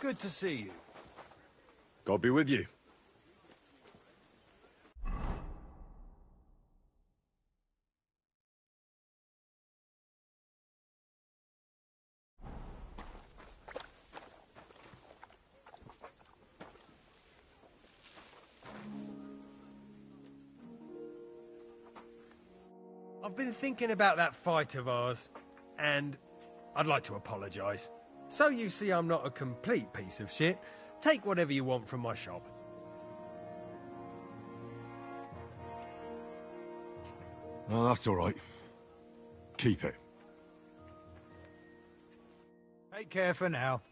Good to see you. God be with you. I've been thinking about that fight of ours, and I'd like to apologise. So you see I'm not a complete piece of shit. Take whatever you want from my shop. Oh, that's all right. Keep it. Take care for now.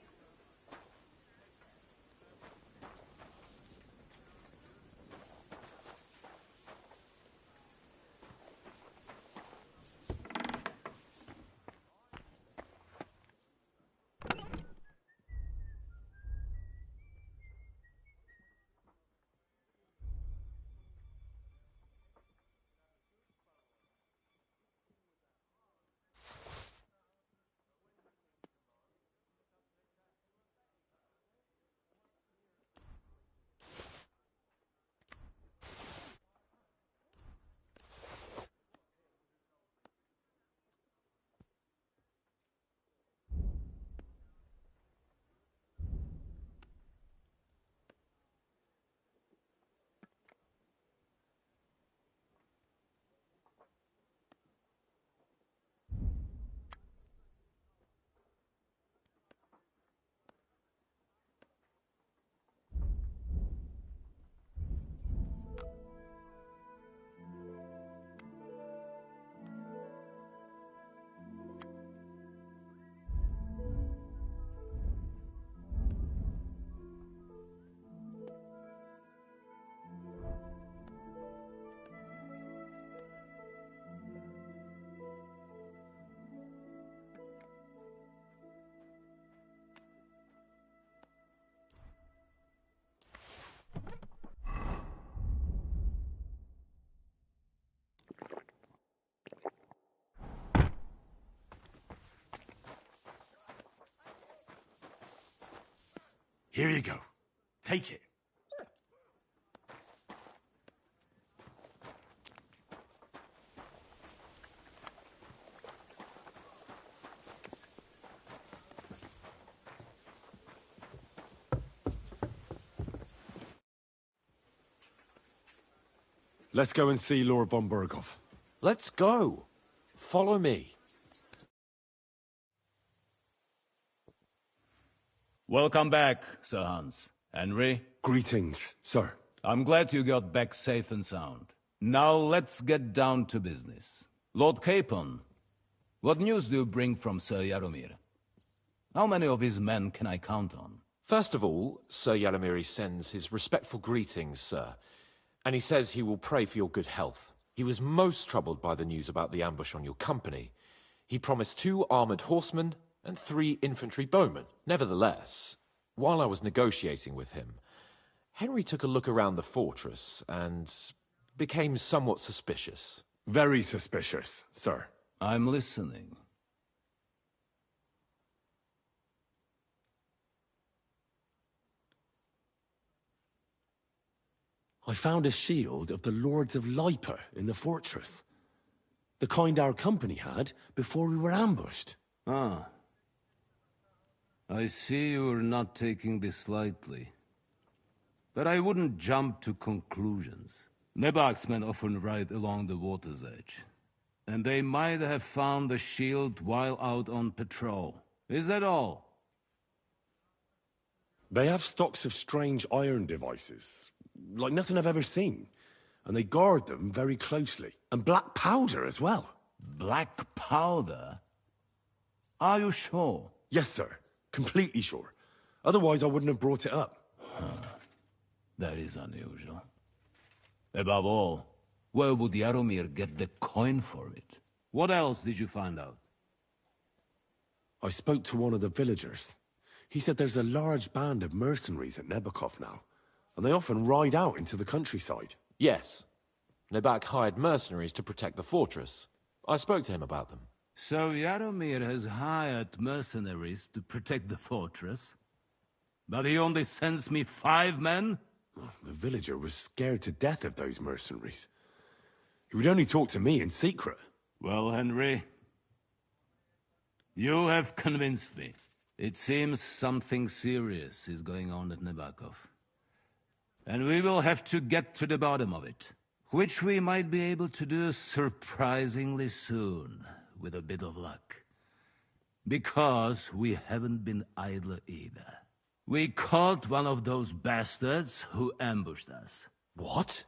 Here you go. Take it. Let's go and see Lord von Burghoff. Let's go. Follow me. Welcome back, Sir Hans. Henry? Greetings, sir. I'm glad you got back safe and sound. Now let's get down to business. Lord Capon, what news do you bring from Sir Jaromir? How many of his men can I count on? First of all, Sir Jaromir sends his respectful greetings, sir. And he says he will pray for your good health. He was most troubled by the news about the ambush on your company. He promised 2 armored horsemen and 3 infantry bowmen. Nevertheless, while I was negotiating with him, Henry took a look around the fortress and became somewhat suspicious. Very suspicious, sir. I'm listening. I found a shield of the Lords of Lipa in the fortress. The kind our company had before we were ambushed. Ah. I see you're not taking this lightly. But I wouldn't jump to conclusions. Nebak's men often ride along the water's edge. And they might have found the shield while out on patrol. Is that all? They have stocks of strange iron devices, like nothing I've ever seen. And they guard them very closely. And black powder as well. Black powder? Are you sure? Yes, sir. Completely sure. Otherwise, I wouldn't have brought it up. That is unusual. Above all, where would Jaromir get the coin for it? What else did you find out? I spoke to one of the villagers. He said there's a large band of mercenaries at Nebakov now, and they often ride out into the countryside. Yes. Nebak hired mercenaries to protect the fortress. I spoke to him about them. So Jaromir has hired mercenaries to protect the fortress? But he only sends me 5 men? The villager was scared to death of those mercenaries. He would only talk to me in secret. Well, Henry, you have convinced me. It seems something serious is going on at Nebakov. And we will have to get to the bottom of it. Which we might be able to do surprisingly soon, with a bit of luck. Because we haven't been idle either. We caught one of those bastards who ambushed us. What?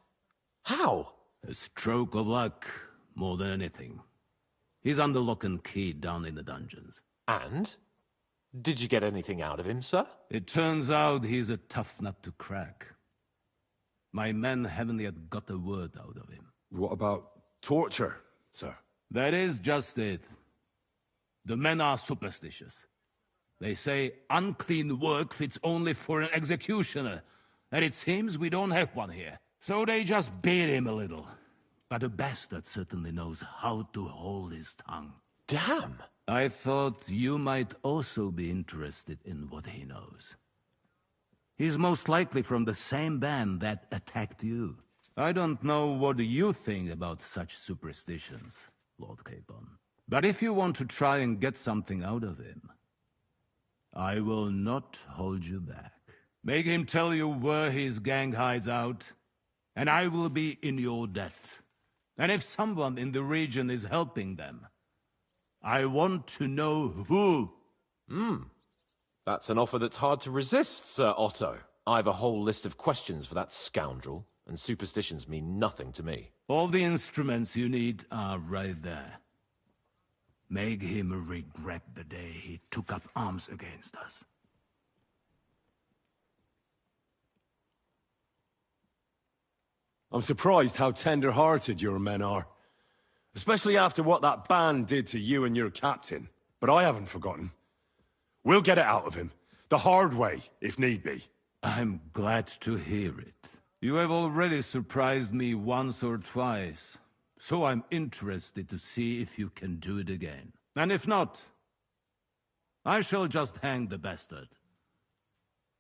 How? A stroke of luck, more than anything. He's under lock and key down in the dungeons. And? Did you get anything out of him, sir? It turns out he's a tough nut to crack. My men haven't yet got a word out of him. What about torture, sir? That is just it. The men are superstitious. They say unclean work fits only for an executioner, and it seems we don't have one here. So they just beat him a little. But a bastard certainly knows how to hold his tongue. Damn! I thought you might also be interested in what he knows. He's most likely from the same band that attacked you. I don't know what you think about such superstitions, Lord Capon. But if you want to try and get something out of him, I will not hold you back. Make him tell you where his gang hides out, and I will be in your debt. And if someone in the region is helping them, I want to know who. That's an offer that's hard to resist, Sir Otto. I've a whole list of questions for that scoundrel, and superstitions mean nothing to me. All the instruments you need are right there. Make him regret the day he took up arms against us. I'm surprised how tender-hearted your men are. Especially after what that band did to you and your captain. But I haven't forgotten. We'll get it out of him. The hard way, if need be. I'm glad to hear it. You have already surprised me once or twice. So I'm interested to see if you can do it again. And if not, I shall just hang the bastard.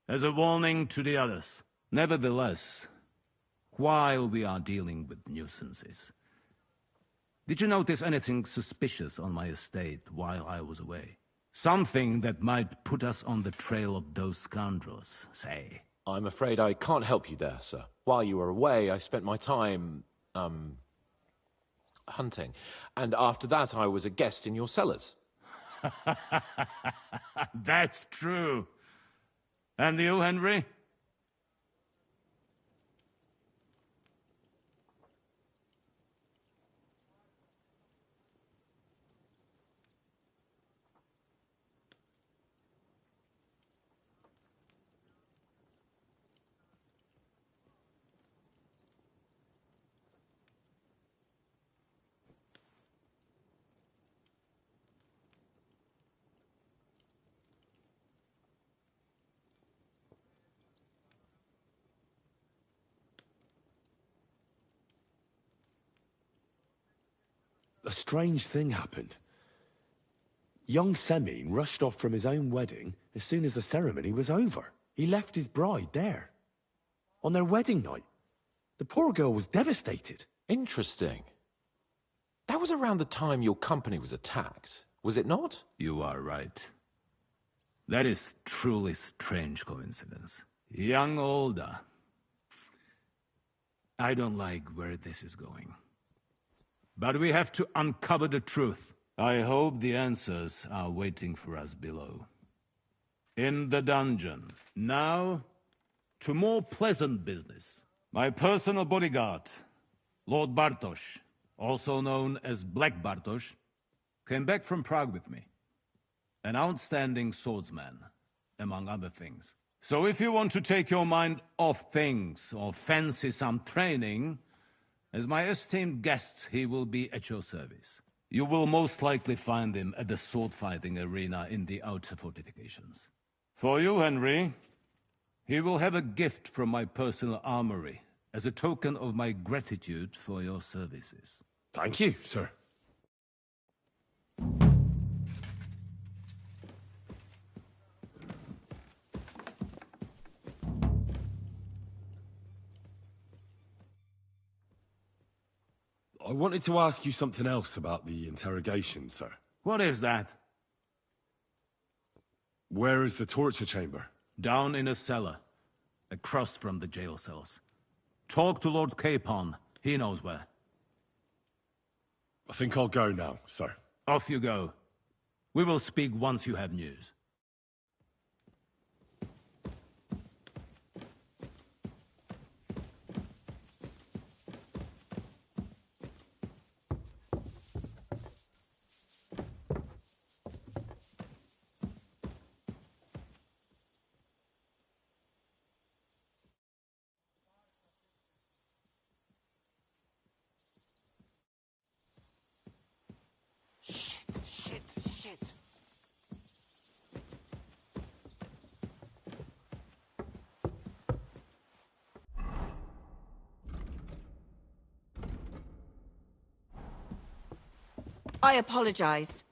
As a warning to the others. Nevertheless, while we are dealing with nuisances, did you notice anything suspicious on my estate while I was away? Something that might put us on the trail of those scoundrels, say. I'm afraid I can't help you there, sir. While you were away, I spent my time, hunting. And after that, I was a guest in your cellars. That's true. And you, Henry? A strange thing happened. Young Semyon rushed off from his own wedding as soon as the ceremony was over. He left his bride there. On their wedding night. The poor girl was devastated. Interesting. That was around the time your company was attacked, was it not? You are right. That is truly strange coincidence. Young Olda. I don't like where this is going. But we have to uncover the truth. I hope the answers are waiting for us below. In the dungeon. Now, to more pleasant business. My personal bodyguard, Lord Bartosz, also known as Black Bartosz, came back from Prague with me. An outstanding swordsman, among other things. So if you want to take your mind off things or fancy some training, as my esteemed guest, he will be at your service. You will most likely find him at the sword-fighting arena in the outer fortifications. For you, Henry, he will have a gift from my personal armory as a token of my gratitude for your services. Thank you, sir. I wanted to ask you something else about the interrogation, sir. What is that? Where is the torture chamber? Down in a cellar, across from the jail cells. Talk to Lord Capon. He knows where. I think I'll go now, sir. Off you go. We will speak once you have news. Shit. I apologize.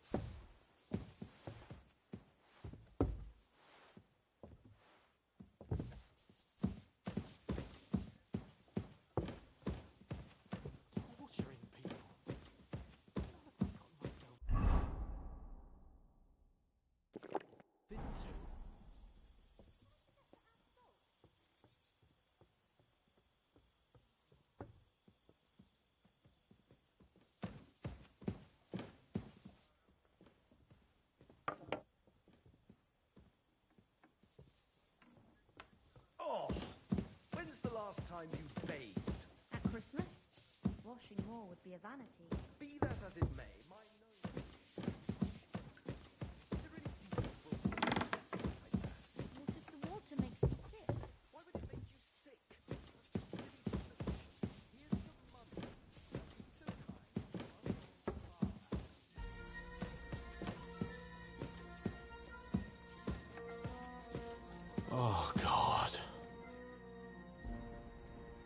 When's the last time you bathed? At Christmas? Washing more would be a vanity. Be that as it may, my nose... Is there any useful like that? What if the water makes you sick? Why would it make you sick? Here's some money. Be so kind. Oh, God.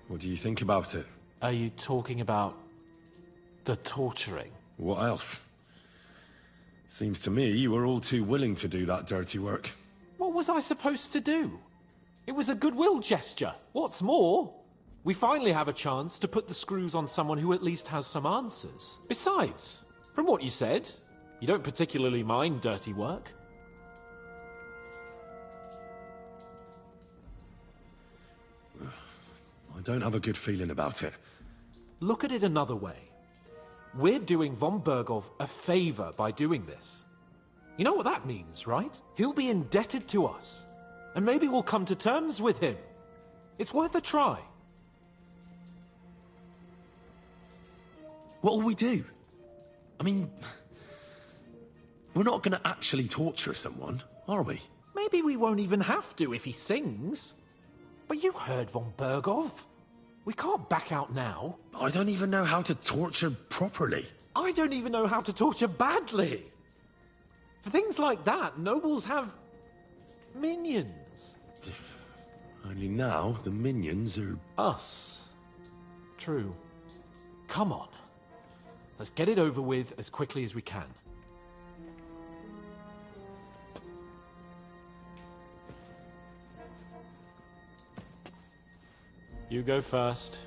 What do you think about it? Are you talking about the torturing? What else? Seems to me you were all too willing to do that dirty work. What was I supposed to do? It was a goodwill gesture. What's more, we finally have a chance to put the screws on someone who at least has some answers. Besides, from what you said, you don't particularly mind dirty work. I don't have a good feeling about it. Look at it another way. We're doing von Bergov a favor by doing this. You know what that means, right? He'll be indebted to us. And maybe we'll come to terms with him. It's worth a try. What'll we do? I mean, we're not going to actually torture someone, are we? Maybe we won't even have to if he sings. But you heard von Bergov. We can't back out now. I don't even know how to torture properly. I don't even know how to torture badly. For things like that, nobles have minions. Only now the minions are... Us. True. Come on. Let's get it over with as quickly as we can. You go first.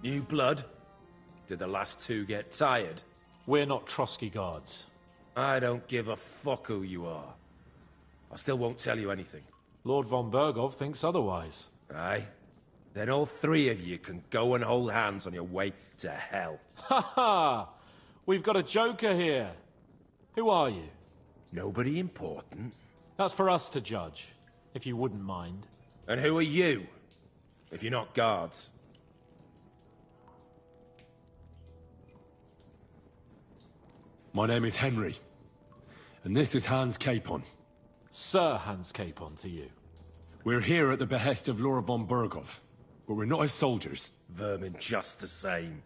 New blood? Did the last two get tired? We're not Trotsky guards. I don't give a fuck who you are. I still won't tell you anything. Lord von Bergov thinks otherwise. Aye? Then all three of you can go and hold hands on your way to hell. Ha ha! We've got a joker here. Who are you? Nobody important. That's for us to judge, if you wouldn't mind. And who are you? If you're not guards. My name is Henry. And this is Hans Capon. Sir Hans Capon to you. We're here at the behest of Lord von Bergov. But we're not his soldiers. Vermin just the same.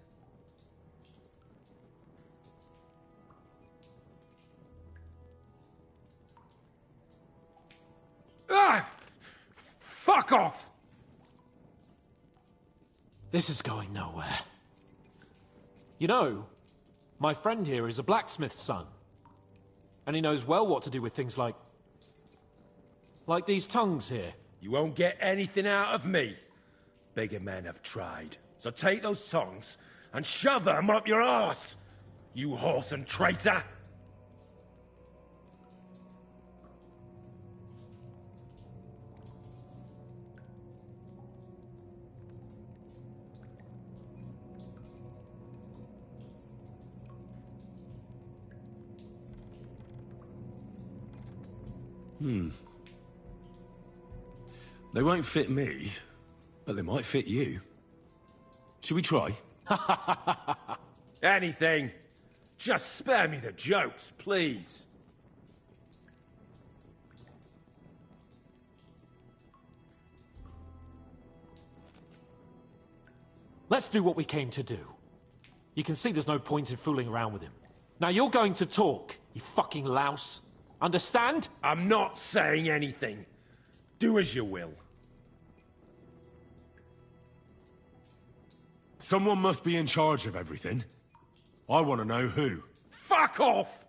Ah! Fuck off! This is going nowhere. You know, my friend here is a blacksmith's son. And he knows well what to do with things like Like these tongues here. You won't get anything out of me. Bigger men have tried. So take those tongs and shove them up your arse, you horse and traitor! They won't fit me, but they might fit you. Should we try? Anything. Just spare me the jokes, please. Let's do what we came to do. You can see there's no point in fooling around with him. Now you're going to talk, you fucking louse. Understand? I'm not saying anything. Do as you will. Someone must be in charge of everything. I want to know who. Fuck off!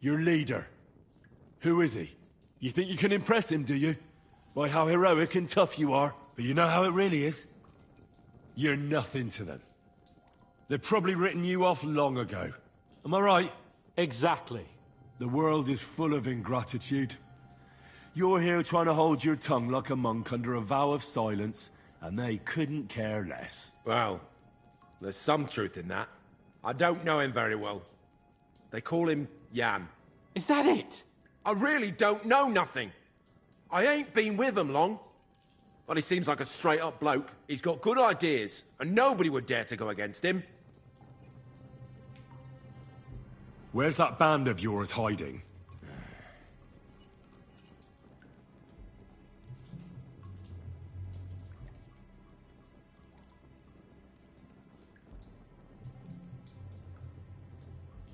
Your leader. Who is he? You think you can impress him, do you? By how heroic and tough you are. But you know how it really is? You're nothing to them. They've probably written you off long ago. Am I right? Exactly. The world is full of ingratitude. You're here trying to hold your tongue like a monk under a vow of silence, and they couldn't care less. Well, there's some truth in that. I don't know him very well. They call him Jan. Is that it? I really don't know nothing. I ain't been with him long. But he seems like a straight-up bloke. He's got good ideas, and nobody would dare to go against him. Where's that band of yours hiding?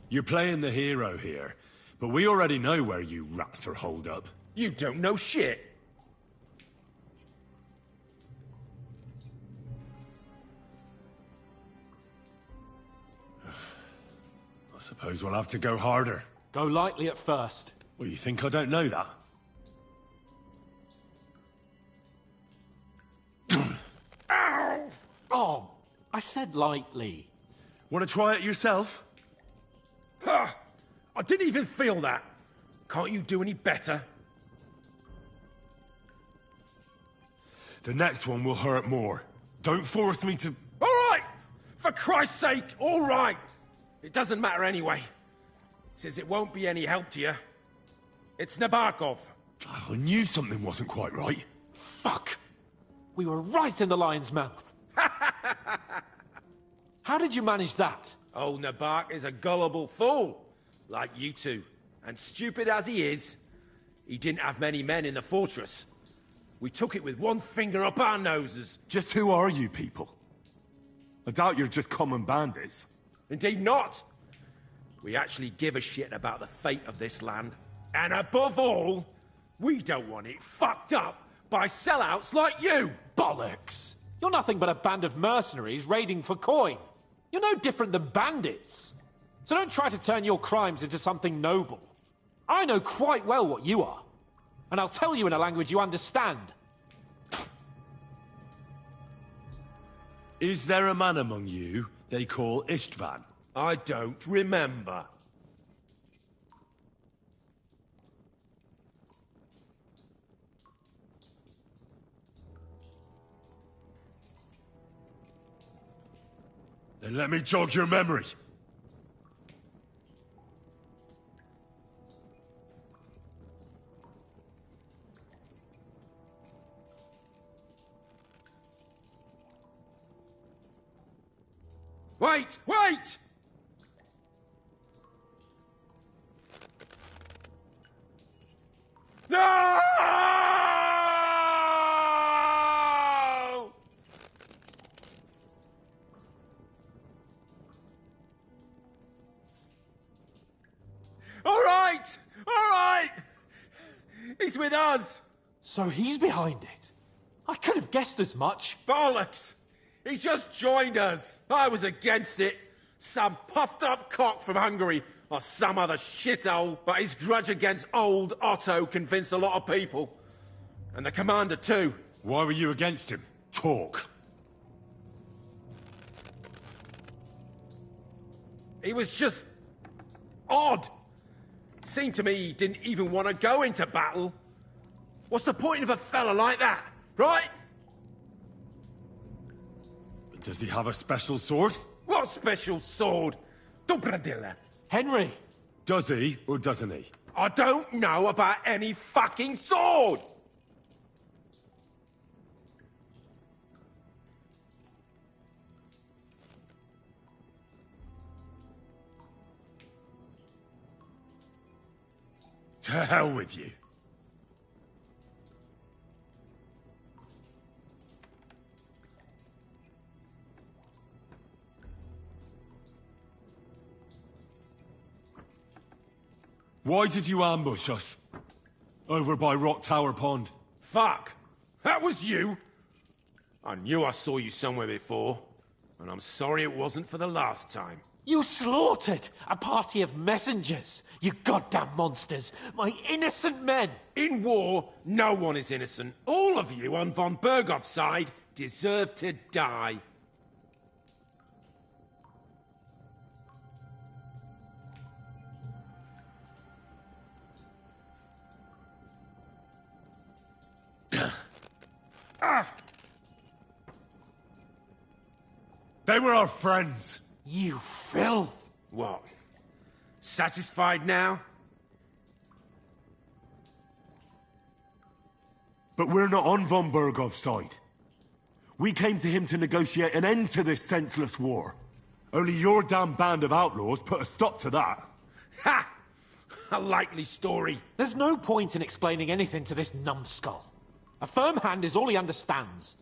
You're playing the hero here, but we already know where you rats are holed up. You don't know shit. I suppose we'll have to go harder. Go lightly at first. Well, you think I don't know that? Ow! Oh, I said lightly. Want to try it yourself? Huh. I didn't even feel that. Can't you do any better? The next one will hurt more. Don't force me to... All right! For Christ's sake, all right! It doesn't matter anyway, since it won't be any help to you. It's Nabokov. I knew something wasn't quite right. Fuck! We were right in the lion's mouth. How did you manage that? Old Nabok is a gullible fool, like you two. And stupid as he is, he didn't have many men in the fortress. We took it with one finger up our noses. Just who are you people? I doubt you're just common bandits. Indeed not. We actually give a shit about the fate of this land. And above all, we don't want it fucked up by sellouts like you! Bollocks! You're nothing but a band of mercenaries raiding for coin. You're no different than bandits. So don't try to turn your crimes into something noble. I know quite well what you are. And I'll tell you in a language you understand. Is there a man among you they call Istvan? I don't remember. Then let me jog your memory. Wait! Wait! No! All right! All right! He's with us! So he's behind it. I could have guessed as much. Bollocks! He just joined us. I was against it. Some puffed-up cock from Hungary or some other shithole, but his grudge against old Otto convinced a lot of people. And the commander, too. Why were you against him? Talk. He was just... odd. Seemed to me he didn't even want to go into battle. What's the point of a fella like that, right? Does he have a special sword? What special sword? Dobradilla. Henry! Does he, or doesn't he? I don't know about any fucking sword! To hell with you. Why did you ambush us? Over by Rock Tower Pond. Fuck! That was you! I knew I saw you somewhere before, and I'm sorry it wasn't for the last time. You slaughtered a party of messengers, you goddamn monsters! My innocent men! In war, no one is innocent. All of you on von Bergov's side deserve to die. They were our friends. You filth! What? Satisfied now? But we're not on von Bergov's side. We came to him to negotiate an end to this senseless war. Only your damn band of outlaws put a stop to that. Ha! A likely story. There's no point in explaining anything to this numbskull. A firm hand is all he understands.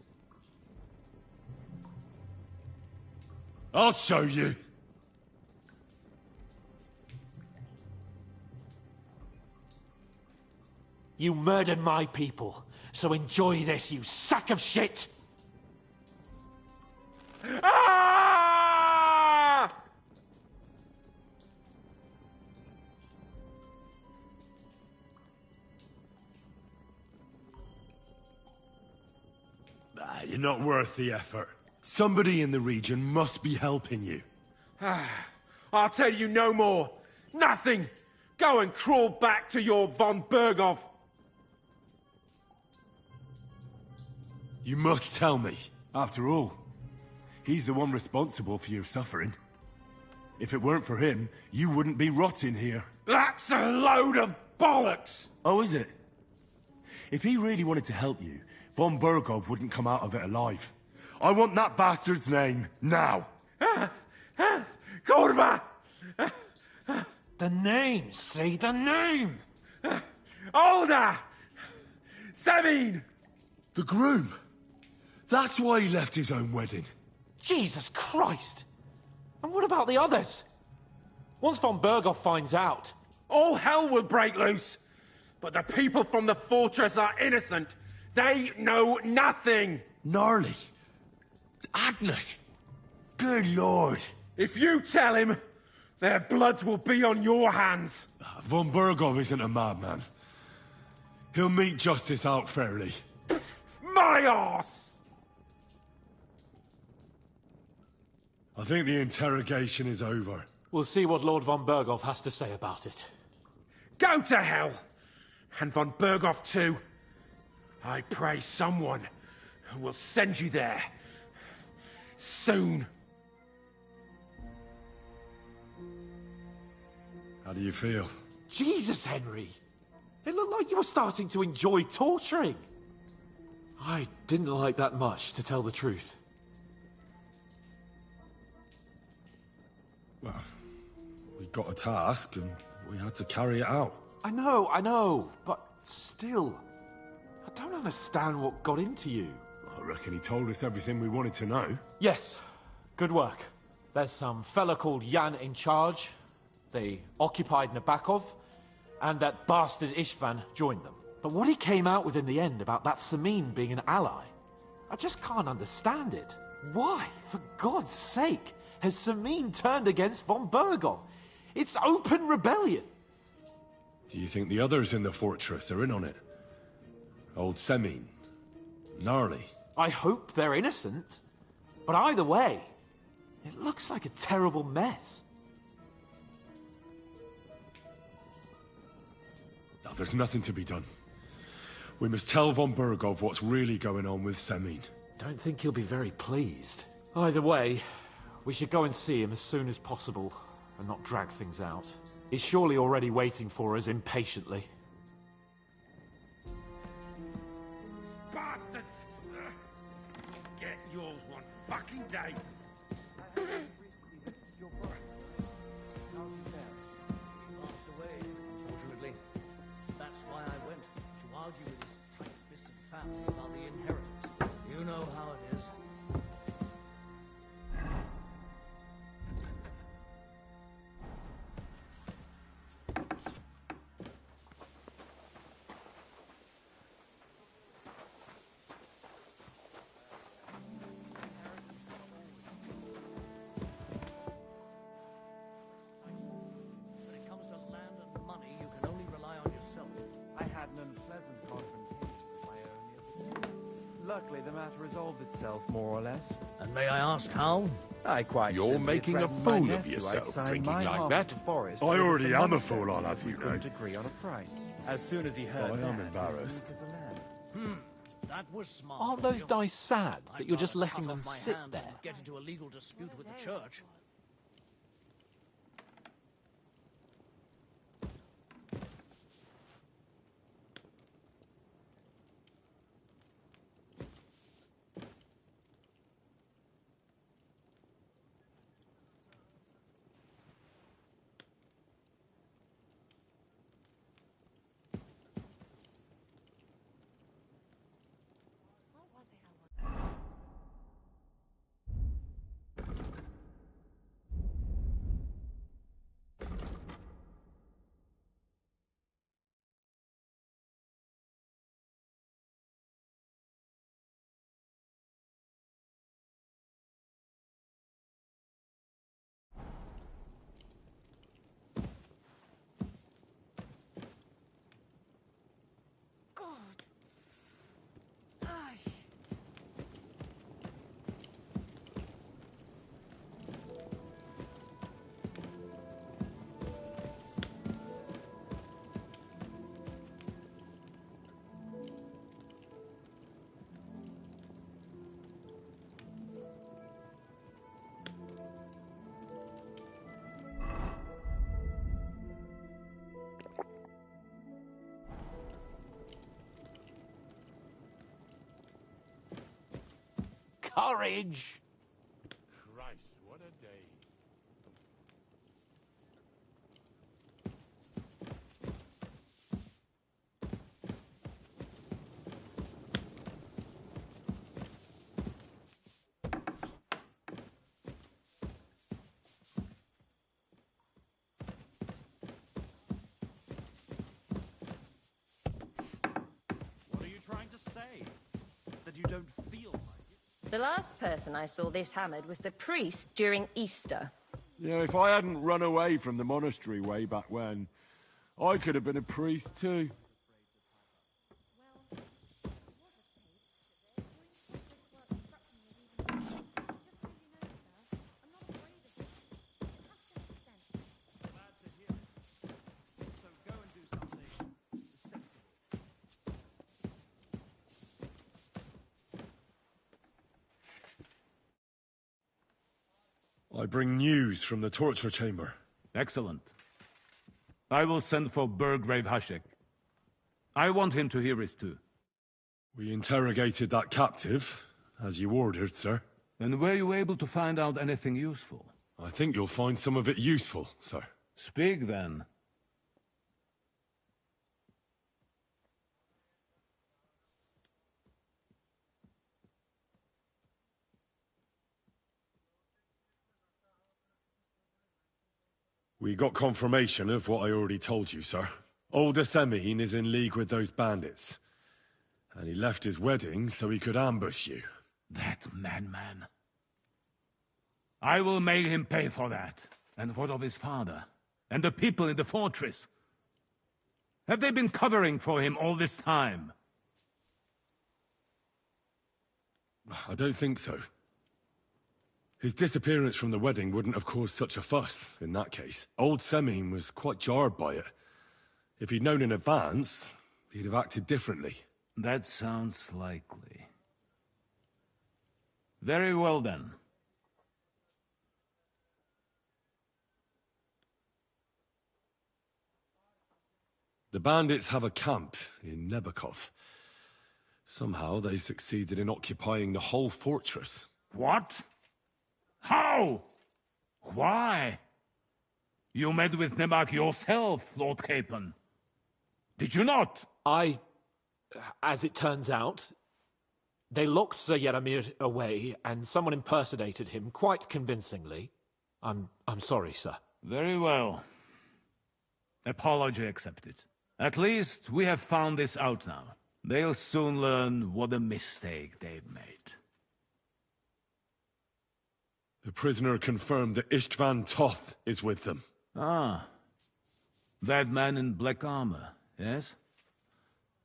I'll show you. You murdered my people, so enjoy this, you sack of shit! Ah! You're not worth the effort. Somebody in the region must be helping you. I'll tell you no more. Nothing. Go and crawl back to your von Bergov. You must tell me. After all, he's the one responsible for your suffering. If it weren't for him, you wouldn't be rotting here. That's a load of bollocks! Oh, is it? If he really wanted to help you, von Bergov wouldn't come out of it alive. I want that bastard's name, now! Kurva! The name, say the name! Olda! Sabine! The groom! That's why he left his own wedding. Jesus Christ! And what about the others? Once von Bergov finds out... All hell will break loose! But the people from the fortress are innocent! They know nothing! Gnarly. Agnes. Good lord. If you tell him, their blood will be on your hands. Von Bergov isn't a madman. He'll meet justice out fairly. My arse! I think the interrogation is over. We'll see what Lord von Bergov has to say about it. Go to hell! And von Bergov too. I pray someone will send you there. Soon. How do you feel? Jesus, Henry! It looked like you were starting to enjoy torturing. I didn't like that much, to tell the truth. Well, we got a task and we had to carry it out. I know, but still... I don't understand what got into you. I reckon he told us everything we wanted to know. Yes, good work. There's some fella called Jan in charge. They occupied Nabokov, and that bastard Istvan joined them. But what he came out with in the end about that Samin being an ally, I just can't understand it. Why, for God's sake, Has Samin turned against von Bergov? It's open rebellion. Do you think the others in the fortress are in on it? Old Semin, Gnarly. I hope they're innocent. But either way, it looks like a terrible mess. Now, there's nothing to be done. We must tell von Bergov what's really going on with Semin. Don't think he'll be very pleased. Either way, we should go and see him as soon as possible and not drag things out. He's surely already waiting for us impatiently. Bastards! Get yours one fucking day. Unfortunately, that's why I went to argue with his tight-fisted family about the inheritance. You know how it is. When it comes to land and money, you can only rely on yourself. I had an unpleasant confrontation with my own the other day. Luckily, the matter resolved itself, more or less. And may I ask how? I quite You're simply making a threatened my fool of nephew yourself outside drinking my like half that. of the forest I over already the am a monastery fool, I'll have if we you know. couldn't agree on a price. As soon as he heard I am that, he was embarrassed. moved as a lamb. That was smart. Aren't of those you. dice sad I'd that you're just rather letting cut them off my sit hand there? than get into a legal dispute with the church. God. Ay. Courage! Christ, what a day. What are you trying to say? That you don't feel like it? The last person I saw this hammered was the priest during Easter. Yeah, if I hadn't run away from the monastery way back when, I could have been a priest too. I bring news from the torture chamber. Excellent. I will send for Burgrave Hashek. I want him to hear it too. We interrogated that captive, as you ordered, sir. And were you able to find out anything useful? I think you'll find some of it useful, sir. Speak then. We got confirmation of what I already told you, sir. Old Asemin is in league with those bandits. And he left his wedding so he could ambush you. That madman. I will make him pay for that. And what of his father? And the people in the fortress? Have they been covering for him all this time? I don't think so. His disappearance from the wedding wouldn't have caused such a fuss, in that case. Old Semine was quite jarred by it. If he'd known in advance, he'd have acted differently. That sounds likely. Very well, then. The bandits have a camp in Nebakov. Somehow they succeeded in occupying the whole fortress. What? How? Why? You met with Nebak yourself, Lord Capon. Did you not? As it turns out, they locked Sir Yaramir away, and someone impersonated him quite convincingly. I'm sorry, sir. Very well. Apology accepted. At least we have found this out now. They'll soon learn what a mistake they've made. The prisoner confirmed that Istvan Toth is with them. Ah. That man in black armor, yes?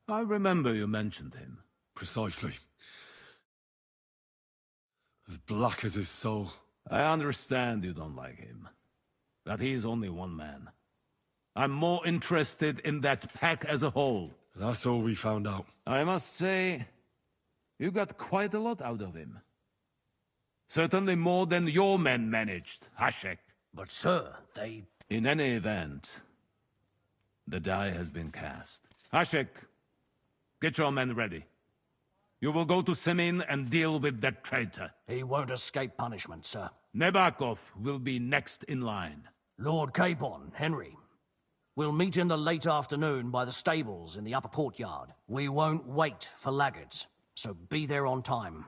I remember you mentioned him. Precisely. As black as his soul. I understand you don't like him. But he's only one man. I'm more interested in that pack as a whole. That's all we found out. I must say, you got quite a lot out of him. Certainly more than your men managed, Hashek. But sir, they... In any event, the die has been cast. Hashek, get your men ready. You will go to Semin and deal with that traitor. He won't escape punishment, sir. Nebakov will be next in line. Lord Capon, Henry. We'll meet in the late afternoon by the stables in the upper courtyard. We won't wait for laggards, so be there on time.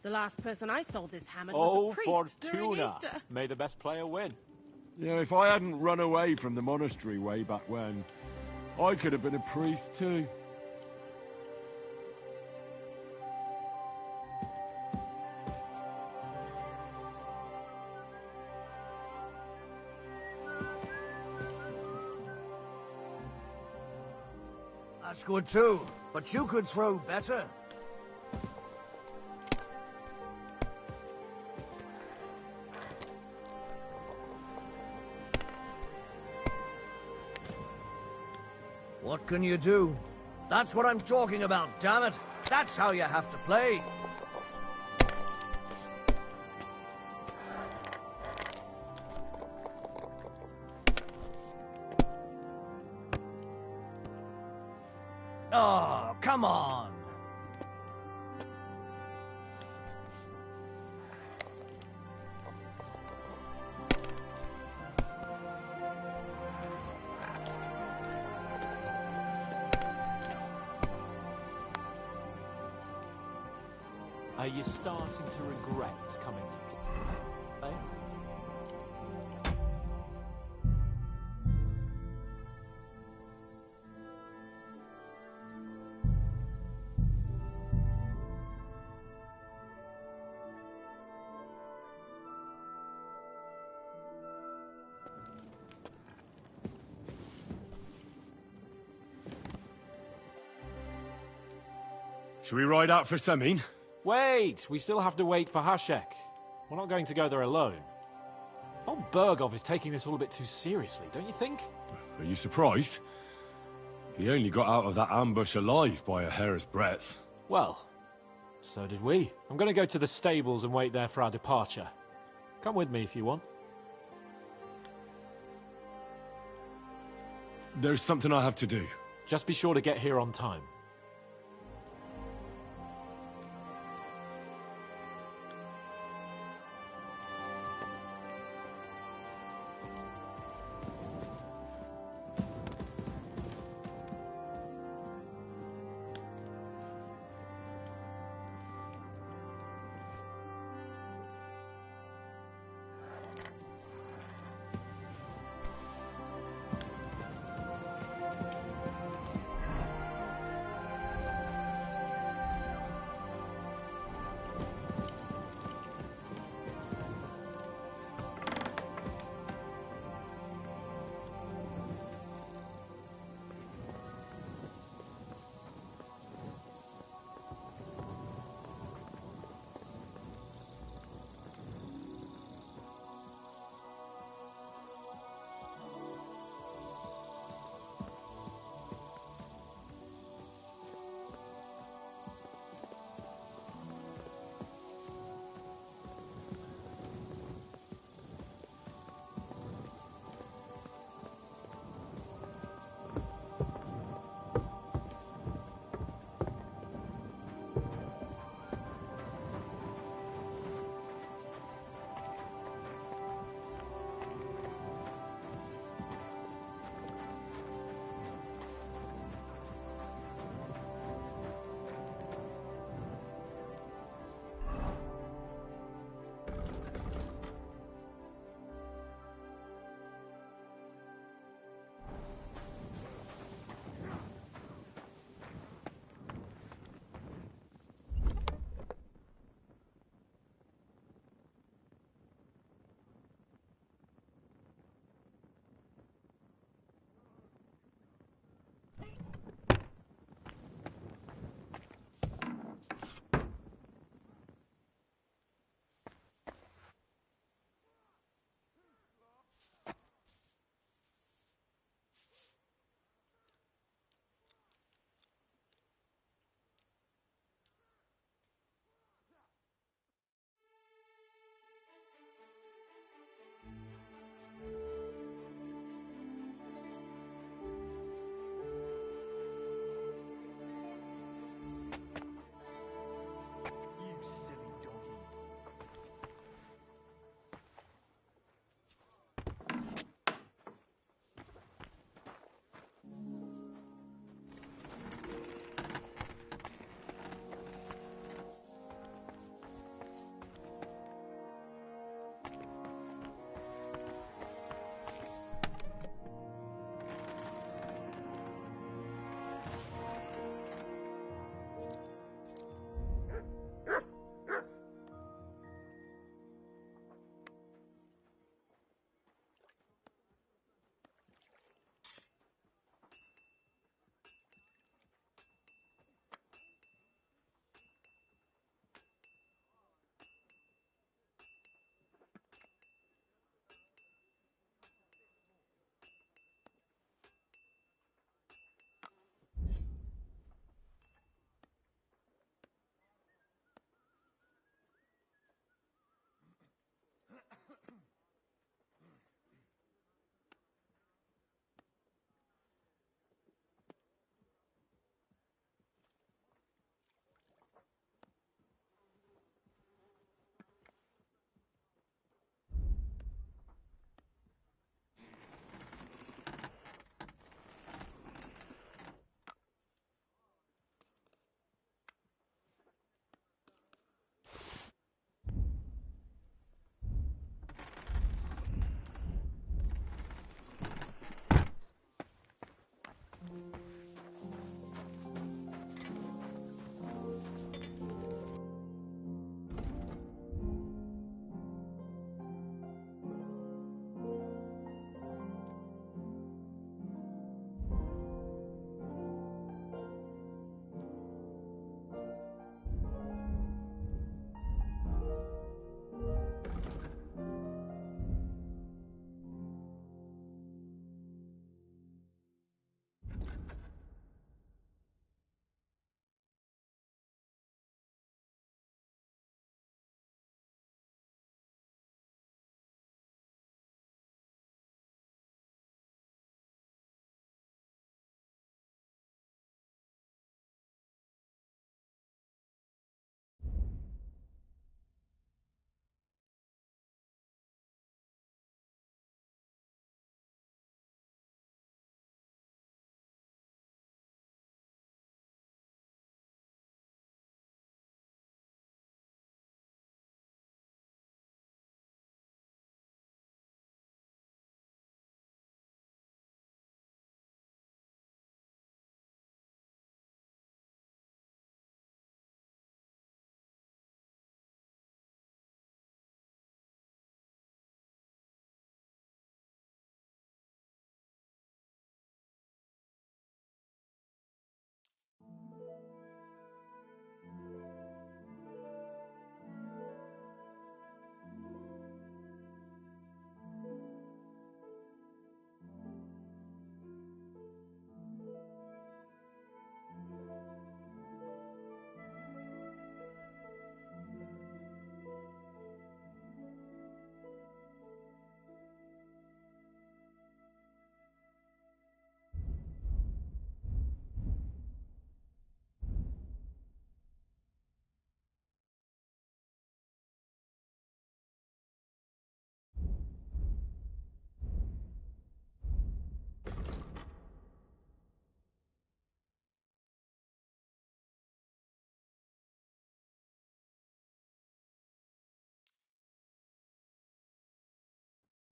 The last person I saw this hammered was a priest during Easter. May the best player win. Yeah, if I hadn't run away from the monastery way back when, I could have been a priest too. That's good too, but you could throw better. What can you do? That's what I'm talking about, damn it! That's how you have to play! Oh, come on! Are you starting to regret coming to play? Should we ride out for Semin? Wait! We still have to wait for Hashek. We're not going to go there alone. Von Bergov is taking this all a bit too seriously, don't you think? Are you surprised? He only got out of that ambush alive by a hair's breadth. Well, so did we. I'm going to go to the stables and wait there for our departure. Come with me if you want. There's something I have to do. Just be sure to get here on time.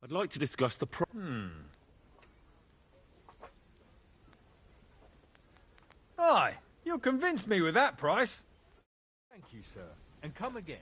I'd like to discuss the Aye, you'll convince me with that price. Thank you, sir. And come again.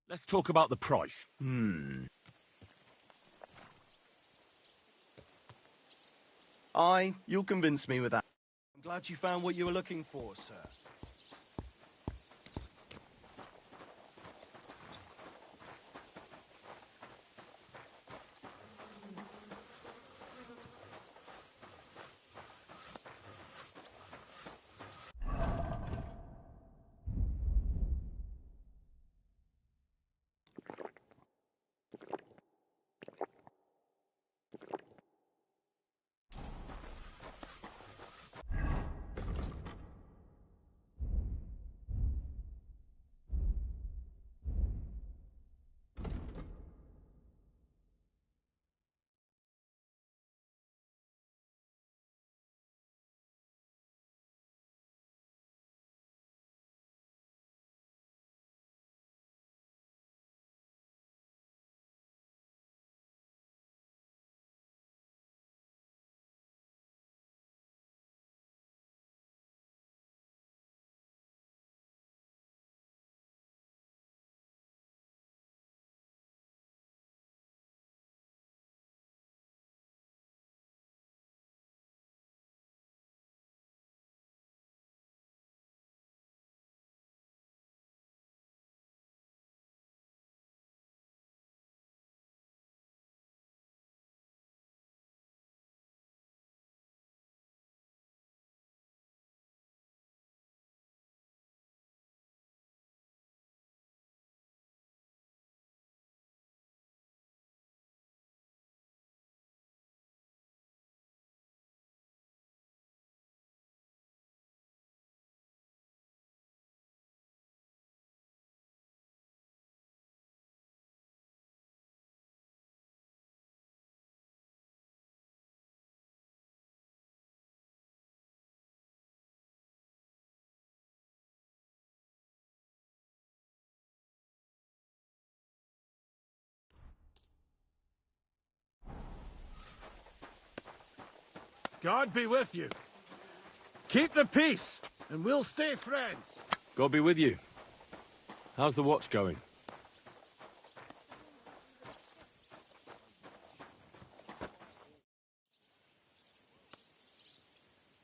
Let's talk about the price. Aye, you'll convince me with that. I'm glad you found what you were looking for, sir. God be with you. Keep the peace, and we'll stay friends. God be with you. How's the watch going?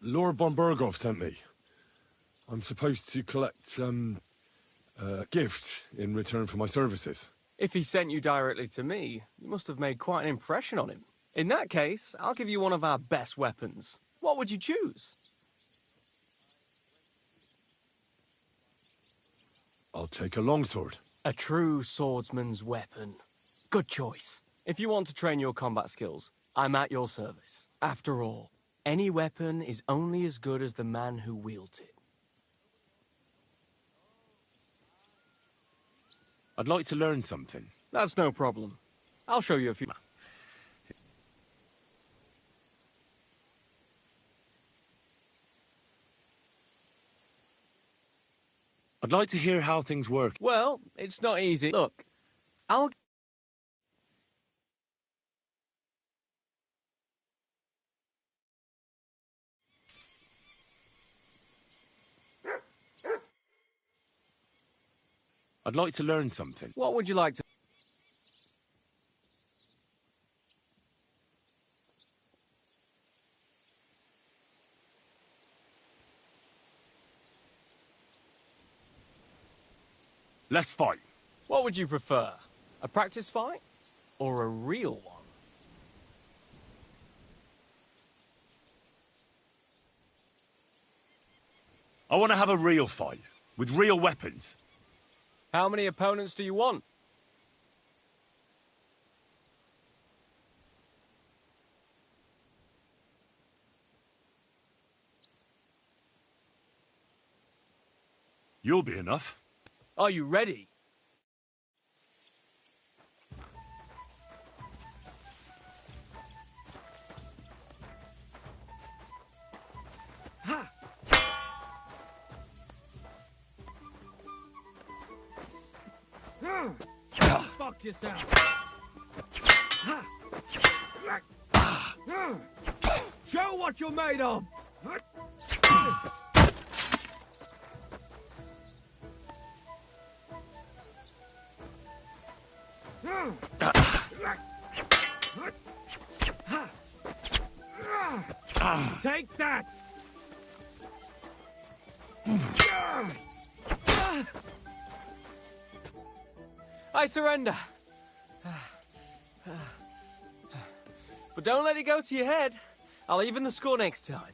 Lord von Berghoff sent me. I'm supposed to collect, a gift in return for my services. If he sent you directly to me, you must have made quite an impression on him. In that case, I'll give you one of our best weapons. What would you choose? I'll take a longsword. A true swordsman's weapon. Good choice. If you want to train your combat skills, I'm at your service. After all, any weapon is only as good as the man who wields it. I'd like to learn something. That's no problem. I'll show you a few. I'd like to hear how things work. Well, it's not easy. Look, I'll... I'd like to learn something. What would you like to... Let's fight. What would you prefer? A practice fight? Or a real one? I want to have a real fight, with real weapons. How many opponents do you want? You'll be enough. Are you ready? Ha! Fuck yourself. Ha! Show what you're made of. Take that! I surrender. But don't let it go to your head. I'll even the score next time.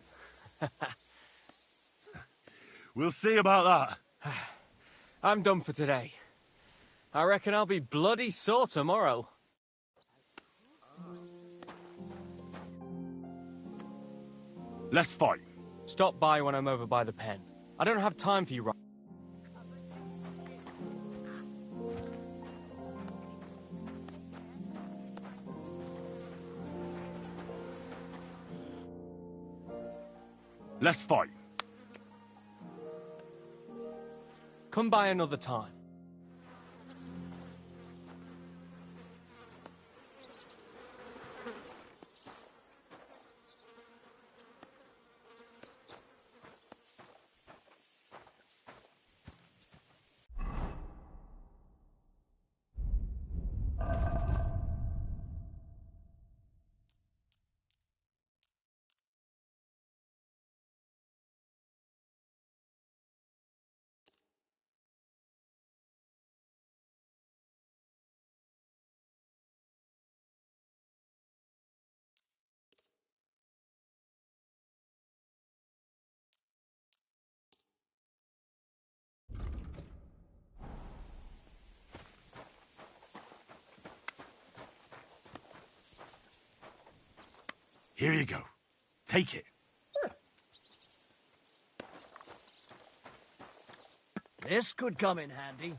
We'll see about that. I'm done for today. I reckon I'll be bloody sore tomorrow. Let's fight. Stop by when I'm over by the pen. I don't have time for you right. Let's fight. Come by another time. Here you go. Take it. This could come in handy.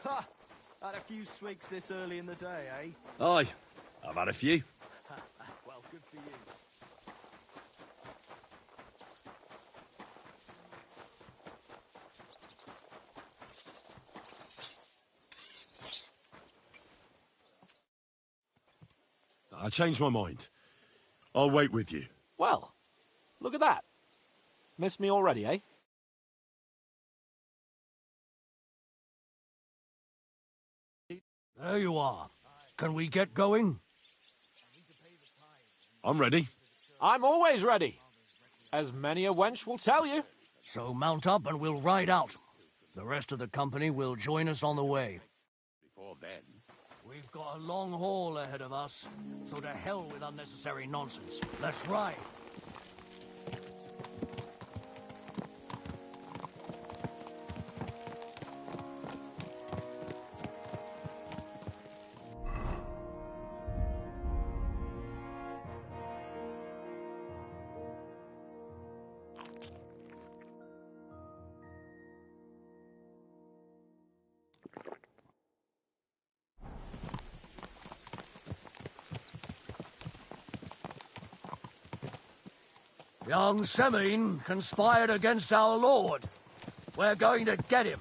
Ha! Had a few swigs this early in the day, eh? Aye, I've had a few. Well, good for you. I changed my mind. I'll wait with you. Well, look at that. Missed me already, eh? There you are. Can we get going? I'm ready. I'm always ready. As many a wench will tell you. So mount up and we'll ride out. The rest of the company will join us on the way. Before then. We've got a long haul ahead of us, so to hell with unnecessary nonsense. Let's ride. Young Semine conspired against our lord. We're going to get him.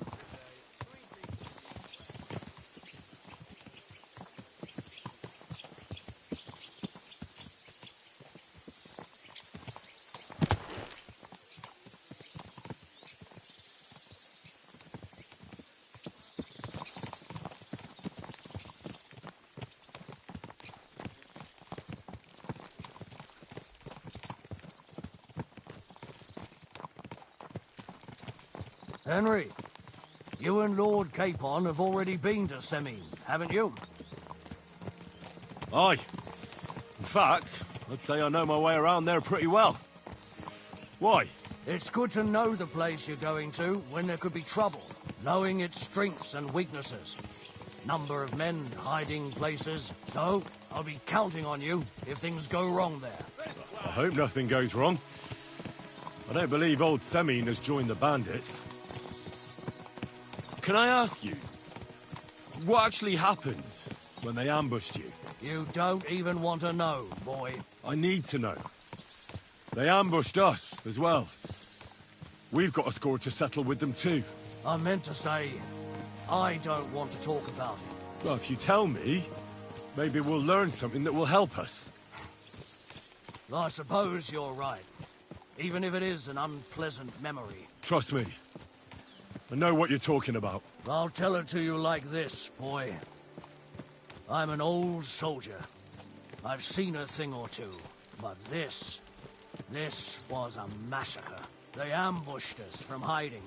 Henry, you and Lord Capon have already been to Semine, haven't you? Aye. In fact, I'd say I know my way around there pretty well. Why? It's good to know the place you're going to when there could be trouble, knowing its strengths and weaknesses. Number of men, hiding places, so I'll be counting on you if things go wrong there. I hope nothing goes wrong. I don't believe old Semine has joined the bandits. Can I ask you, what actually happened when they ambushed you? You don't even want to know, boy. I need to know. They ambushed us as well. We've got a score to settle with them too. I meant to say, I don't want to talk about it. Well, if you tell me, maybe we'll learn something that will help us. I suppose you're right. Even if it is an unpleasant memory. Trust me. I know what you're talking about. I'll tell it to you like this, boy. I'm an old soldier. I've seen a thing or two. But this was a massacre. They ambushed us from hiding.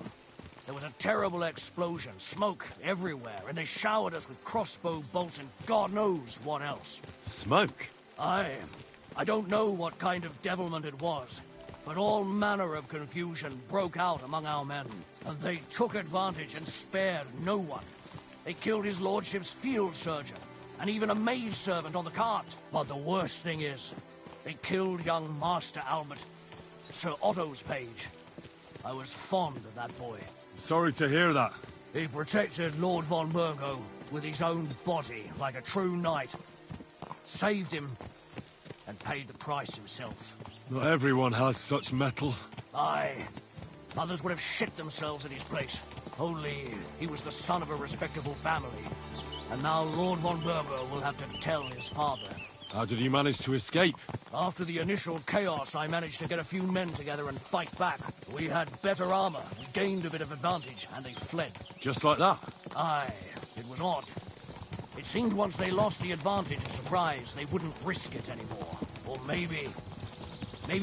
There was a terrible explosion, smoke everywhere, and they showered us with crossbow bolts and God knows what else. Smoke? I don't know what kind of devilment it was, but all manner of confusion broke out among our men, and they took advantage and spared no one. They killed his lordship's field surgeon, and even a maidservant on the cart. But the worst thing is, they killed young Master Albert, Sir Otto's page. I was fond of that boy. Sorry to hear that. He protected Lord von Burgo with his own body like a true knight. Saved him, and paid the price himself. Not everyone has such mettle. Aye. Others would have shit themselves at his place. Only he was the son of a respectable family. And now Lord von Burgo will have to tell his father. How did he manage to escape? After the initial chaos, I managed to get a few men together and fight back. We had better armor, we gained a bit of advantage, and they fled. Just like that? Aye. It was odd. It seemed once they lost the advantage and surprise, they wouldn't risk it anymore. Or maybe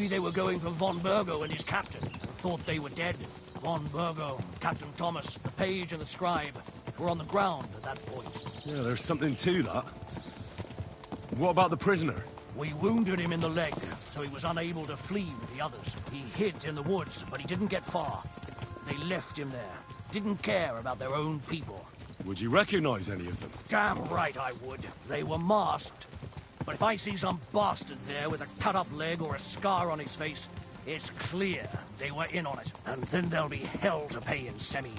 they were going for von Burgo and his captain, and thought they were dead. Von Burgo, Captain Thomas, the page and the scribe were on the ground at that point. Yeah, there's something to that. What about the prisoner? We wounded him in the leg, so he was unable to flee with the others. He hid in the woods, but he didn't get far. They left him there. Didn't care about their own people. Would you recognize any of them? Damn right I would. They were masked. But if I see some bastard there with a cut-up leg or a scar on his face, it's clear they were in on it. And then there'll be hell to pay in Semine.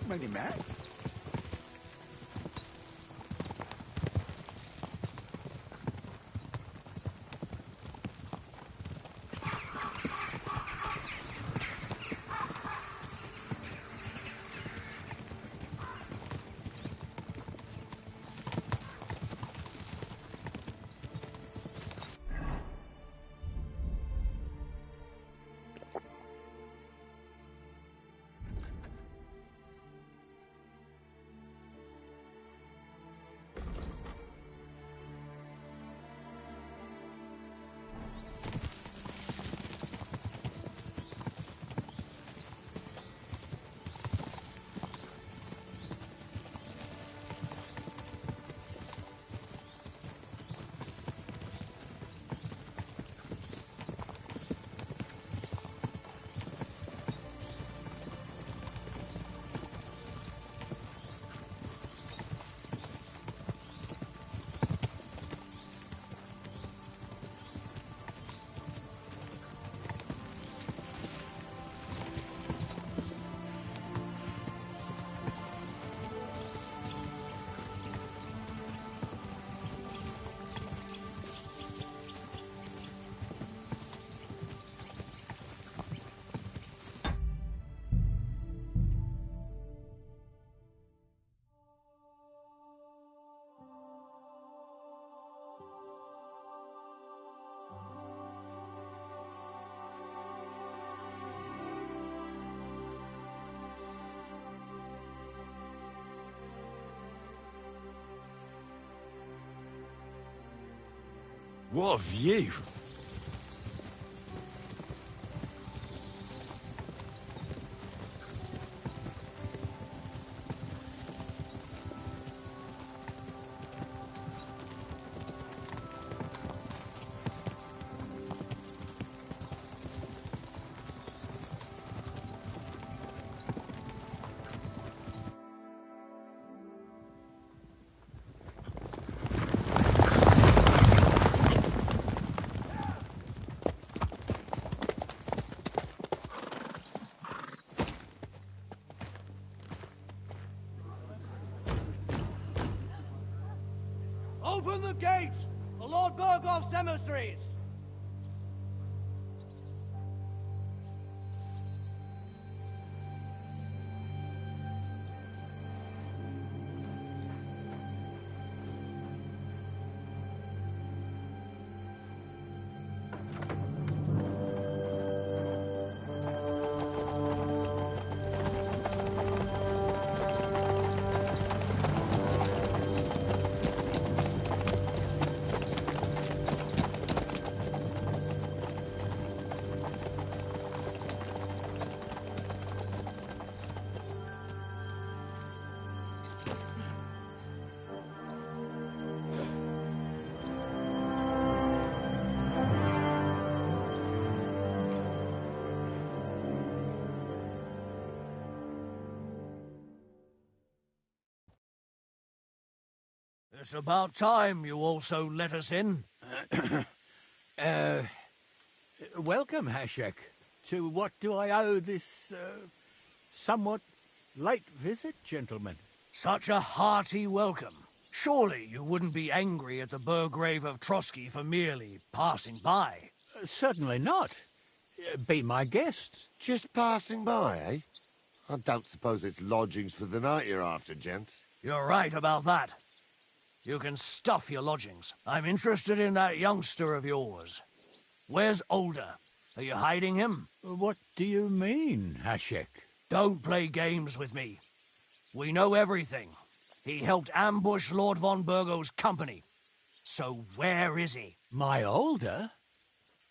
many men. What a view! Open the gates! The Lord Berghoff's emissaries! It's about time you also let us in. Welcome, Hashek. To what do I owe this, somewhat late visit, gentlemen? Such a hearty welcome. Surely you wouldn't be angry at the Burgrave of Trotsky for merely passing by? Certainly not. Be my guests. Just passing by, eh? I don't suppose it's lodgings for the night you're after, gents. You're right about that. You can stuff your lodgings. I'm interested in that youngster of yours. Where's Older? Are you hiding him? What do you mean, Hashek? Don't play games with me. We know everything. He helped ambush Lord von Burgo's company. So where is he? My Older?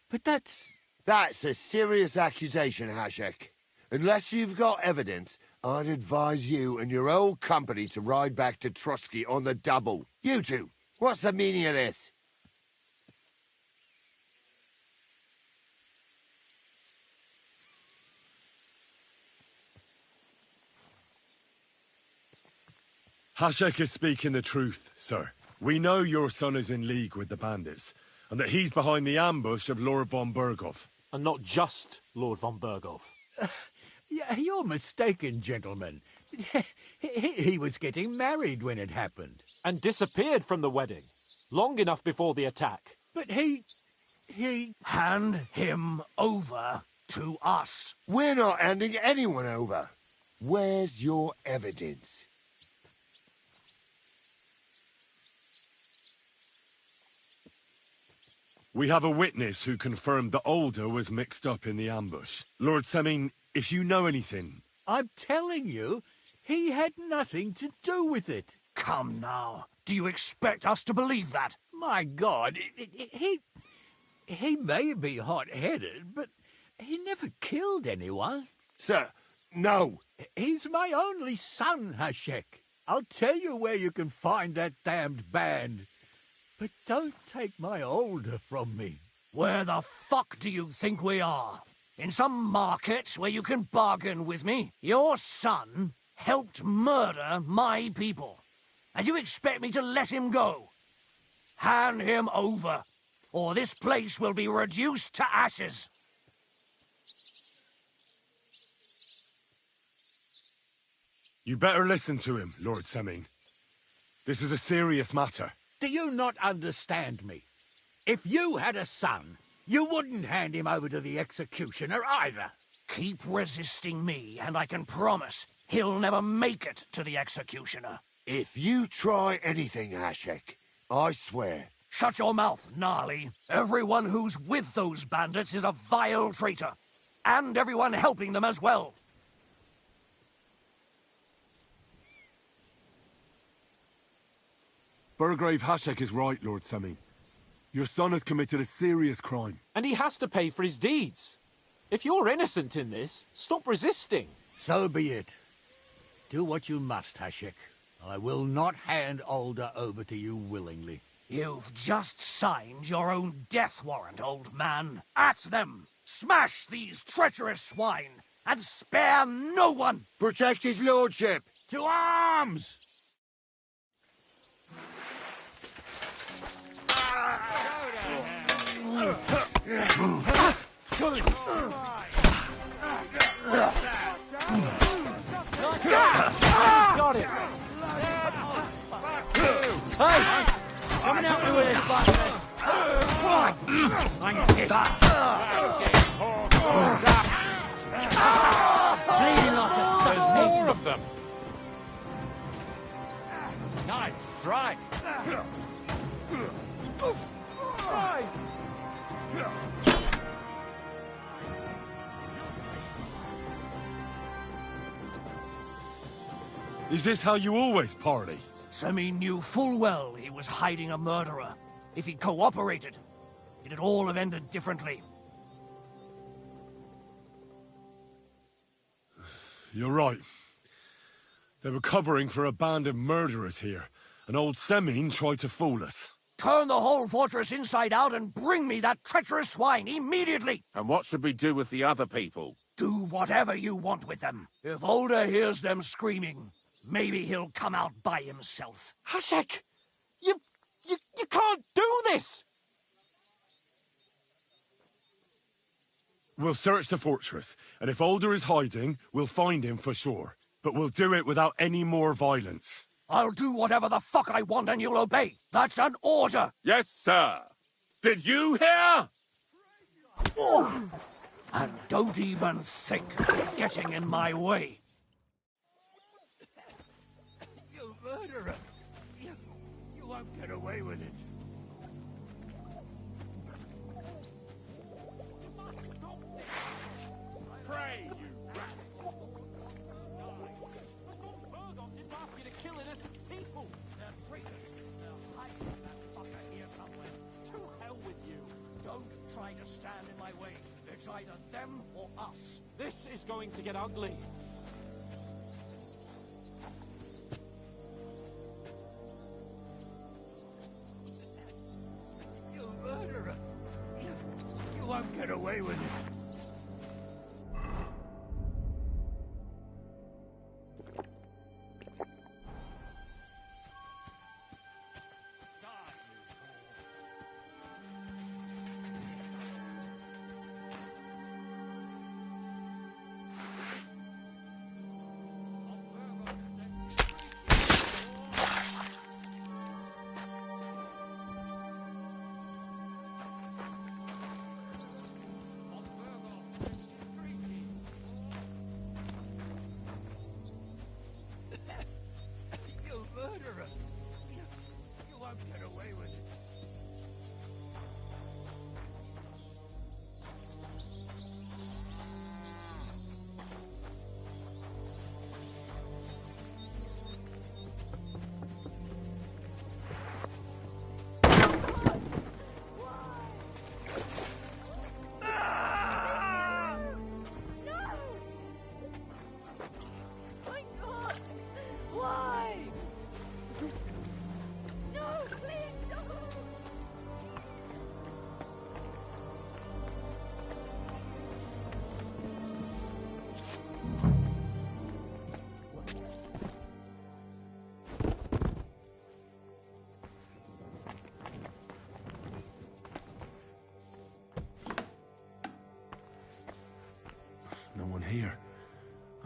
But that's... That's a serious accusation, Hashek. Unless you've got evidence, I'd advise you and your old company to ride back to Trotsky on the double. You two, what's the meaning of this? Hashek is speaking the truth, sir. We know your son is in league with the bandits, and that he's behind the ambush of Lord von Burgov. And not just Lord von Burgov. Yeah, you're mistaken, gentlemen. He was getting married when it happened. And disappeared from the wedding, long enough before the attack. But he... Hand him over to us. We're not handing anyone over. Where's your evidence? We have a witness who confirmed that Alder was mixed up in the ambush. Lord Semine, if you know anything... I'm telling you, he had nothing to do with it. Come now. Do you expect us to believe that? My God, he may be hot-headed, but he never killed anyone. Sir, no. He's my only son, Hashek. I'll tell you where you can find that damned band. But don't take my Alder from me. Where the fuck do you think we are? In some market where you can bargain with me? Your son helped murder my people. And you expect me to let him go? Hand him over, or this place will be reduced to ashes. You better listen to him, Lord Semine. This is a serious matter. Do you not understand me? If you had a son, you wouldn't hand him over to the executioner either. Keep resisting me, and I can promise he'll never make it to the executioner. If you try anything, Hashek, I swear. Shut your mouth, Gnarly. Everyone who's with those bandits is a vile traitor. And everyone helping them as well. Burgrave Hashek is right, Lord Semine. Your son has committed a serious crime. And he has to pay for his deeds. If you're innocent in this, stop resisting. So be it. Do what you must, Hashek. I will not hand Alder over to you willingly. You've just signed your own death warrant, old man. At them! Smash these treacherous swine, and spare no one! Protect his lordship! To arms! Got it! Hey! Coming out with this bastard! I'm pissed. Bleeding like a stuck pig. More of them! Nice strike! Is this how you always parley? Semine knew full well he was hiding a murderer. If he'd cooperated, it'd all have ended differently. You're right. They were covering for a band of murderers here, and old Semine tried to fool us. Turn the whole fortress inside out and bring me that treacherous swine immediately! And what should we do with the other people? Do whatever you want with them. If Alder hears them screaming, maybe he'll come out by himself. Hashek! You can't do this! We'll search the fortress, and if Alder is hiding, we'll find him for sure. But we'll do it without any more violence. I'll do whatever the fuck I want and you'll obey. That's an order! Yes, sir. Did you hear? And don't even think of getting in my way. You murderer! You won't get away with it. Pray, you rat! Burgon didn't ask you to kill innocent people! They're traitors. They're hiding that fucker here somewhere. To hell with you. Don't try to stand in my way. It's either them or us. This is going to get ugly. You murderer! You won't get away with it.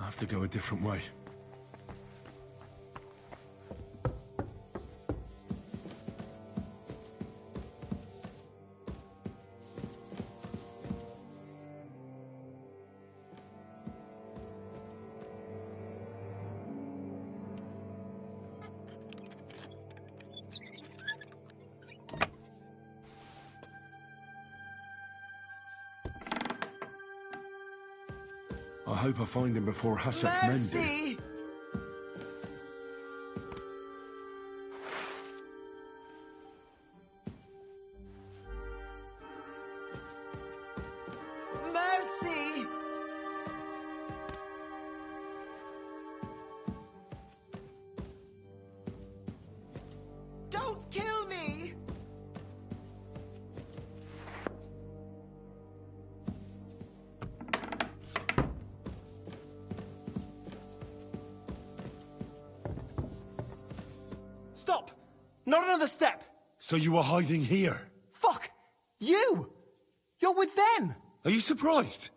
have to go a different way. I hope I find him before Hashek's men do. Mercy! Don't kill me! Stop! Not another step! So you were hiding here? Fuck! You! You're with them! Are you surprised?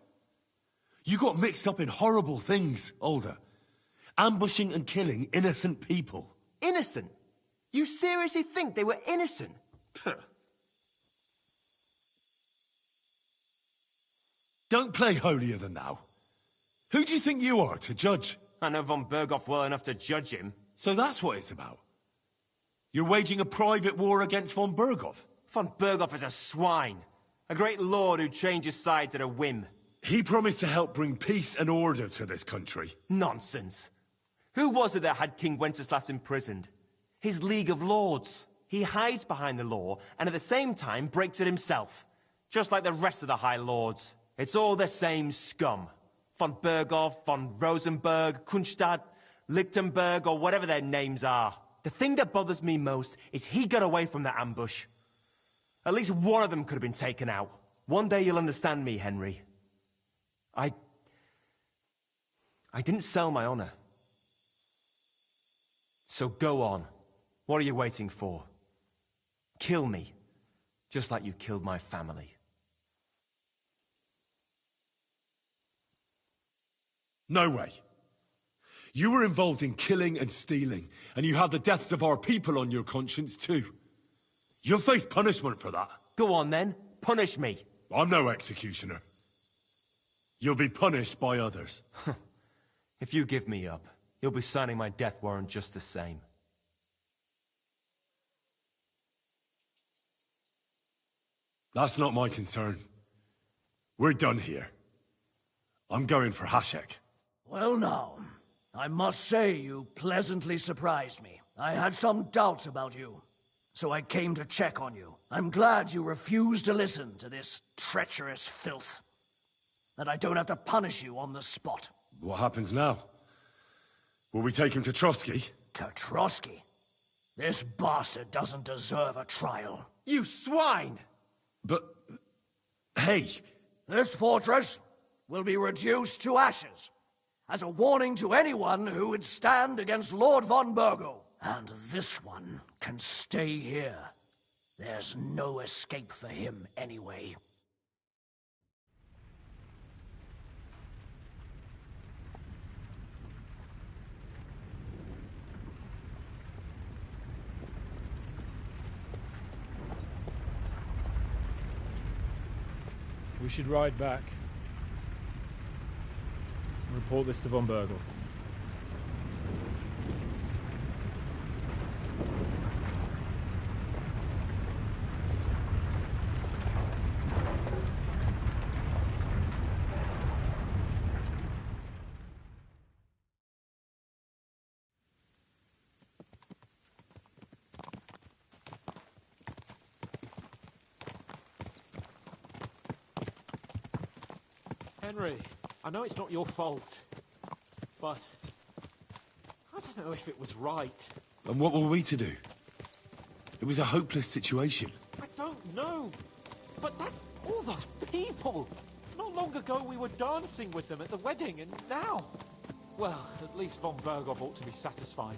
You got mixed up in horrible things, Alder. Ambushing and killing innocent people. Innocent? You seriously think they were innocent? Puh. Don't play holier than thou. Who do you think you are to judge? I know von Berghoff well enough to judge him. So that's what it's about. You're waging a private war against von Berghoff? Von Berghoff is a swine. A great lord who changes sides at a whim. He promised to help bring peace and order to this country. Nonsense. Who was it that had King Wenceslas imprisoned? His League of Lords. He hides behind the law, and at the same time breaks it himself. Just like the rest of the High Lords. It's all the same scum. Von Berghoff, von Rosenberg, Kunstadt, Lichtenberg, or whatever their names are. The thing that bothers me most is he got away from the ambush. At least one of them could have been taken out. One day you'll understand me, Henry. I didn't sell my honor. So go on. What are you waiting for? Kill me, just like you killed my family. No way. You were involved in killing and stealing, and you have the deaths of our people on your conscience too. You'll face punishment for that. Go on then, punish me. I'm no executioner. You'll be punished by others. If you give me up, you'll be signing my death warrant just the same. That's not my concern. We're done here. I'm going for Hashek. Well now, I must say you pleasantly surprised me. I had some doubts about you, so I came to check on you. I'm glad you refused to listen to this treacherous filth. That I don't have to punish you on the spot. What happens now? Will we take him to Trotsky? To Trotsky? This bastard doesn't deserve a trial. You swine! But... hey! This fortress will be reduced to ashes, as a warning to anyone who would stand against Lord von Bergo. And this one can stay here. There's no escape for him anyway. We should ride back. Report this to von Bergel. Henry, I know it's not your fault, but I don't know if it was right. And what were we to do? It was a hopeless situation. I don't know, but that's all those people. Not long ago we were dancing with them at the wedding, and now... Well, at least von Berghoff ought to be satisfied.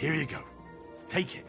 Here you go. Take it.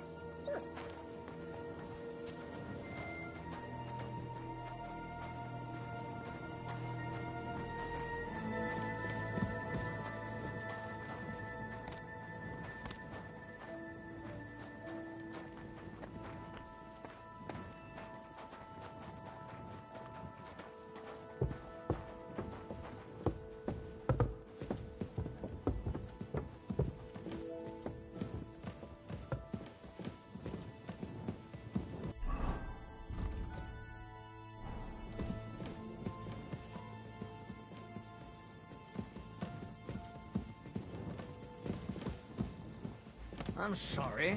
I'm sorry.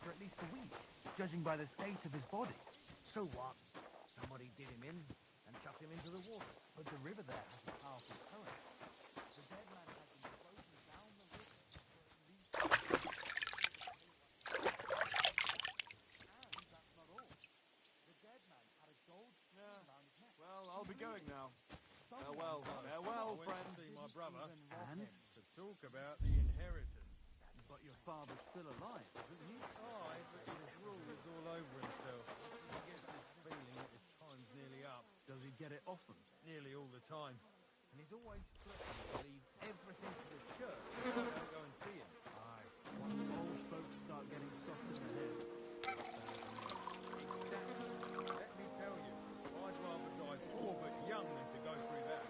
For at least a week, judging by the state of his body. So what? Somebody did him in and chucked him into the water. But the river there has a powerful current. The dead man has been frozen down the river for at least... And that's not all. The dead man had a gold chain around his neck. Well, I'll be going now. Farewell, friend. To see my brother and to talk about the inheritance. But your father's still alive, isn't he? Aye, but his rule is all over himself. He gets this feeling that his time's nearly up. Does he get it often? Nearly all the time. And he's always threatening to leave everything to the church. I don't go and see him. Aye, once old folks start getting soft in the head. Let me tell you, I'd rather die poor but young than to go through that.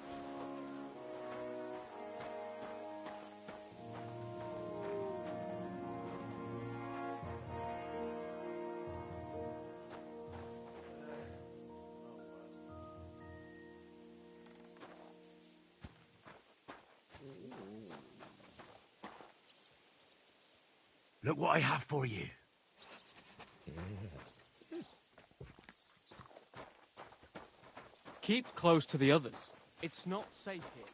Look what I have for you. Keep close to the others. It's not safe here.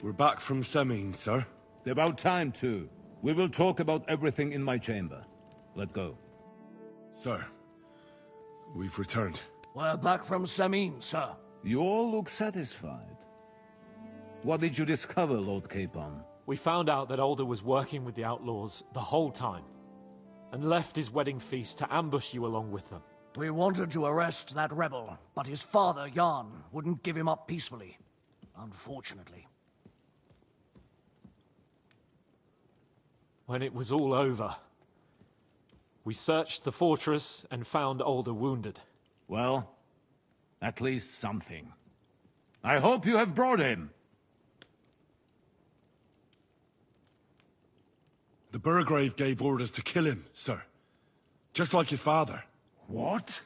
We're back from Semine, sir. About time, too. We will talk about everything in my chamber. Let's go. Sir, we've returned. We're back from Semine, sir. You all look satisfied. What did you discover, Lord Capon? We found out that Alder was working with the outlaws the whole time, and left his wedding feast to ambush you along with them. We wanted to arrest that rebel, but his father, Jan, wouldn't give him up peacefully. Unfortunately. When it was all over, we searched the fortress and found Alder wounded. Well, at least something. I hope you have brought him. The Burgrave gave orders to kill him, sir. Just like his father. What?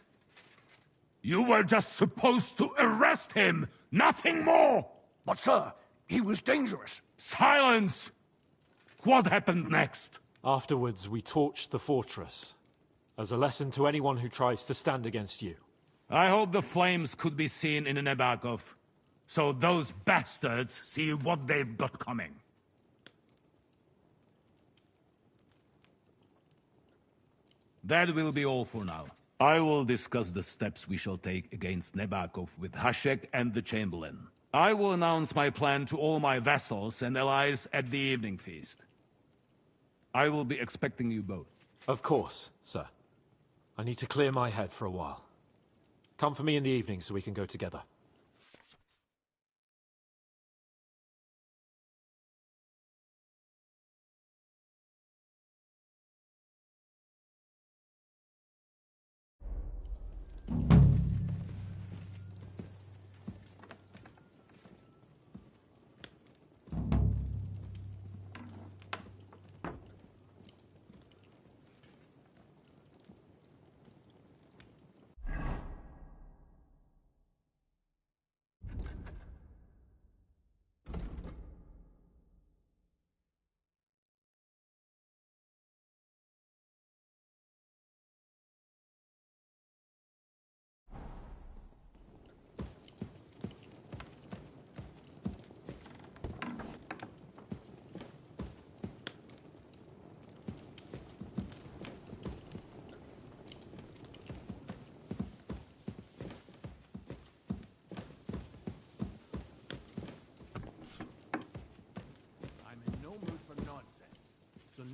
You were just supposed to arrest him, nothing more! But sir, he was dangerous. Silence! What happened next? Afterwards, we torched the fortress, as a lesson to anyone who tries to stand against you. I hope the flames could be seen in Nebakov, so those bastards see what they've got coming. That will be all for now. I will discuss the steps we shall take against Nebakov with Hashek and the Chamberlain. I will announce my plan to all my vassals and allies at the evening feast. I will be expecting you both. Of course, sir. I need to clear my head for a while. Come for me in the evening so we can go together.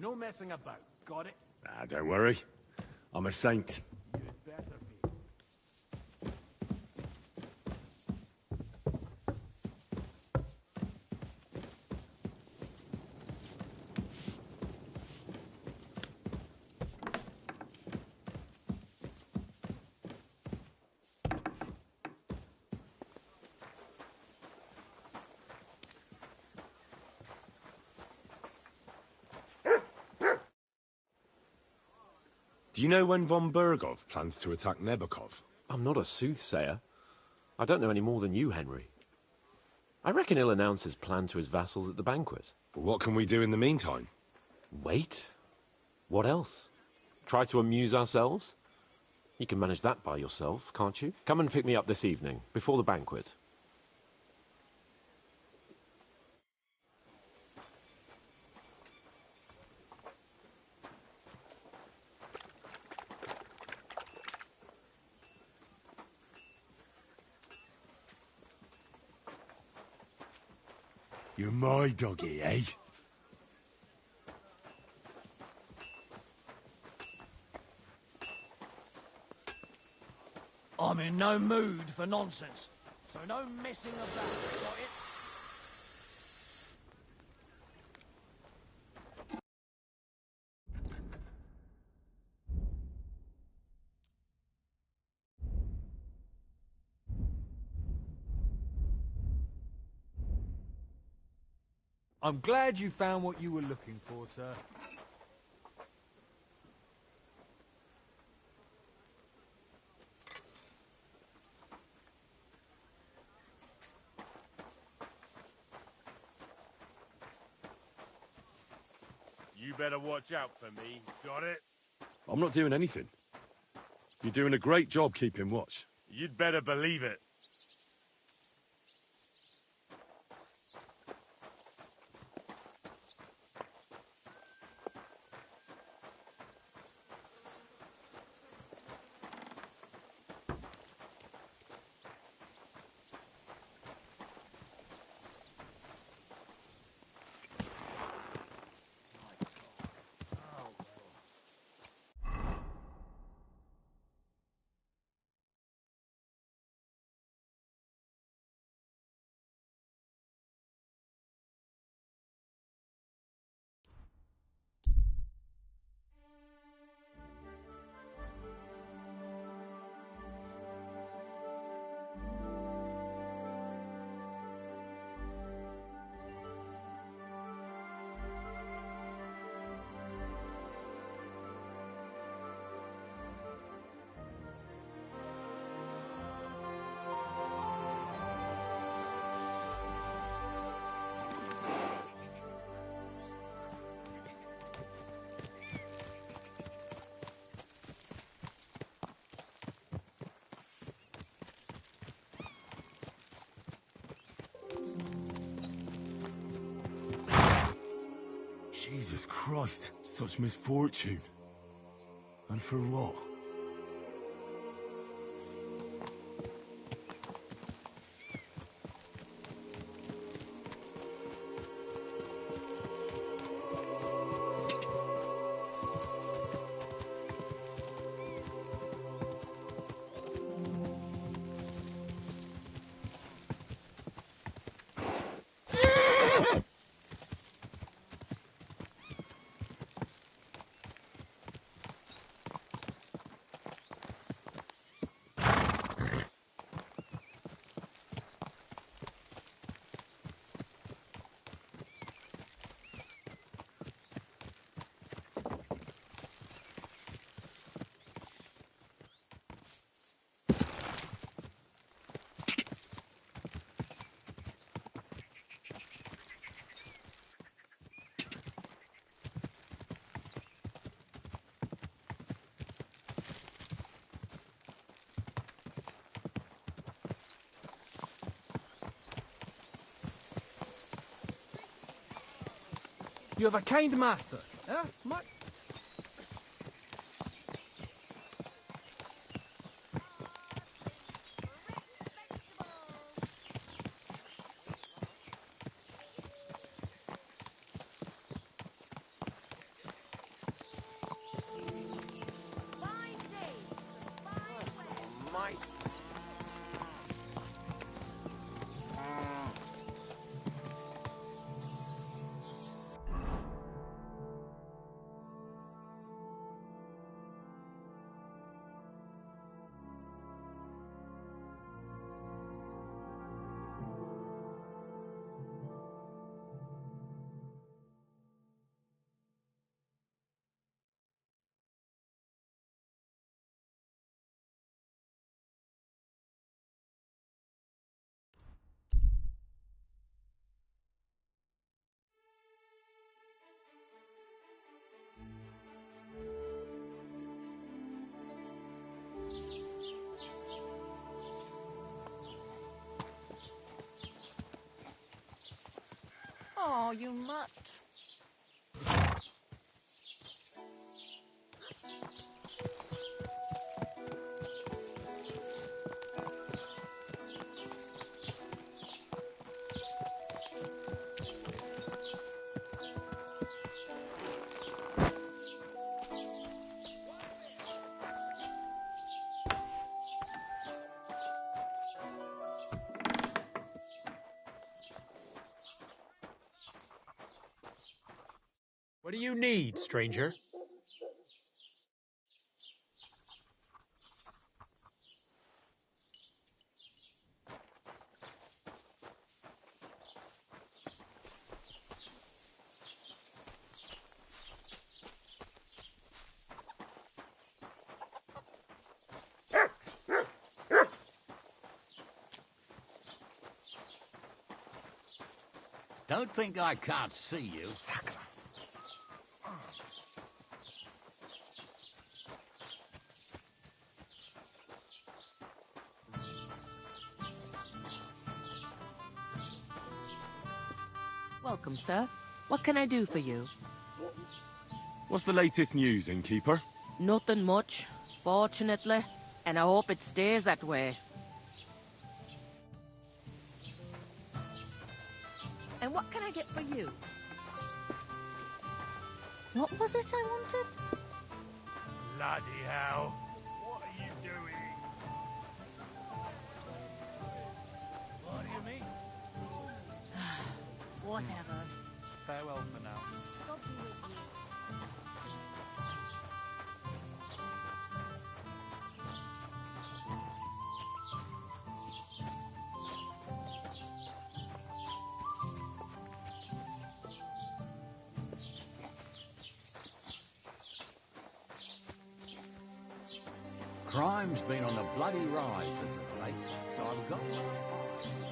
No messing about. Got it? Ah, don't worry. I'm a saint. You'd better be. Do you know when von Burgov plans to attack Nebakov? I'm not a soothsayer. I don't know any more than you, Henry. I reckon he'll announce his plan to his vassals at the banquet. Well, what can we do in the meantime? Wait? What else? Try to amuse ourselves? You can manage that by yourself, can't you? Come and pick me up this evening, before the banquet. You're my doggy, eh? I'm in no mood for nonsense, so no messing about, got it? I'm glad you found what you were looking for, sir. You better watch out for me. Got it? I'm not doing anything. You're doing a great job keeping watch. You'd better believe it. Jesus Christ, such misfortune. And for what? You have a kind master, eh? Oh, you mutt. What do you need, stranger? Don't think I can't see you. Welcome, sir. What can I do for you? What's the latest news, innkeeper? Nothing much, fortunately, and I hope it stays that way. And what can I get for you? What was it I wanted? Bloody hell. What are you doing? What do you mean? Whatever. Farewell for now. God be with you. Crime's been on a bloody rise as of late, so I've got my eye on you.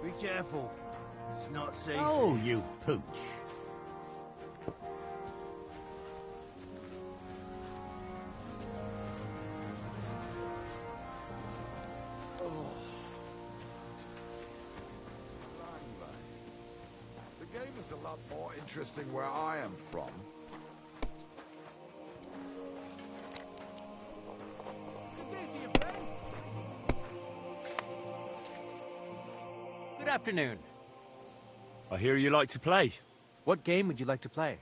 Be careful. It's not safe. Oh, you pooch. The game is a lot more interesting where I am from. Good afternoon. I hear you like to play. What game would you like to play?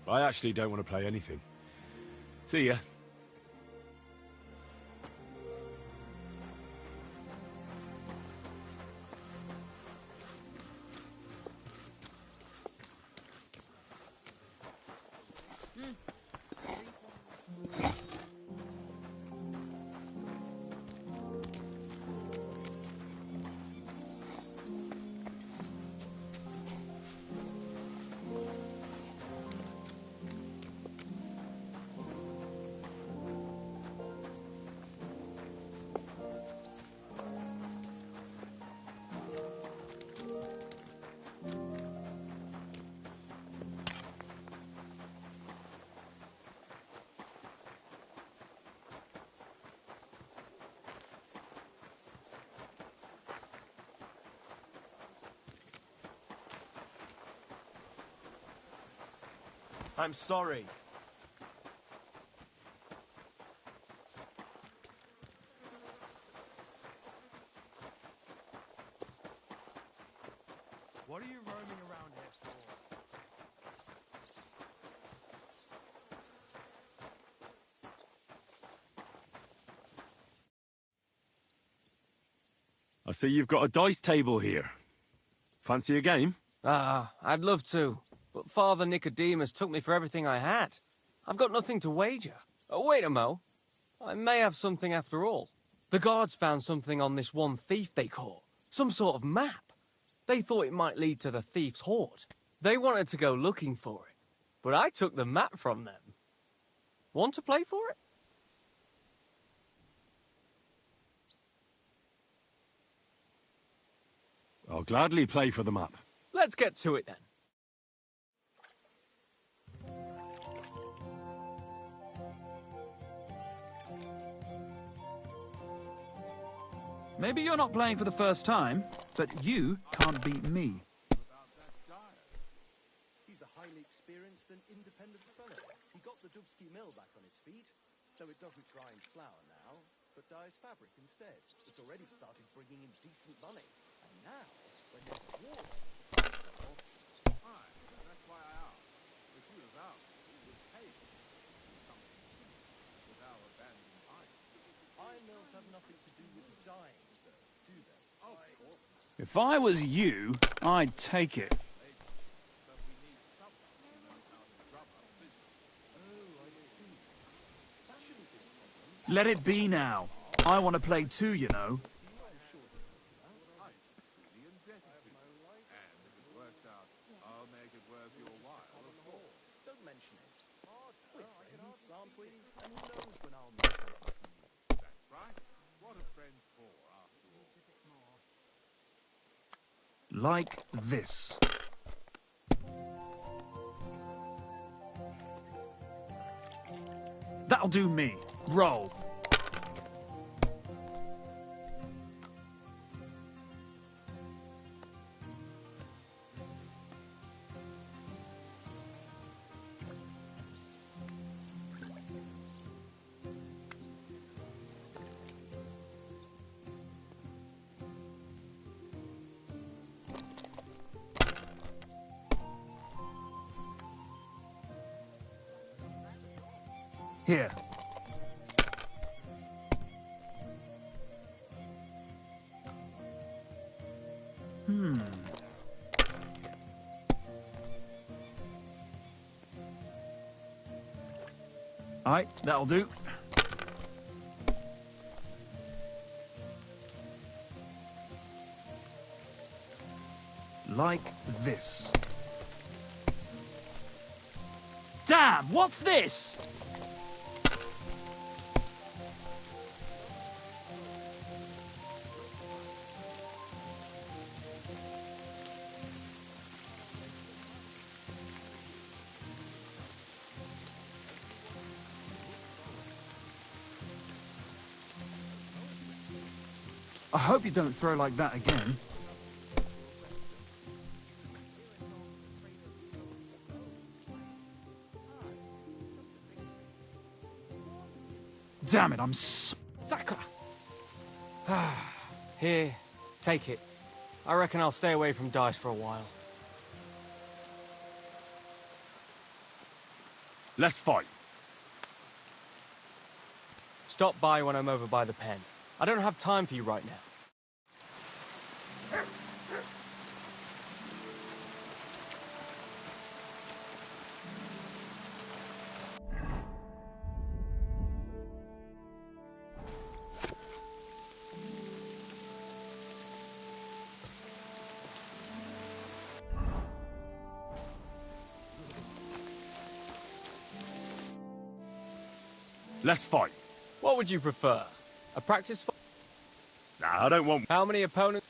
I actually don't want to play anything. See ya. I'm sorry. What are you roaming around here for? I see you've got a dice table here. Fancy a game? Ah, I'd love to. But Father Nicodemus took me for everything I had. I've got nothing to wager. Oh, wait a mo. I may have something after all. The guards found something on this one thief they caught. Some sort of map. They thought it might lead to the thief's hoard. They wanted to go looking for it. But I took the map from them. Want to play for it? I'll gladly play for the map. Let's get to it then. Maybe you're not playing for the first time, but you can't beat me. He's a highly experienced and independent fellow. He got the Dubsky mill back on his feet, though it doesn't grind flour now, but dyes fabric instead. It's already started bringing in decent money. And now, when there's war... Aye, that's why I asked. If he was out, he would pay something with our abandoned iron. Iron mills have nothing to do with dyeing, though, do they? Of course. If I was you, I'd take it. Let it be now. I want to play too, you know. Don't mention it. We're friends, aren't we? And who knows when I'll meet you. That's right. What are friends for, after all? Like this. That'll do me. Roll. Here. Alright, that'll do. Like this. Damn, what's this? I hope you don't throw like that again. Damn it, I'm sucker. Here, take it. I reckon I'll stay away from dice for a while. Let's fight. Stop by when I'm over by the pen. I don't have time for you right now. Let's fight. What would you prefer? A practice fight? Nah, I don't want... How many opponents?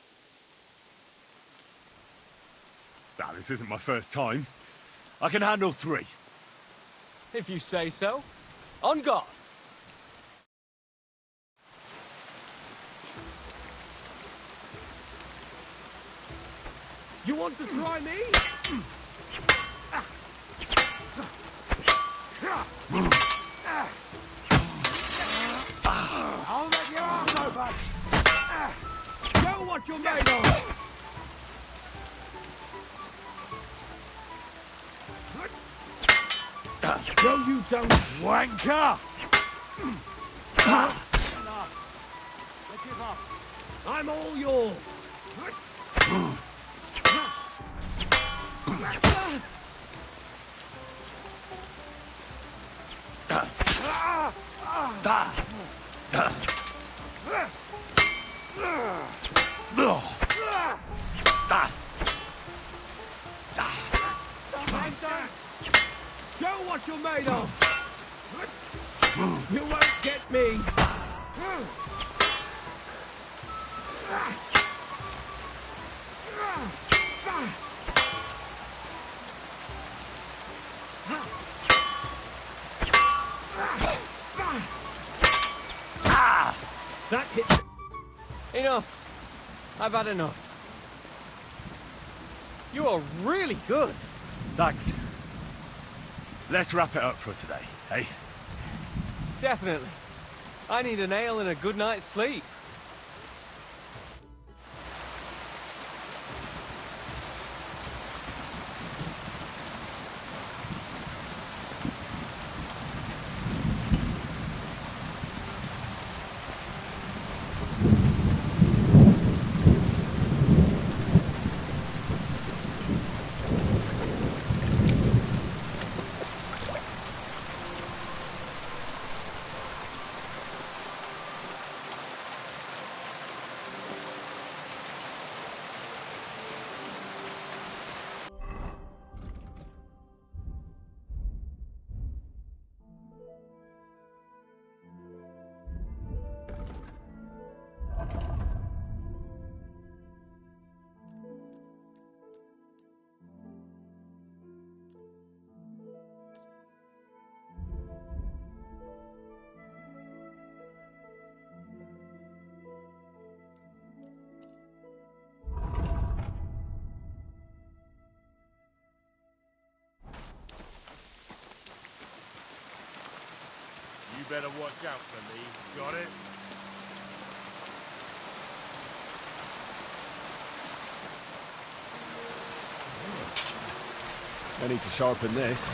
Nah, this isn't my first time. I can handle 3. If you say so. On guard. You want to try me? I'll make your arms open! Show what you're made of! No, you don't, wanker! Enough. I give up. I'm all yours. Show what you're made of! You won't get me! That hit. Enough. I've had enough. You are really good. Thanks. Let's wrap it up for today, eh? Definitely. I need an ale and a good night's sleep. You better watch out for me. Got it? I need to sharpen this.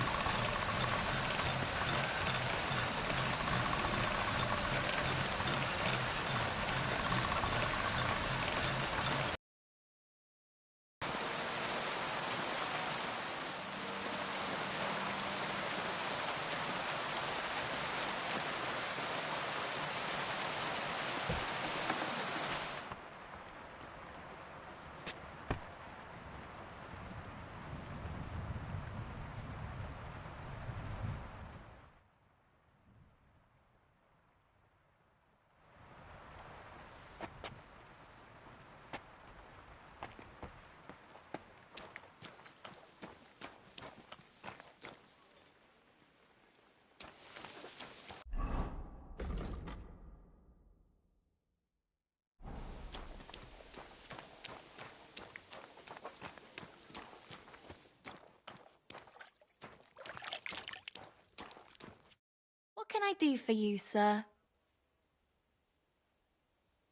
What can I do for you, sir?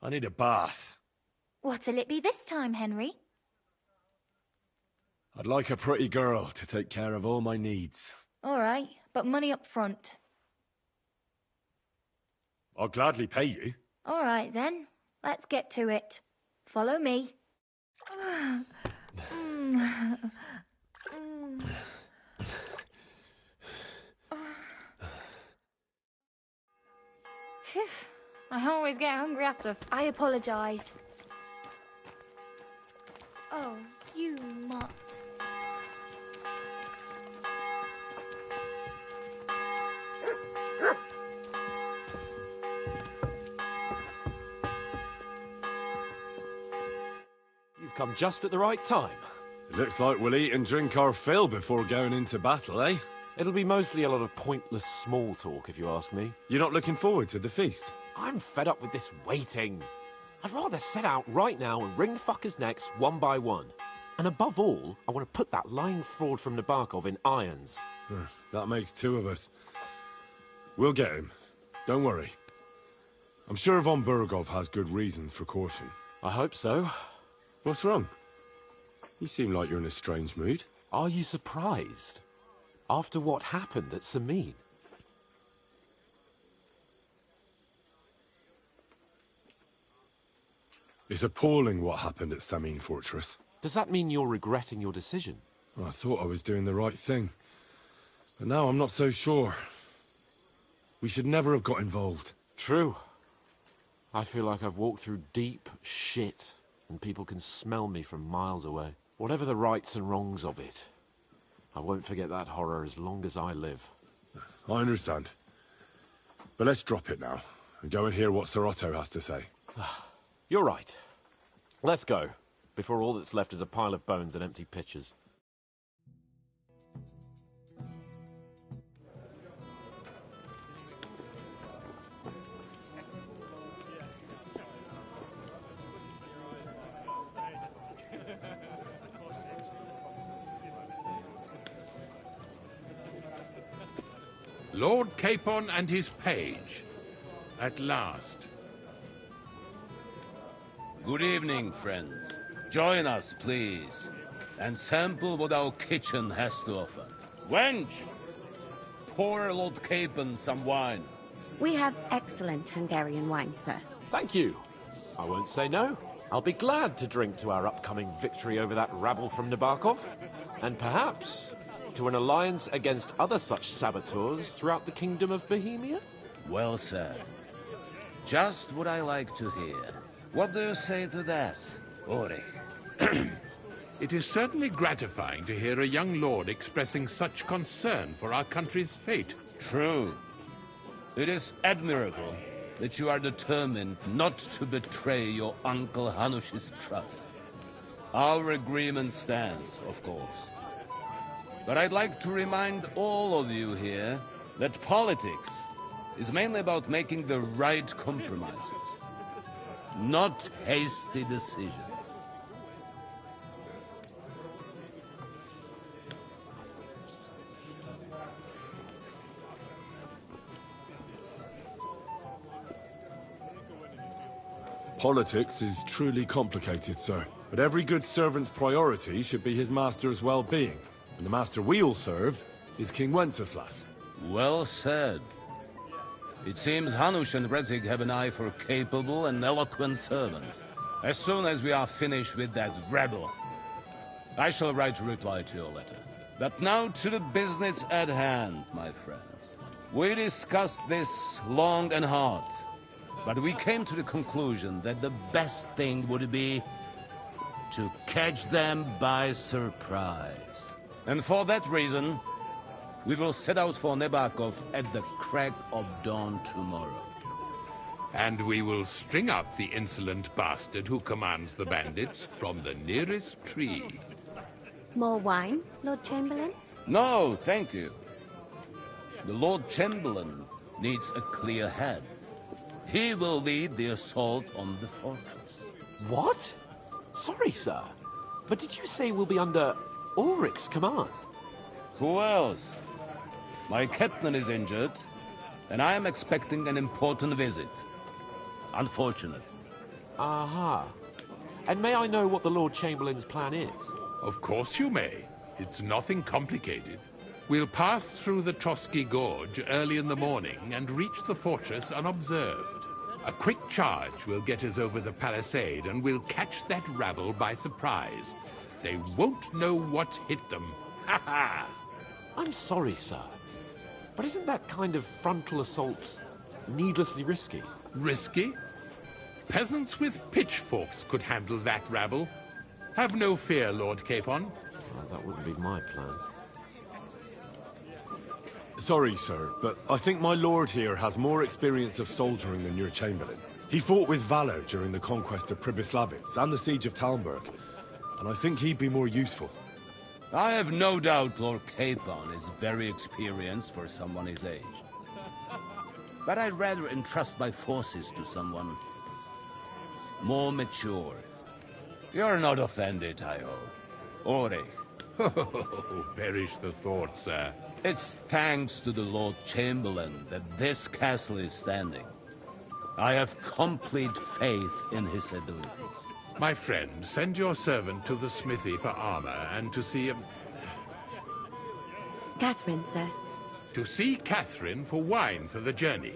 I need a bath. What'll it be this time, Henry? I'd like a pretty girl to take care of all my needs. All right, but money up front. I'll gladly pay you. All right, then. Let's get to it. Follow me. Phew. I always get hungry after. I apologize. Oh, you mutt. You've come just at the right time. It looks like we'll eat and drink our fill before going into battle, eh? It'll be mostly a lot of pointless small talk, if you ask me. You're not looking forward to the feast? I'm fed up with this waiting. I'd rather set out right now and wring fuckers' necks one by one. And above all, I want to put that lying fraud from Nabokov in irons. That makes two of us. We'll get him. Don't worry. I'm sure von Burgov has good reasons for caution. I hope so. What's wrong? You seem like you're in a strange mood. Are you surprised? After what happened at Samin? It's appalling what happened at Samin Fortress. Does that mean you're regretting your decision? I thought I was doing the right thing. But now I'm not so sure. We should never have got involved. True. I feel like I've walked through deep shit, and people can smell me from miles away. Whatever the rights and wrongs of it, I won't forget that horror as long as I live. I understand. But let's drop it now, and go and hear what Sir Otto has to say. You're right. Let's go, before all that's left is a pile of bones and empty pitchers. Lord Capon and his page. At last. Good evening, friends. Join us, please, and sample what our kitchen has to offer. Wench! Pour Lord Capon some wine. We have excellent Hungarian wine, sir. Thank you. I won't say no. I'll be glad to drink to our upcoming victory over that rabble from Nabokov, and perhaps to an alliance against other such saboteurs throughout the Kingdom of Bohemia? Well said. Just what I like to hear. What do you say to that, Ulrich? It is certainly gratifying to hear a young lord expressing such concern for our country's fate. True. It is admirable that you are determined not to betray your Uncle Hanush's trust. Our agreement stands, of course. But I'd like to remind all of you here that politics is mainly about making the right compromises, not hasty decisions. Politics is truly complicated, sir. But every good servant's priority should be his master's well-being. And the master we'll serve is King Wenceslas. Well said. It seems Hanush and Rezig have an eye for capable and eloquent servants. As soon as we are finished with that rebel, I shall write a reply to your letter. But now to the business at hand, my friends. We discussed this long and hard, but we came to the conclusion that the best thing would be to catch them by surprise. And for that reason, we will set out for Nebakov at the crack of dawn tomorrow. And we will string up the insolent bastard who commands the bandits from the nearest tree. More wine, Lord Chamberlain? No, thank you. The Lord Chamberlain needs a clear head. He will lead the assault on the fortress. What? Sorry, sir. But did you say we'll be under Ulrich's command? Who else? My captain is injured, and I am expecting an important visit. Unfortunate. Aha. And may I know what the Lord Chamberlain's plan is? Of course you may. It's nothing complicated. We'll pass through the Trotsky Gorge early in the morning and reach the fortress unobserved. A quick charge will get us over the palisade, and we'll catch that rabble by surprise. They won't know what hit them. Ha ha! I'm sorry, sir. But isn't that kind of frontal assault needlessly risky? Risky? Peasants with pitchforks could handle that rabble. Have no fear, Lord Capon. Well, that wouldn't be my plan. Sorry, sir, but I think my lord here has more experience of soldiering than your Chamberlain. He fought with valor during the conquest of Pribyslavitz and the siege of Talmberg, and I think he'd be more useful. I have no doubt Lord Capon is very experienced for someone his age. But I'd rather entrust my forces to someone more mature. You're not offended, I hope. Ulrich. Oh, perish the thought, sir. It's thanks to the Lord Chamberlain that this castle is standing. I have complete faith in his abilities. My friend, send your servant to the smithy for armor and to see him. Catherine, sir. To see Catherine for wine for the journey.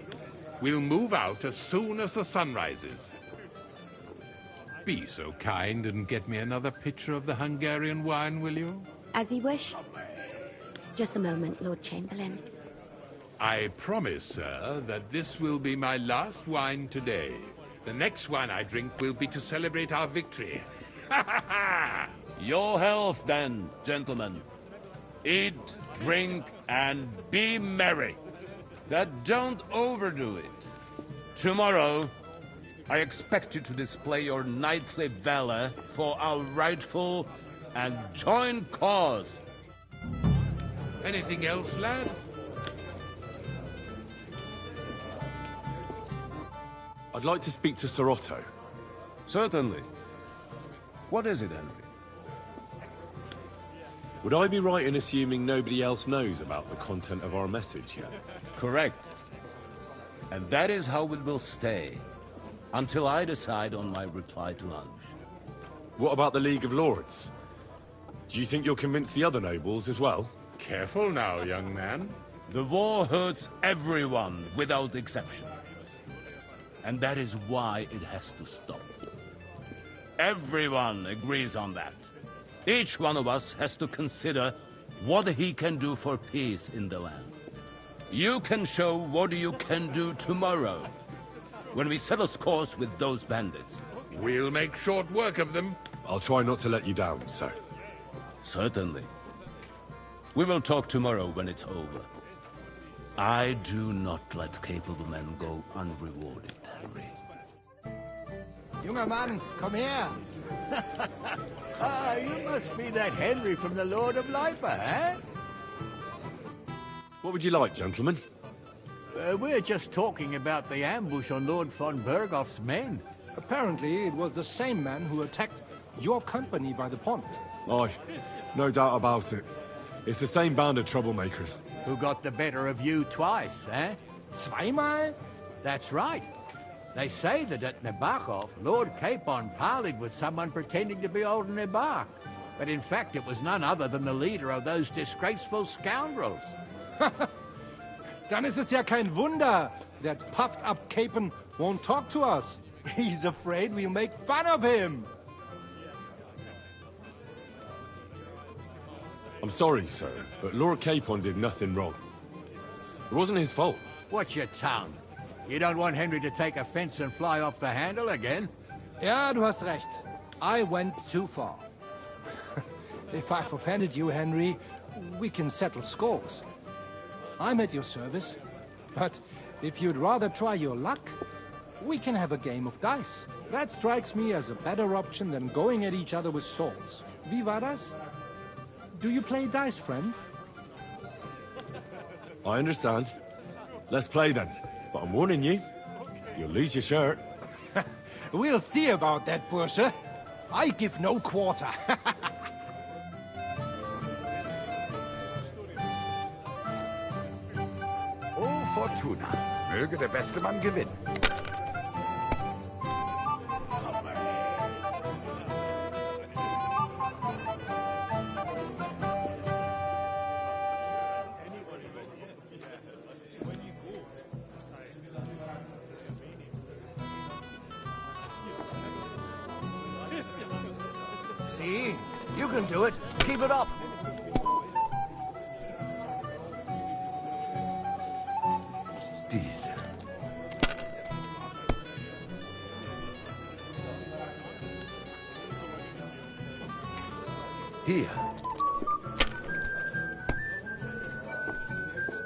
We'll move out as soon as the sun rises. Be so kind and get me another pitcher of the Hungarian wine, will you? As you wish. Just a moment, Lord Chamberlain. I promise, sir, that this will be my last wine today. The next wine I drink will be to celebrate our victory. Your health, then, gentlemen. Eat, drink, and be merry. But don't overdo it. Tomorrow, I expect you to display your knightly valor for our rightful and joint cause. Anything else, lad? I'd like to speak to Sir Otto. Certainly. What is it, Henry? Would I be right in assuming nobody else knows about the content of our message yet? Correct. And that is how it will stay, until I decide on my reply to Ange. What about the League of Lords? Do you think you'll convince the other nobles as well? Careful now, young man. The war hurts everyone, without exception. And that is why it has to stop. Everyone agrees on that. Each one of us has to consider what he can do for peace in the land. You can show what you can do tomorrow, when we settle scores with those bandits. We'll make short work of them. I'll try not to let you down, sir. Certainly. We will talk tomorrow when it's over. I do not let capable men go unrewarded, Henry. Junger Mann, komm her! You must be that Henry from the Lord of Lipa, eh? What would you like, gentlemen? We're just talking about the ambush on Lord von Bergoff's men. Apparently, it was the same man who attacked your company by the pond. Aye, no doubt about it. It's the same band of troublemakers. Who got the better of you twice, eh? Zweimal? That's right. They say that at Nabokov, Lord Capon parleyed with someone pretending to be old Nebach. But in fact, it was none other than the leader of those disgraceful scoundrels. Dann ist es ja kein Wunder that puffed-up Capon won't talk to us. He's afraid we'll make fun of him. I'm sorry, sir, but Lord Capon did nothing wrong. It wasn't his fault. Watch your tongue. You don't want Henry to take offense and fly off the handle again? Ja, du hast recht. I went too far. If I've offended you, Henry, we can settle scores. I'm at your service. But if you'd rather try your luck, we can have a game of dice. That strikes me as a better option than going at each other with swords. Wie war das? Do you play dice, friend? I understand. Let's play then. But I'm warning you, you'll lose your shirt. We'll see about that, Bursche. I give no quarter. Oh, Fortuna. Möge der beste Mann gewinnen. See? You can do it. Keep it up. Diese. Hier.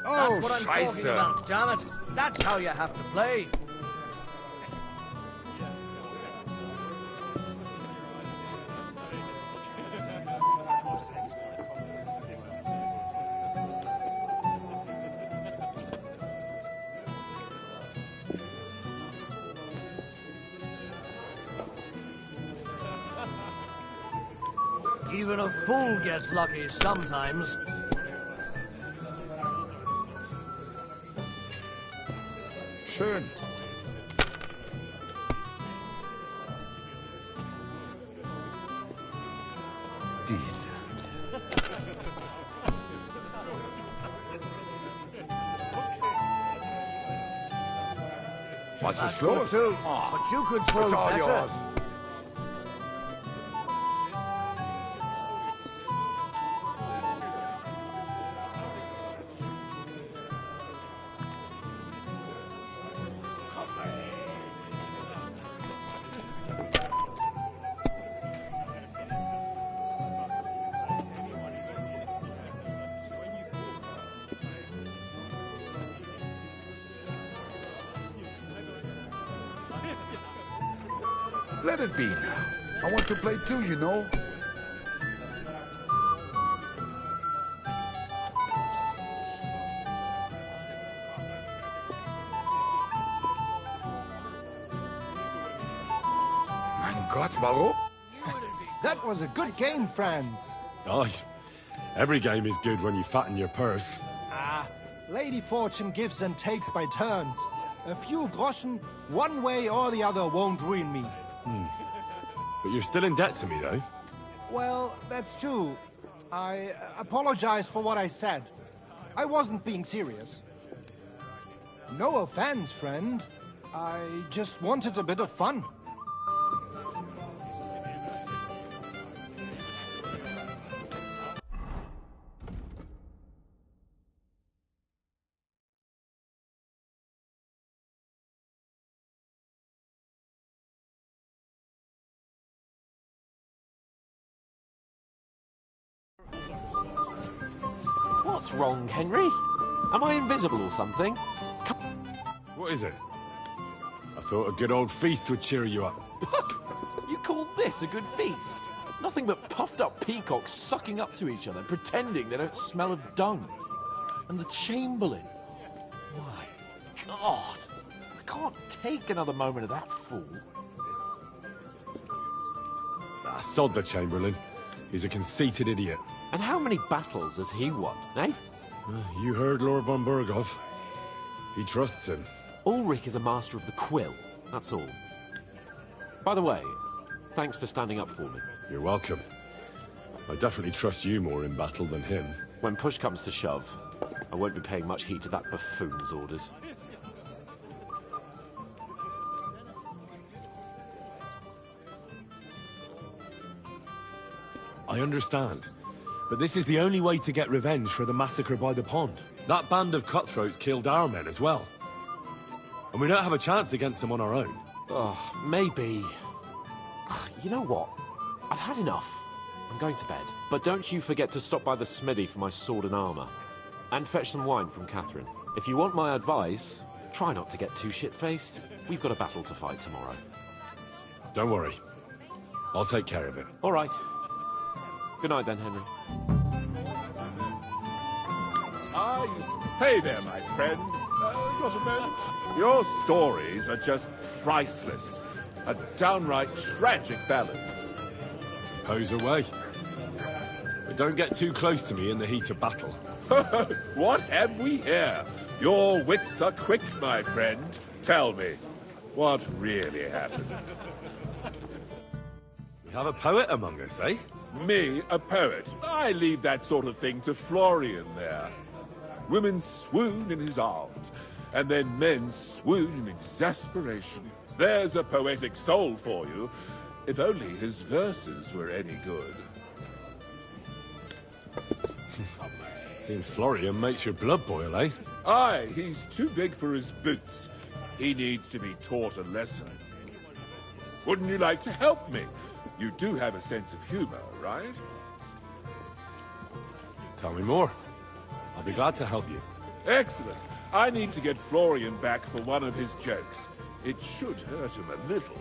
That's what I'm talking Scheiße. about, damn it. That's how you have to play. Even a fool gets lucky sometimes. schön. Diese. Was That's ist los? good too, but you could throw It's all better. yours. Let it be now. I want to play too, you know. Mein Gott, warum? That was a good game, friends. Aye. Every game is good when you fatten your purse. Ah, Lady Fortune gives and takes by turns. A few groschen, one way or the other, won't ruin me. But you're still in debt to me, though. Well, that's true. I apologize for what I said. I wasn't being serious. No offense, friend. I just wanted a bit of fun. What's wrong, Henry? Am I invisible or something? What is it? I thought a good old feast would cheer you up. You call this a good feast? Nothing but puffed up peacocks sucking up to each other, pretending they don't smell of dung. And the Chamberlain. My God. I can't take another moment of that fool. Ah, sod the Chamberlain. He's a conceited idiot. And how many battles has he won, eh? You heard Lord von Burgov. He trusts him. Ulrich is a master of the quill, that's all. By the way, thanks for standing up for me. You're welcome. I definitely trust you more in battle than him. When push comes to shove, I won't be paying much heed to that buffoon's orders. I understand. But this is the only way to get revenge for the massacre by the pond. That band of cutthroats killed our men as well. And we don't have a chance against them on our own. Oh, maybe. You know what? I've had enough. I'm going to bed. But don't you forget to stop by the smithy for my sword and armor. And fetch some wine from Catherine. If you want my advice, try not to get too shit-faced. We've got a battle to fight tomorrow. Don't worry. I'll take care of it. All right. Good night then, Henry. Hey there, my friend. Just a moment. Your stories are just priceless. A downright tragic ballad. Hose away. But don't get too close to me in the heat of battle. What have we here? Your wits are quick, my friend. Tell me, what really happened? We have a poet among us, eh? Me, a poet. I leave that sort of thing to Florian there. Women swoon in his arms, and then men swoon in exasperation. There's a poetic soul for you, if only his verses were any good. Seems Florian makes your blood boil, eh? Aye, he's too big for his boots. He needs to be taught a lesson. Wouldn't you like to help me? You do have a sense of humor, right? Tell me more. I'll be glad to help you. Excellent. I need to get Florian back for one of his jokes. It should hurt him a little.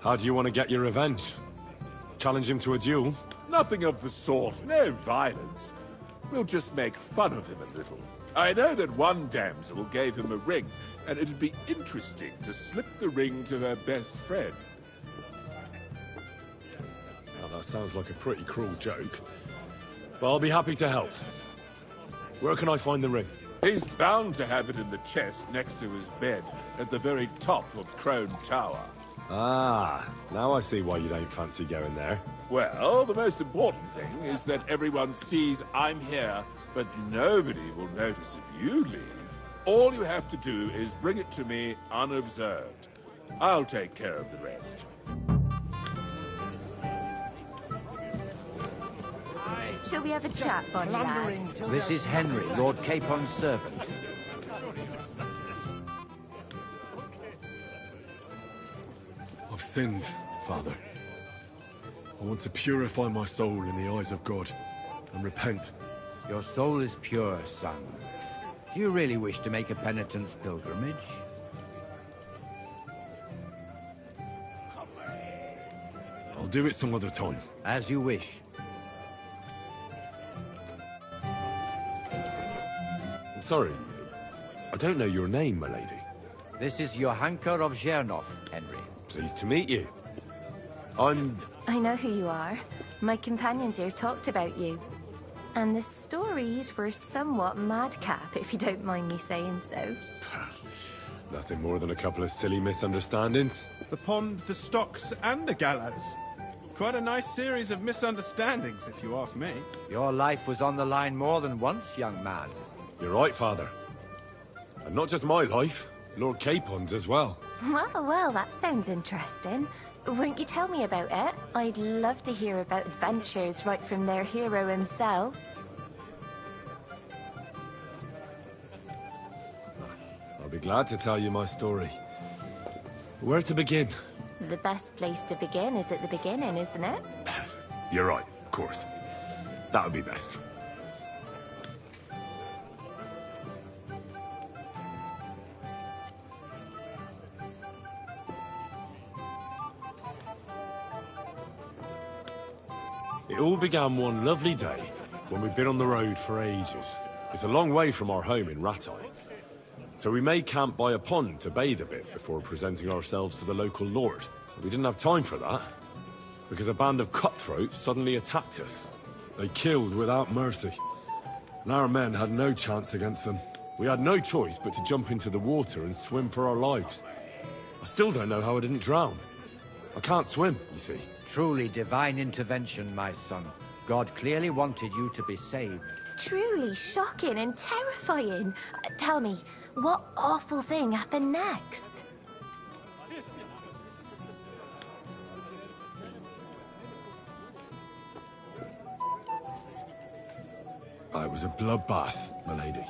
How do you want to get your revenge? Challenge him to a duel? Nothing of the sort. No violence. We'll just make fun of him a little. I know that one damsel gave him a ring, and it'd be interesting to slip the ring to her best friend. Now, that sounds like a pretty cruel joke. But I'll be happy to help. Where can I find the ring? He's bound to have it in the chest next to his bed, at the very top of Crone Tower. Ah, now I see why you don't fancy going there. Well, the most important thing is that everyone sees I'm here, but nobody will notice if you leave. All you have to do is bring it to me unobserved. I'll take care of the rest. Shall we have a chat, Bonnie lad? This is Henry, Lord Capon's servant. I've sinned, Father. I want to purify my soul in the eyes of God and repent. Your soul is pure, son. Do you really wish to make a penitence pilgrimage? I'll do it some other time. As you wish. I'm sorry. I don't know your name, my lady. This is Johanka of Zhernov, Henry. Pleased to meet you. I know who you are. My companions here talked about you. And the stories were somewhat madcap, if you don't mind me saying so. Nothing more than a couple of silly misunderstandings. The pond, the stocks, and the gallows. Quite a nice series of misunderstandings, if you ask me. Your life was on the line more than once, young man. You're right, Father. And not just my life, Lord Capon's as well. Well, that sounds interesting. Won't you tell me about it? I'd love to hear about adventures right from their hero himself. I'll be glad to tell you my story. Where to begin? The best place to begin is at the beginning, isn't it? You're right, of course. That would be best. It all began one lovely day when we'd been on the road for ages. It's a long way from our home in Ratai. So we made camp by a pond to bathe a bit before presenting ourselves to the local lord. We didn't have time for that, because a band of cutthroats suddenly attacked us. They killed without mercy, and our men had no chance against them. We had no choice but to jump into the water and swim for our lives. I still don't know how I didn't drown. I can't swim, you see. Truly divine intervention, my son. God clearly wanted you to be saved. Truly shocking and terrifying. Tell me, what awful thing happened next? It was a bloodbath, my lady.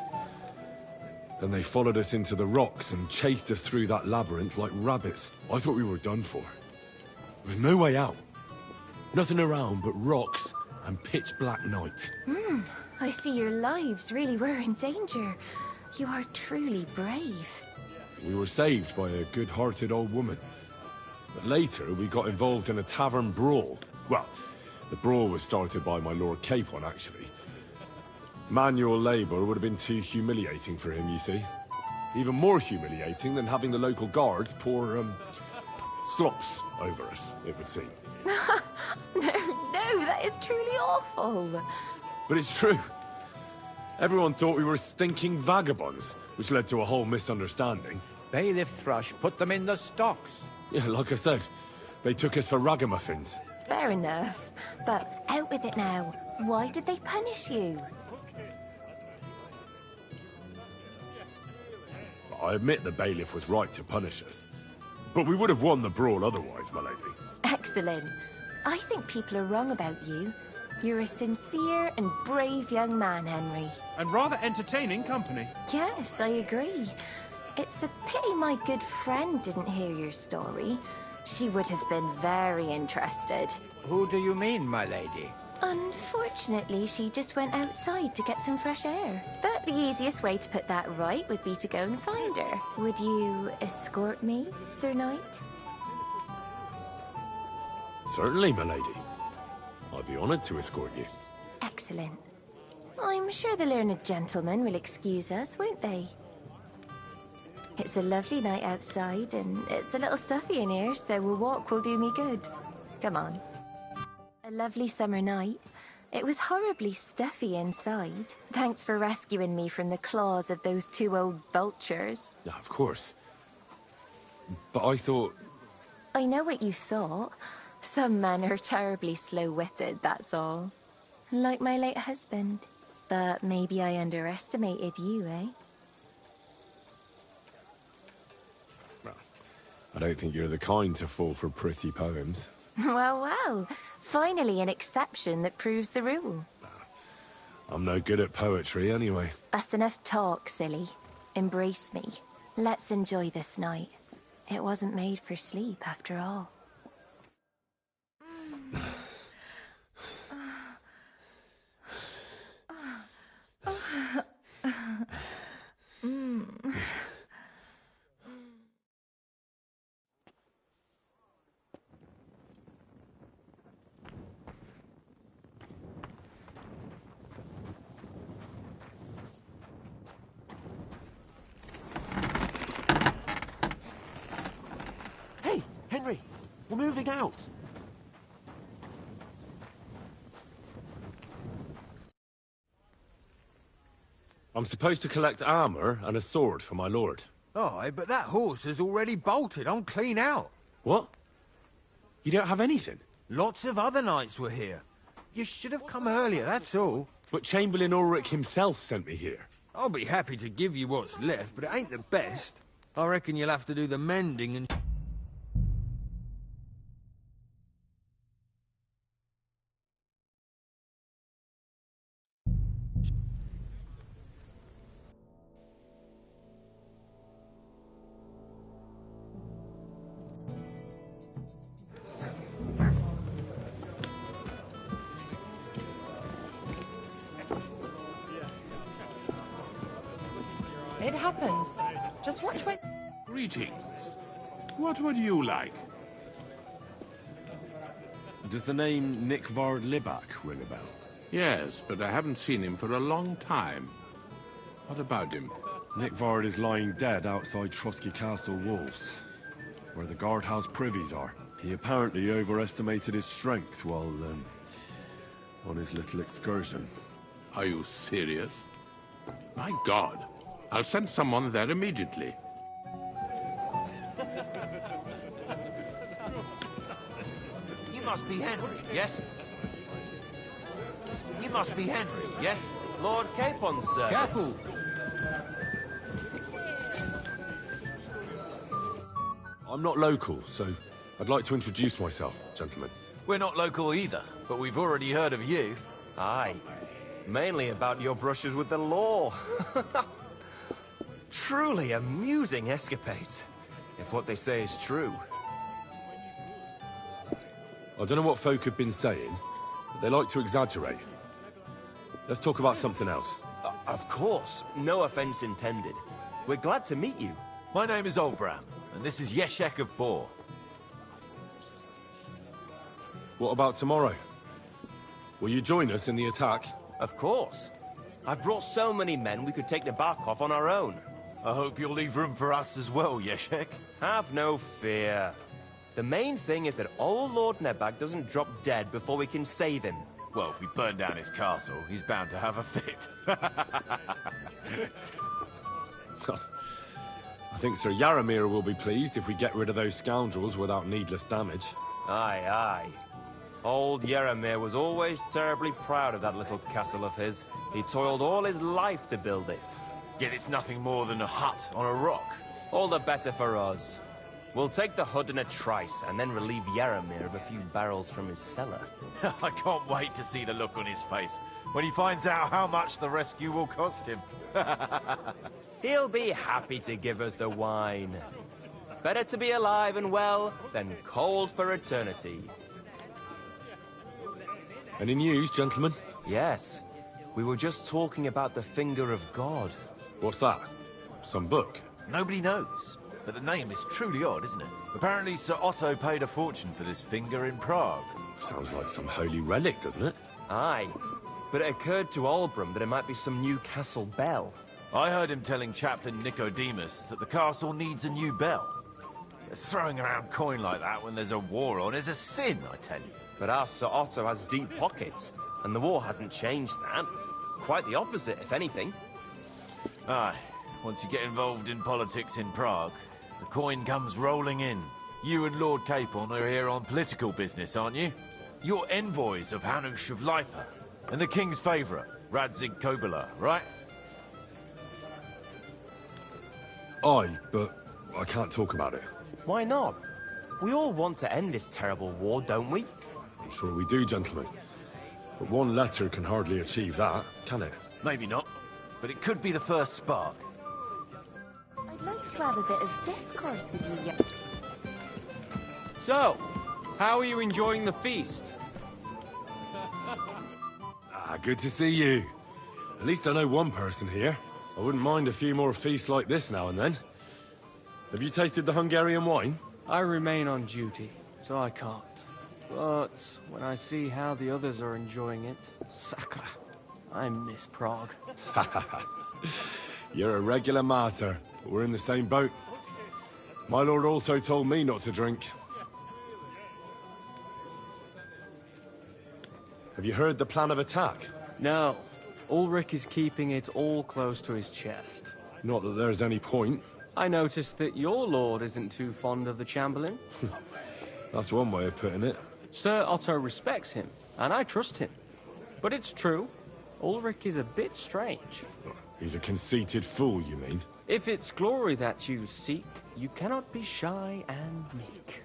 Then they followed us into the rocks and chased us through that labyrinth like rabbits. I thought we were done for. There was no way out. Nothing around but rocks and pitch black night. I see your lives really were in danger. You are truly brave. We were saved by a good-hearted old woman. But later, we got involved in a tavern brawl. Well, the brawl was started by my Lord Capon, actually. Manual labor would have been too humiliating for him, you see. Even more humiliating than having the local guards pour, slops over us, it would seem. No, that is truly awful. But it's true. Everyone thought we were stinking vagabonds, which led to a whole misunderstanding. Bailiff Thrush put them in the stocks. Yeah, like I said, they took us for ragamuffins. Fair enough. But out with it now. Why did they punish you? I admit the bailiff was right to punish us. But we would have won the brawl otherwise, my lady. Excellent. I think people are wrong about you. You're a sincere and brave young man, Henry. And rather entertaining company. Yes, I agree. It's a pity my good friend didn't hear your story. She would have been very interested. Who do you mean, my lady? Unfortunately, she just went outside to get some fresh air. But the easiest way to put that right would be to go and find her. Would you escort me, Sir Knight? Certainly, my lady. I'd be honored to escort you. Excellent. I'm sure the learned gentlemen will excuse us, won't they? It's a lovely night outside, and it's a little stuffy in here, so a walk will do me good. Come on. A lovely summer night. It was horribly stuffy inside. Thanks for rescuing me from the claws of those two old vultures. Yeah, of course. But I thought... I know what you thought. Some men are terribly slow-witted, that's all. Like my late husband. But maybe I underestimated you, eh? I don't think you're the kind to fall for pretty poems. Well, well. Finally an exception that proves the rule. I'm no good at poetry anyway. That's enough talk, silly. Embrace me. Let's enjoy this night. It wasn't made for sleep, after all. Hey, Henry, we're moving out. I'm supposed to collect armor and a sword for my lord. Aye, but that horse has already bolted on clean out. What? You don't have anything? Lots of other knights were here. You should have come earlier, that's all. But Chamberlain Ulrich himself sent me here. I'll be happy to give you what's left, but it ain't the best. I reckon you'll have to do the mending and... It happens. Just watch when... Greetings. What would you like? Does the name Nick Vard Libak ring a bell? Yes, but I haven't seen him for a long time. What about him? Nick Vard is lying dead outside Trotsky Castle walls, where the guardhouse privies are. He apparently overestimated his strength while, on his little excursion. Are you serious? My God. I'll send someone there immediately. You must be Henry, yes? You must be Henry, yes? Lord Capon's servant. Careful! I'm not local, so I'd like to introduce myself, gentlemen. We're not local either, but we've already heard of you. Aye. Mainly about your brushes with the law. Truly amusing escapades, if what they say is true. I don't know what folk have been saying, but they like to exaggerate. Let's talk about something else. Of course. No offense intended. We're glad to meet you. My name is Olbram, and this is Yeshek of Bor. What about tomorrow? Will you join us in the attack? Of course. I've brought so many men we could take the bark off on our own. I hope you'll leave room for us as well, Yeshek. Have no fear. The main thing is that old Lord Nebag doesn't drop dead before we can save him. Well, if we burn down his castle, he's bound to have a fit. I think Sir Yaramir will be pleased if we get rid of those scoundrels without needless damage. Aye, aye. Old Yaramir was always terribly proud of that little castle of his. He toiled all his life to build it. Yet it's nothing more than a hut on a rock. All the better for us. We'll take the hood in a trice, and then relieve Yaramir of a few barrels from his cellar. I can't wait to see the look on his face when he finds out how much the rescue will cost him. He'll be happy to give us the wine. Better to be alive and well than cold for eternity. Any news, gentlemen? Yes. We were just talking about the Finger of God. What's that? Some book? Nobody knows. But the name is truly odd, isn't it? Apparently Sir Otto paid a fortune for this finger in Prague. Sounds like some holy relic, doesn't it? Aye. But it occurred to Olbram that it might be some new castle bell. I heard him telling Chaplain Nicodemus that the castle needs a new bell. Throwing around coin like that when there's a war on is a sin, I tell you. But our Sir Otto has deep pockets. and the war hasn't changed that. Quite the opposite, if anything. Aye, once you get involved in politics in Prague, the coin comes rolling in. You and Lord Capon are here on political business, aren't you? You're envoys of Hanush of Lipa, and the king's favourite, Radzig Kobyla, right? Aye, but I can't talk about it. Why not? We all want to end this terrible war, don't we? I'm sure we do, gentlemen. But one letter can hardly achieve that, can it? Maybe not, but it could be the first spark. I'd like to have a bit of discourse with you, So, how are you enjoying the feast? Good to see you. At least I know one person here. I wouldn't mind a few more feasts like this now and then. Have you tasted the Hungarian wine? I remain on duty, so I can't. But when I see how the others are enjoying it, sacre, I miss Prague. You're a regular martyr, but we're in the same boat. My lord also told me not to drink. Have you heard the plan of attack? No. Ulrich is keeping it all close to his chest. Not that there's any point. I noticed that your lord isn't too fond of the Chamberlain. That's one way of putting it. Sir Otto respects him, and I trust him. But it's true, Ulrich is a bit strange. He's a conceited fool, you mean? If it's glory that you seek, you cannot be shy and meek.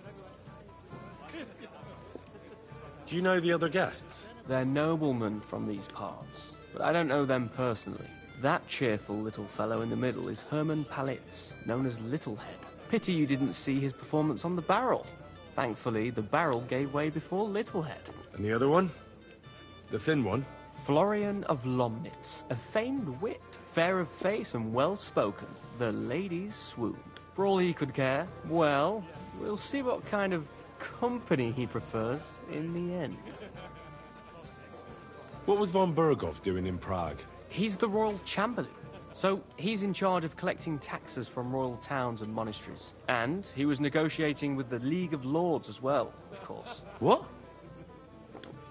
Do you know the other guests? They're noblemen from these parts, but I don't know them personally. That cheerful little fellow in the middle is Herman Palitz, known as Littlehead. Pity you didn't see his performance on the barrel. Thankfully, the barrel gave way before Littlehead. And the other one? The thin one? Florian of Lomnitz, a famed wit, fair of face and well-spoken. The ladies swooned. For all he could care, well, we'll see what kind of company he prefers in the end. What was von Berghoff doing in Prague? He's the royal chamberlain, so he's in charge of collecting taxes from royal towns and monasteries. And he was negotiating with the League of Lords as well, of course. What?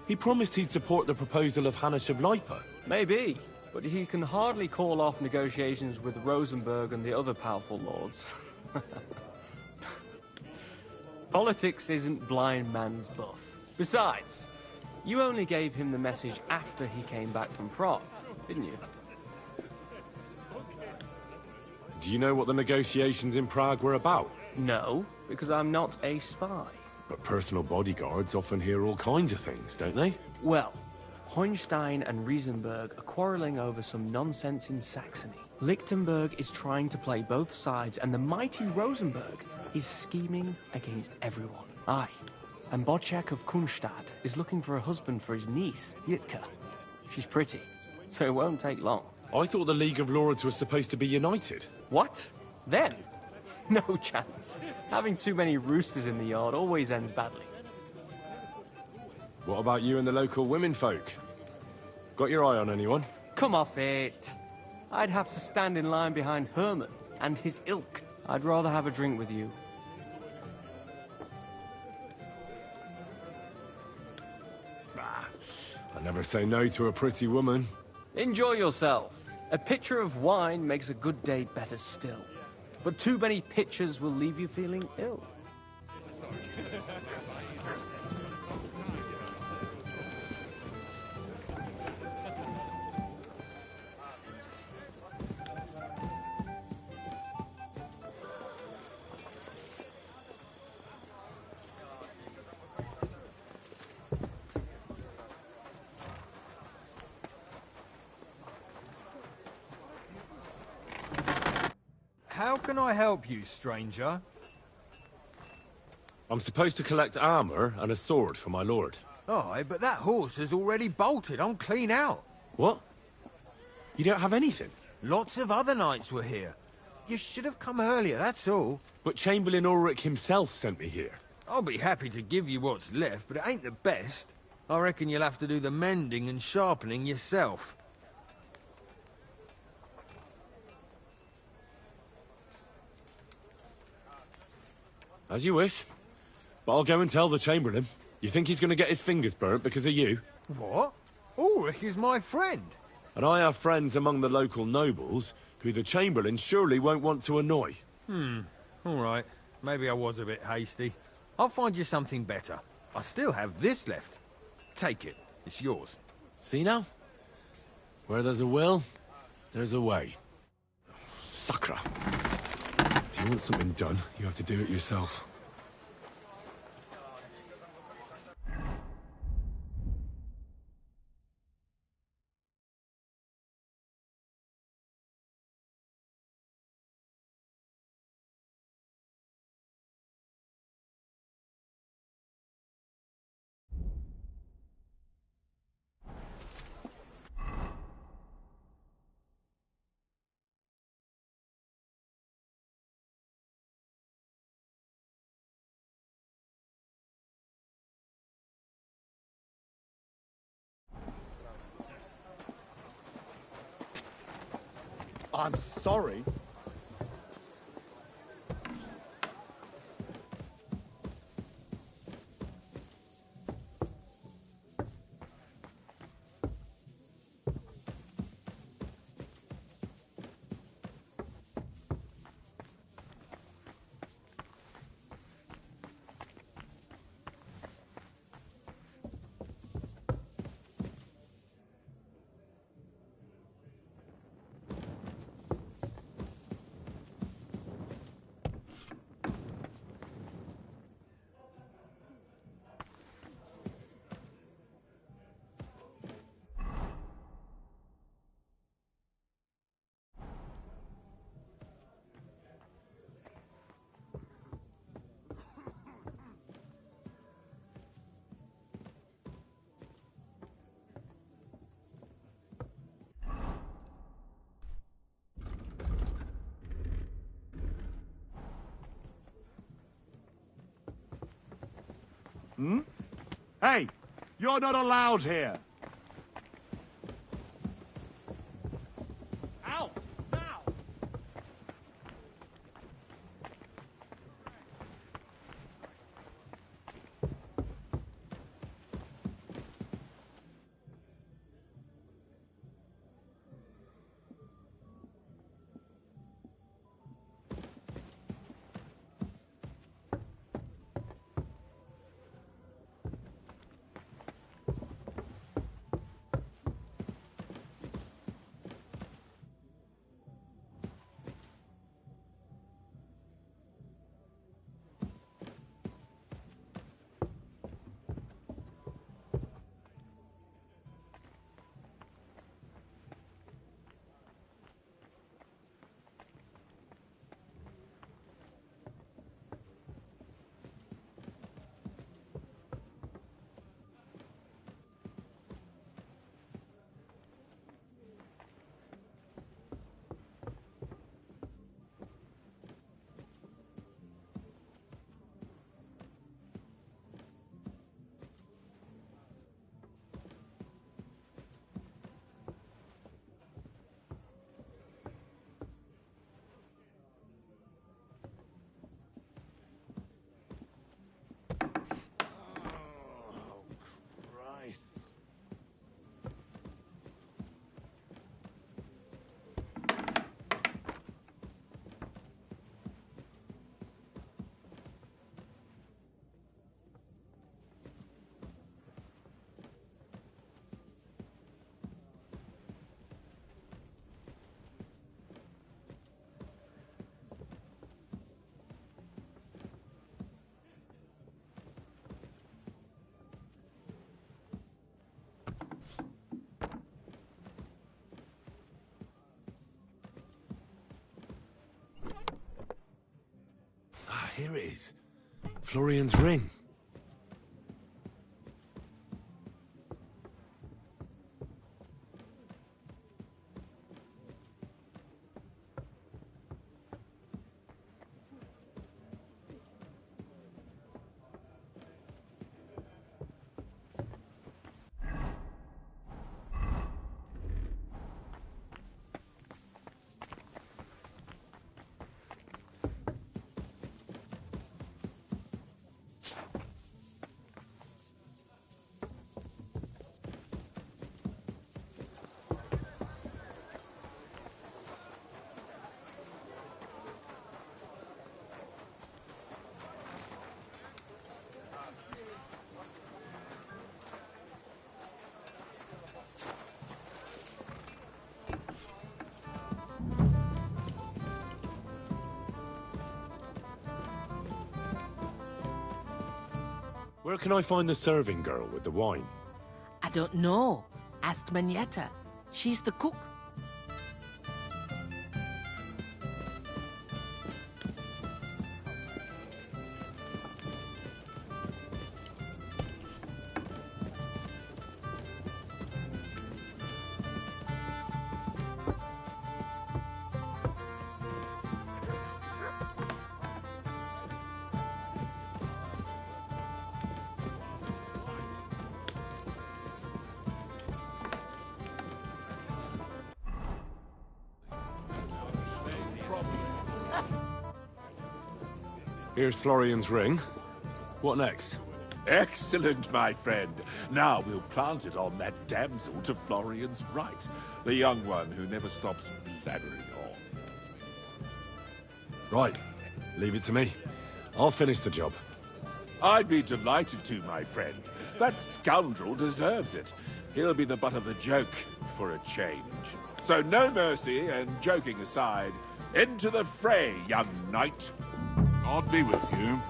He promised he'd support the proposal of Hanush of Lipa. Maybe, but he can hardly call off negotiations with Rosenberg and the other powerful lords. Politics isn't blind man's buff. Besides, you only gave him the message after he came back from Prague, didn't you? Do you know what the negotiations in Prague were about? No, because I'm not a spy. But personal bodyguards often hear all kinds of things, don't they? Well, Hohenstein and Riesenberg are quarreling over some nonsense in Saxony. Lichtenberg is trying to play both sides, and the mighty Rosenberg is scheming against everyone. Aye, and Bocek of Kunstadt is looking for a husband for his niece, Yitka. She's pretty, so it won't take long. I thought the League of Lords was supposed to be united. What? Then? No chance. Having too many roosters in the yard always ends badly. What about you and the local women folk? Got your eye on anyone? Come off it. I'd have to stand in line behind Herman and his ilk. I'd rather have a drink with you. I never say no to a pretty woman. Enjoy yourself. A pitcher of wine makes a good day better still. But too many pitchers will leave you feeling ill. How can I help you, stranger? I'm supposed to collect armor and a sword for my lord. Aye, but that horse has already bolted. I'm clean out. What? You don't have anything? Lots of other knights were here. You should have come earlier, that's all. But Chamberlain Ulrich himself sent me here. I'll be happy to give you what's left, but it ain't the best. I reckon you'll have to do the mending and sharpening yourself. As you wish. But I'll go and tell the Chamberlain. You think he's going to get his fingers burnt because of you? What? Ulrich is my friend. And I have friends among the local nobles who the Chamberlain surely won't want to annoy. All right. Maybe I was a bit hasty. I'll find you something better. I still have this left. Take it. It's yours. See now? Where there's a will, there's a way. Sucker. If you want something done, you have to do it yourself. I'm sorry. Hmm? Hey, you're not allowed here. Out! Now! Here it is. Florian's ring. Where can I find the serving girl with the wine? I don't know. Ask Manietta. She's the cook. Here's Florian's ring. What next? Excellent, my friend. Now we'll plant it on that damsel to Florian's right. The young one who never stops blabbering on. Right. Leave it to me. I'll finish the job. I'd be delighted to, my friend. That scoundrel deserves it. He'll be the butt of the joke for a change. So no mercy, and joking aside, into the fray, young knight. God be with you.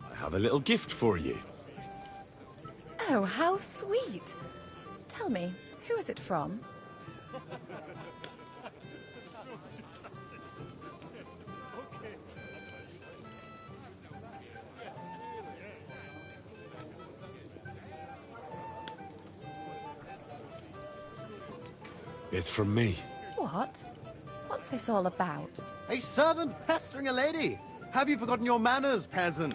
I have a little gift for you. Oh, how sweet. Tell me, who is it from? It's from me. What? What's this all about? A servant pestering a lady! Have you forgotten your manners, peasant?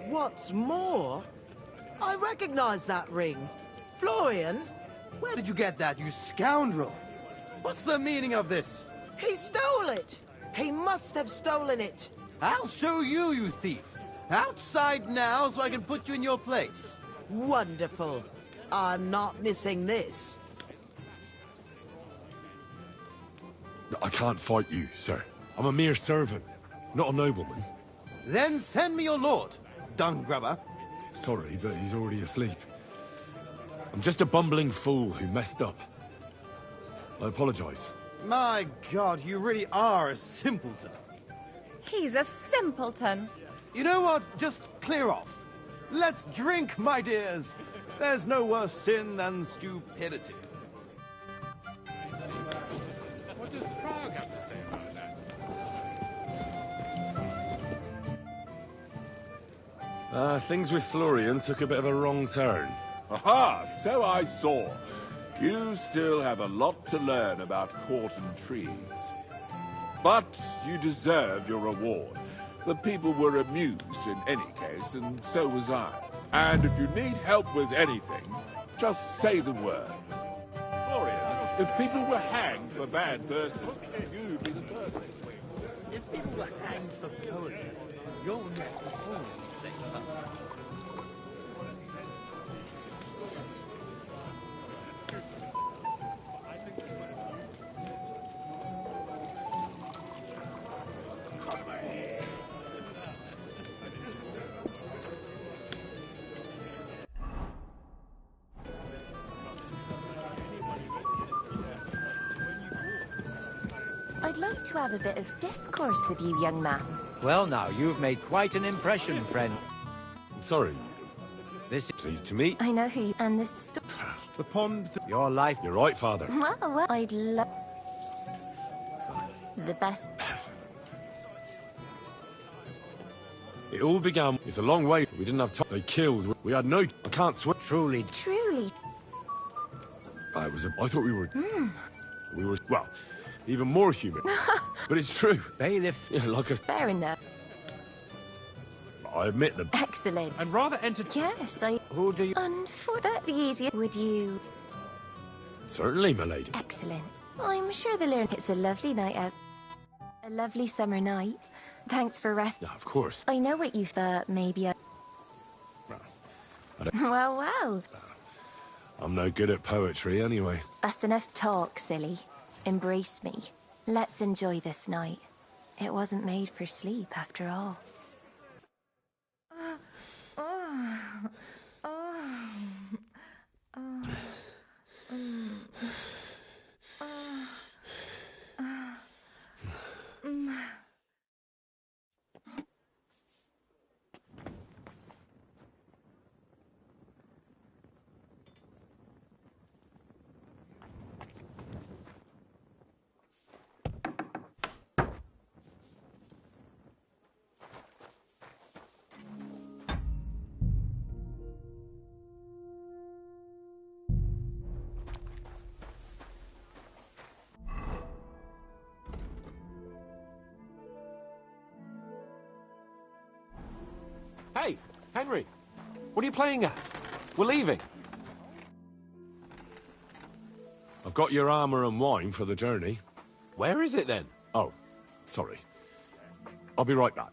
What's more, I recognize that ring. Florian? Where did you get that, you scoundrel? What's the meaning of this? He stole it! He must have stolen it! I'll show you, you thief! Outside now so I can put you in your place. Wonderful. I'm not missing this. I can't fight you, sir. I'm a mere servant, not a nobleman. Then send me your lord, dung grubber. Sorry, but he's already asleep. I'm just a bumbling fool who messed up. I apologize. My God, you really are a simpleton. He's a simpleton. You know what? Just clear off. Let's drink, my dears. There's no worse sin than stupidity. What does Prague have to say about that? Things with Florian took a bit of a wrong turn. Aha, so I saw. You still have a lot to learn about court and trees. But you deserve your reward. The people were amused in any case, and so was I. And if you need help with anything, just say the word. Florian, if people were hanged for bad verses, you'd be the first. If people were hanged for poetry, you're next to say that. I'd like to have a bit of discourse with you, young man. Well now, you've made quite an impression, friend. I'm sorry. This Pleased to meet. I know who you... and this... The pond... Your life... You're right, Father. Well, I'd love... the best... It all began... It's a long way. We didn't have time. They killed. We had no... I can't swear. Truly. Truly. I thought we were... We were... Well... Even more human. But it's true. Bailiff. Yeah, like a... Fair enough. I admit them. Excellent. And rather entertaining. Yes, I... Who do you... Unfortunately easier. Would you... Certainly, my lady. Excellent. I'm sure they'll learn it's a lovely night out. A lovely summer night. Thanks for rest. Yeah, of course. I know what you thought, maybe Well, well. I'm no good at poetry anyway. That's enough talk, silly. Embrace me. Let's enjoy this night. It wasn't made for sleep, after all. Hey, Henry, what are you playing at? We're leaving. I've got your armor and wine for the journey. Where is it then? Oh, sorry. I'll be right back.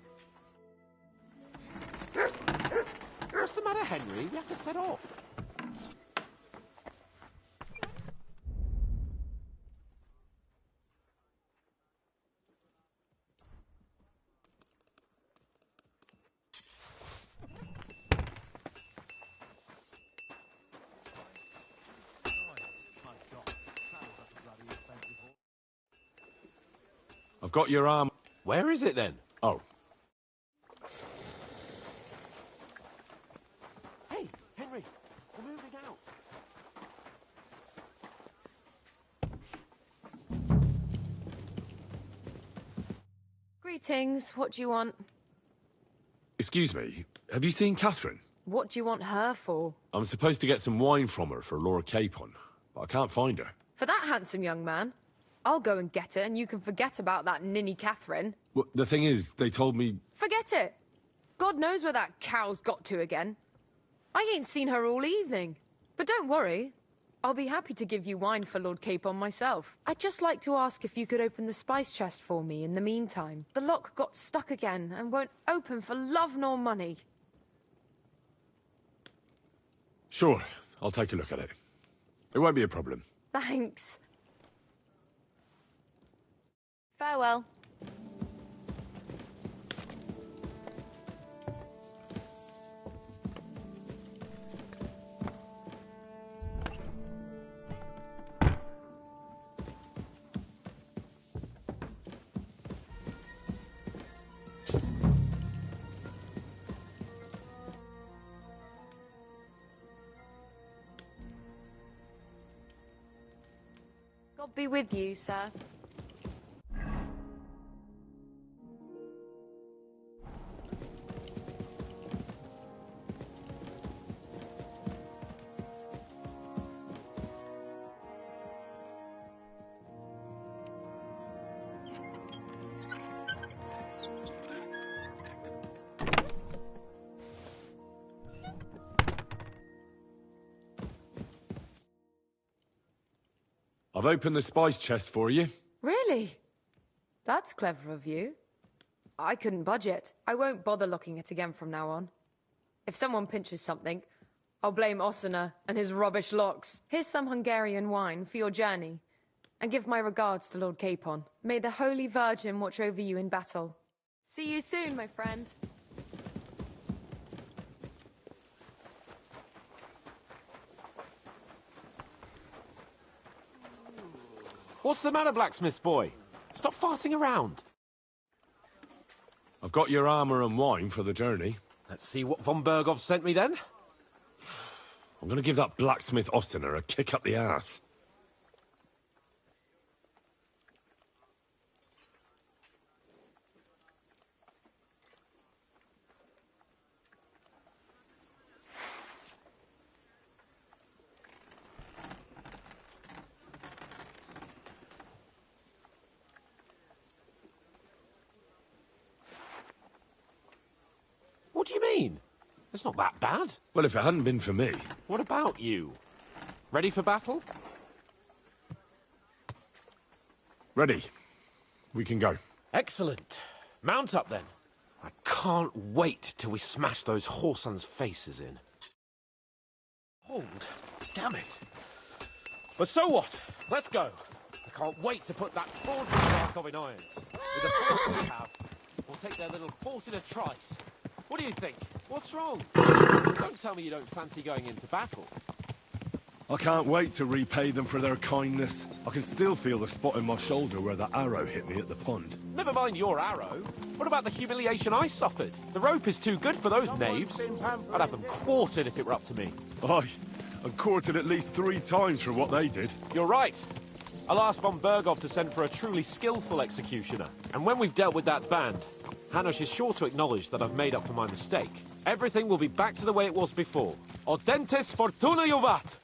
What's the matter, Henry? We have to set off. I've got your armor. Where is it then? Oh. Hey, Henry, we're moving out. Greetings. What do you want? Excuse me, have you seen Catherine? What do you want her for? I'm supposed to get some wine from her for Lord Capon, but I can't find her. For that handsome young man? I'll go and get her, and you can forget about that ninny Catherine. Well, the thing is, they told me... Forget it. God knows where that cow's got to again. I ain't seen her all evening. But don't worry. I'll be happy to give you wine for Lord Capon myself. I'd just like to ask if you could open the spice chest for me in the meantime. The lock got stuck again and won't open for love nor money. Sure, I'll take a look at it. It won't be a problem. Thanks. Farewell. God be with you, sir. I've opened the spice chest for you. Really? That's clever of you. I couldn't budge it. I won't bother looking it again from now on. If someone pinches something, I'll blame Osina and his rubbish locks. Here's some Hungarian wine for your journey. And give my regards to Lord Capon. May the Holy Virgin watch over you in battle. See you soon, my friend. What's the matter, blacksmith's boy? Stop farting around. I've got your armor and wine for the journey. Let's see what von Berghoff sent me then. I'm going to give that blacksmith Ostina a kick up the ass. What do you mean? It's not that bad. Well, if it hadn't been for me... What about you? Ready for battle? Ready. We can go. Excellent. Mount up then. I can't wait till we smash those whoresons' faces in. Cold. Damn it. But so what? Let's go. I can't wait to put that forward Markov in irons. With the force we have, we'll take their little fort in a trice. What do you think? What's wrong? Don't tell me you don't fancy going into battle. I can't wait to repay them for their kindness. I can still feel the spot in my shoulder where that arrow hit me at the pond. Never mind your arrow. What about the humiliation I suffered? The rope is too good for those knaves. I'd have them quartered if it were up to me. Aye, and quartered at least 3 times for what they did. You're right. I'll ask von Bergov to send for a truly skillful executioner. And when we've dealt with that band, Hanush is sure to acknowledge that I've made up for my mistake. Everything will be back to the way it was before. Audentes fortuna juvat!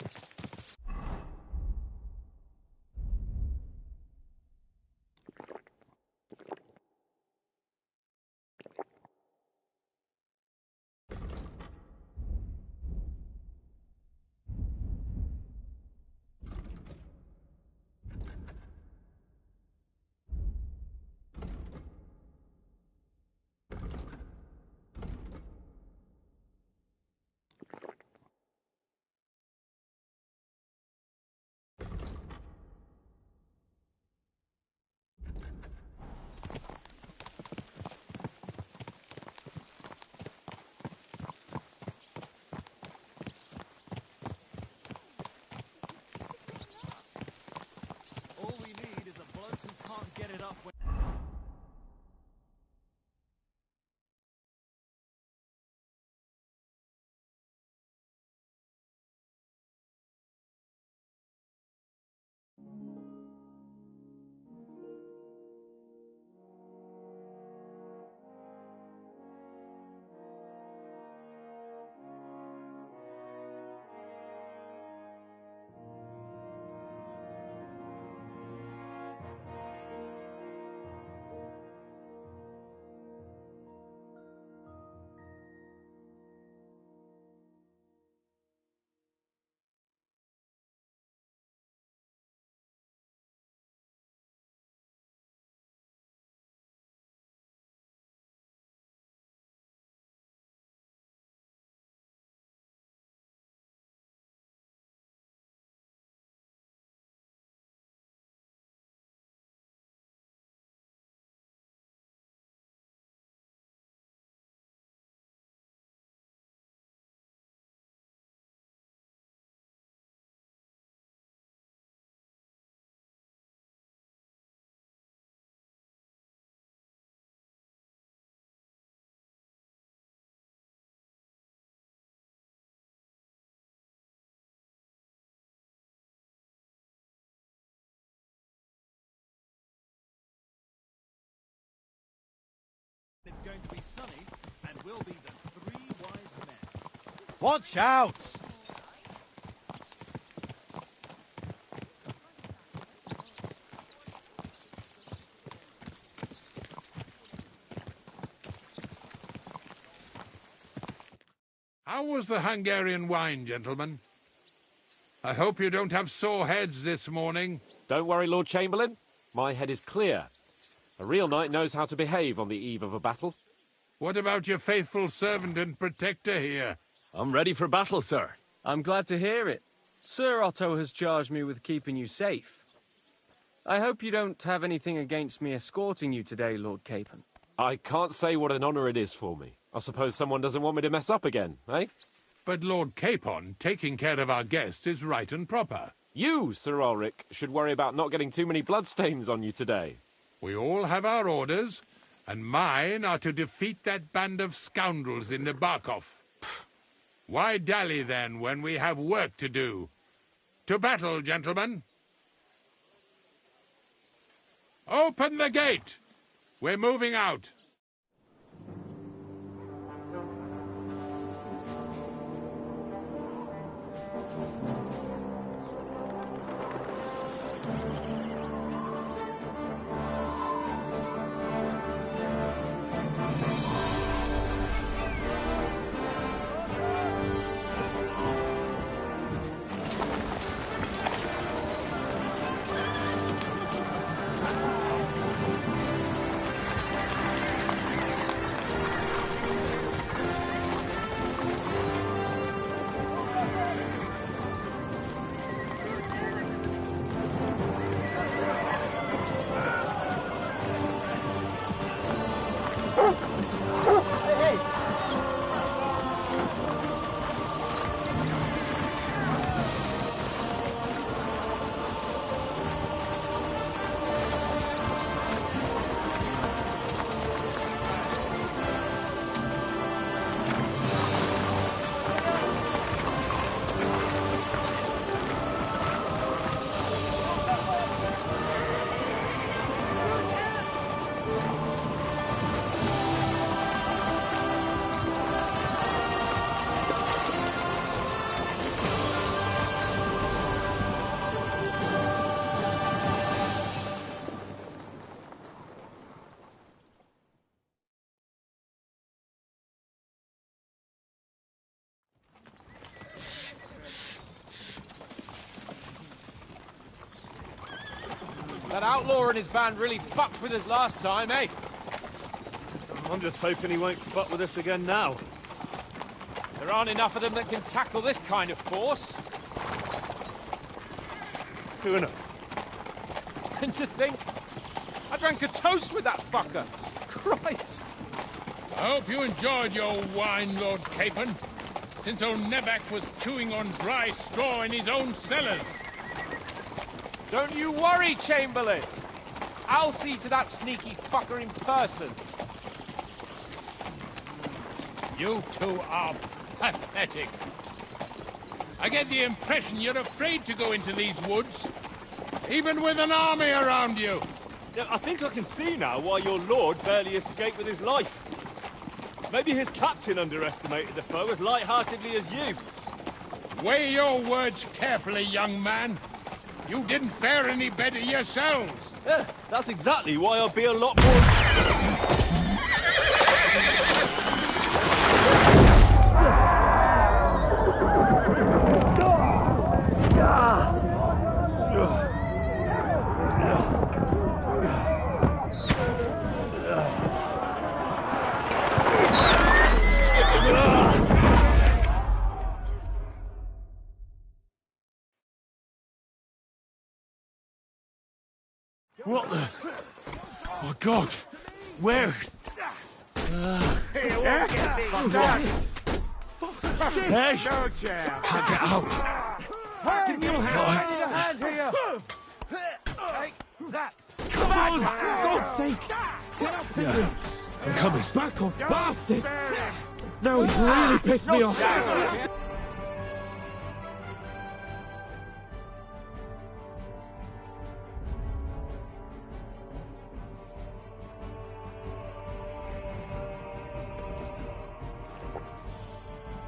It's going to be sunny, and we'll be the 3 wise men. Watch out! How was the Hungarian wine, gentlemen? I hope you don't have sore heads this morning. Don't worry, Lord Chamberlain. My head is clear. A real knight knows how to behave on the eve of a battle. What about your faithful servant and protector here? I'm ready for battle, sir. I'm glad to hear it. Sir Otto has charged me with keeping you safe. I hope you don't have anything against me escorting you today, Lord Capon. I can't say what an honor it is for me. I suppose someone doesn't want me to mess up again, eh? But Lord Capon, taking care of our guests is right and proper. You, Sir Ulrich, should worry about not getting too many bloodstains on you today. We all have our orders, and mine are to defeat that band of scoundrels in Nabokov. Why dally, then, when we have work to do? To battle, gentlemen! Open the gate! We're moving out. That outlaw and his band really fucked with us last time, eh? I'm just hoping he won't fuck with us again now. There aren't enough of them that can tackle this kind of force. True enough. And to think, I drank a toast with that fucker. Christ. I hope you enjoyed your wine, Lord Capon, since old Nevac was chewing on dry straw in his own cellars. Don't you worry, Chamberlain. I'll see to that sneaky fucker in person. You two are pathetic. I get the impression you're afraid to go into these woods, even with an army around you. Yeah, I think I can see now why your lord barely escaped with his life. Maybe his captain underestimated the foe as light-heartedly as you. Weigh your words carefully, young man. You didn't fare any better yourselves. Yeah, that's exactly why I'll be a lot more... What the? Oh God! Where? Hey! Can't get out. Give me your hand here. Take that. Come on! For God's sake! Get up, Yeah, I'm coming. Back off, bastard! No, he's really pissed me off.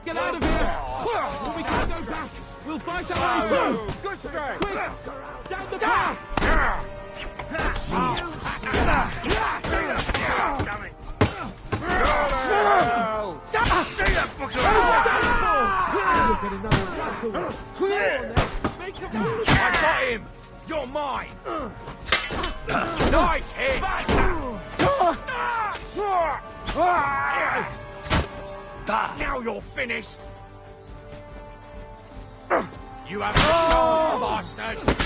Get out of here! We can't go back! We'll fight our way through! Good strike! Quick! Down the path! I got him! You're mine! Nice hit! Now you're finished! You have a chance, bastard!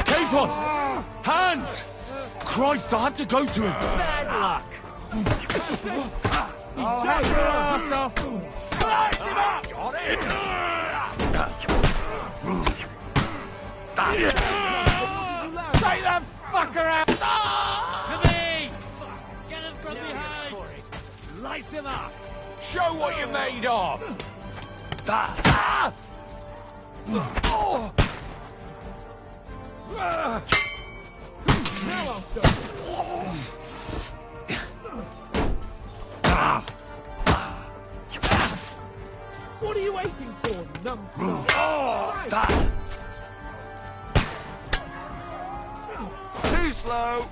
Capon! Hands! Christ, I had to go to him! Bad luck! Oh, hey, your ass off! Slice him up! Got it! Take that fucker out! To me! Get him from behind! Slice him up! Show what you're made of! What are you waiting for, numbskull? Too slow!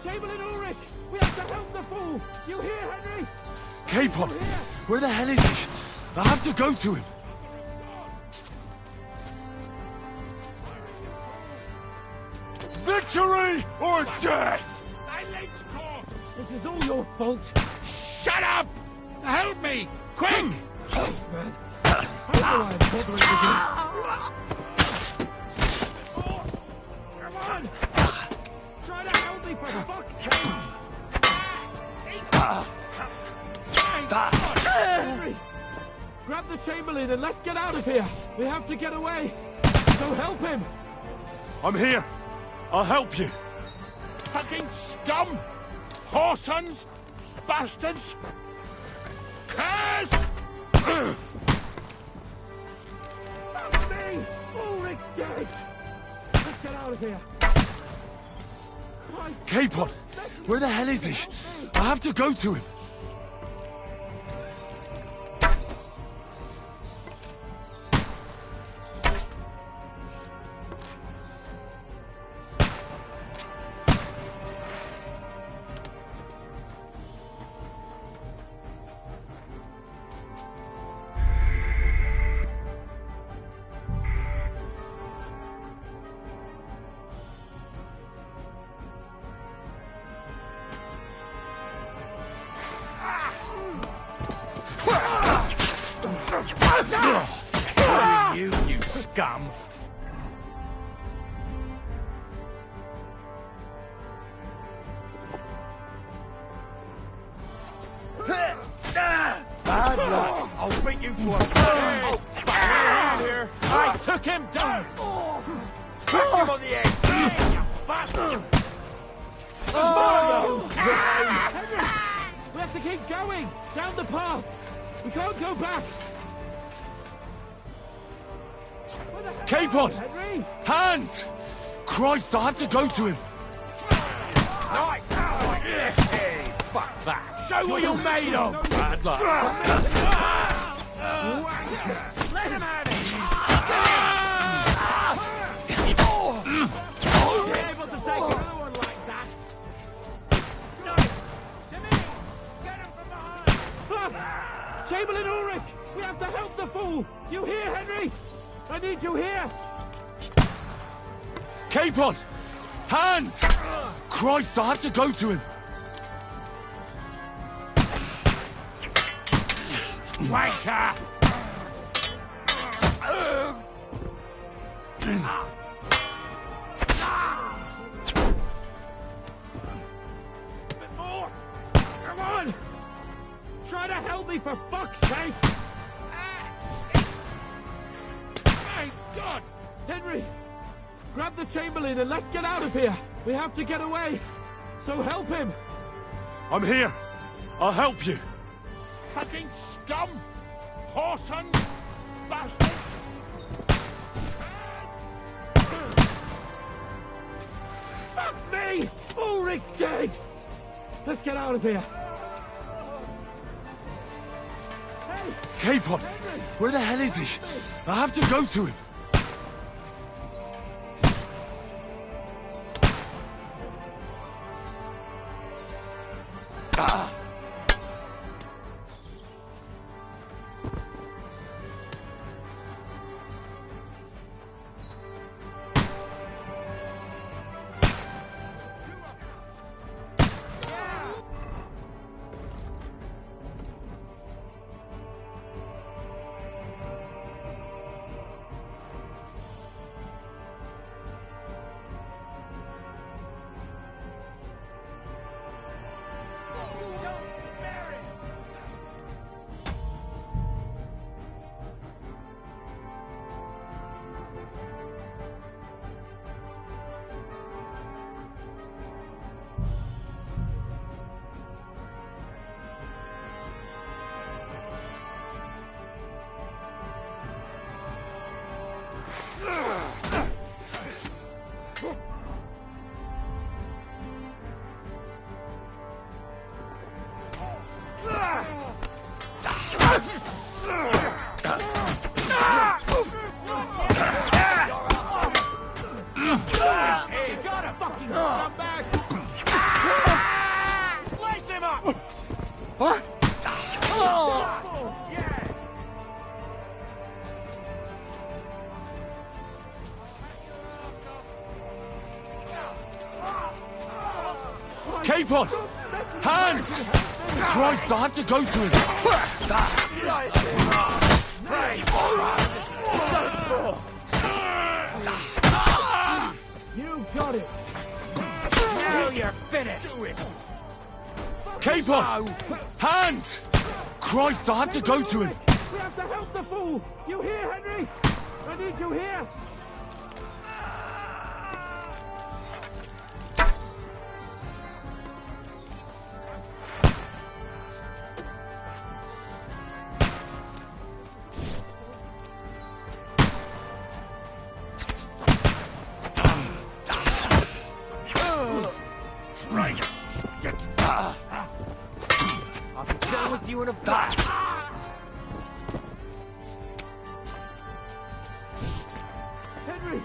Chamberlain Ulrich! We have to help the fool! You hear, Henry? Capon! Where the hell is he? I have to go to him! Victory or death! This is all your fault! Shut up! Help me! Quick! Thanks, man. I know I'm bothering with you. Come on! Try to help me, for fuck's sake! Henry! Grab the Chamberlain and let's get out of here! We have to get away! So help him! I'm here! I'll help you! Fucking scum! Whoresons! Bastards! Curse! That's me! Ulrich's dead! Let's get out of here! Capon! Where the hell is he? I have to go to him! You scum! Bad luck. I'll beat you to a pulp! Here! I took him down! Smash him on the head! You bastard! There's more of them! We have to keep going! Down the path! We can't go back! Capon! Henry! Hands! Christ, I have to go to him! Nice! Hey, fuck that! Show what you're made of! Bad luck! Let him at it! You're able to take another one like that! Nice! Jimmy! Get him from behind! Chamberlain Ulrich! We have to help the fool! You hear, Henry? I need you here! Capon! Hands! Christ, I have to go to him! Wanker! Bit more! Come on! Try to help me for fuck's sake! My God! Henry! Grab the Chamberlain and let's get out of here! We have to get away! So help him! I'm here! I'll help you! Fucking scum! Whoreson! Bastard! Fuck me! Ulrich dead! Let's get out of here! Capon! Where the hell is he? I have to go to him! Hey, gotta fucking come back! Slice him up! What? Capon! Hands! Christ, I have to go to him! You got it! Now you're finished! Capon! Hands! Christ, I have to go to him! We have to help the fool! You hear, Henry? I need you here! with you in a flash. Henry!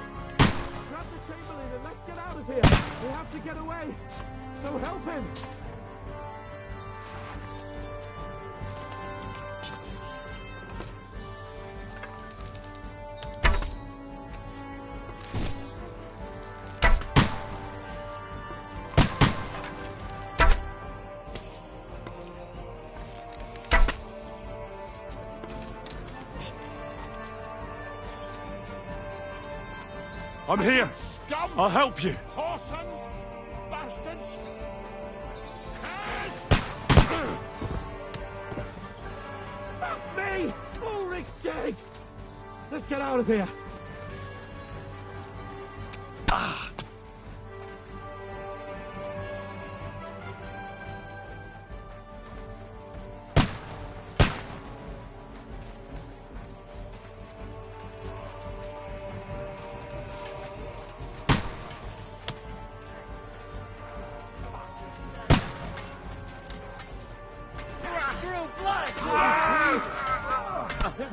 Grab the Chamberlain and let's get out of here! We have to get away! So help him! I'm here. Scum! I'll help you. Whoresons! Bastards! That's me! Ulrich's dead! Let's get out of here!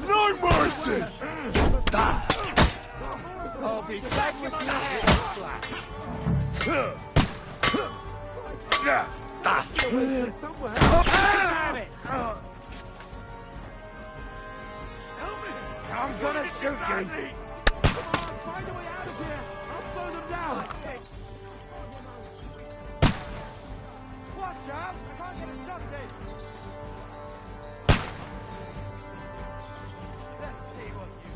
No mercy! I'll be back with my head I'm gonna shoot you! Come on, find a way out of here! I'll slow them down! Watch out! I can't get a shot in! Let's see what you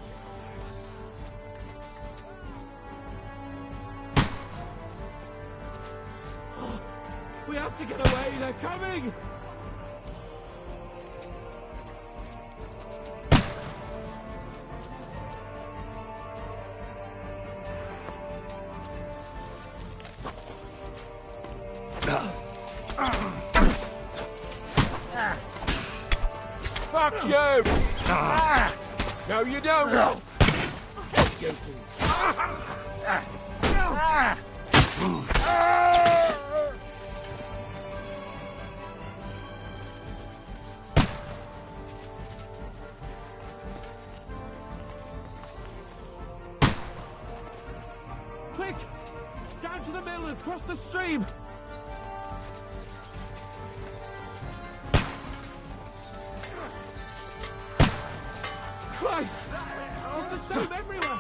We have to get away! They're coming! Fuck you! No, you don't! Quick! Down to the mill and cross the stream! Christ! It's the same everywhere!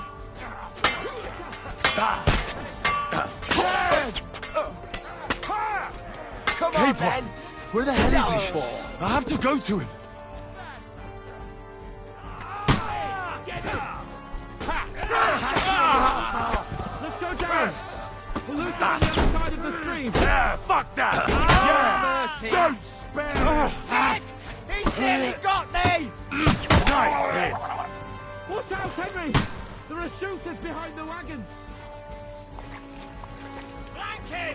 Come on, then! Where the hell is he? I have to go to him. Let's go down! We'll lose them on the other side of the stream! Yeah, fuck that! Mercy! Don't spare! He's nearly got me! Nice hit! Watch out, Henry! There are shooters behind the wagon! Flank him!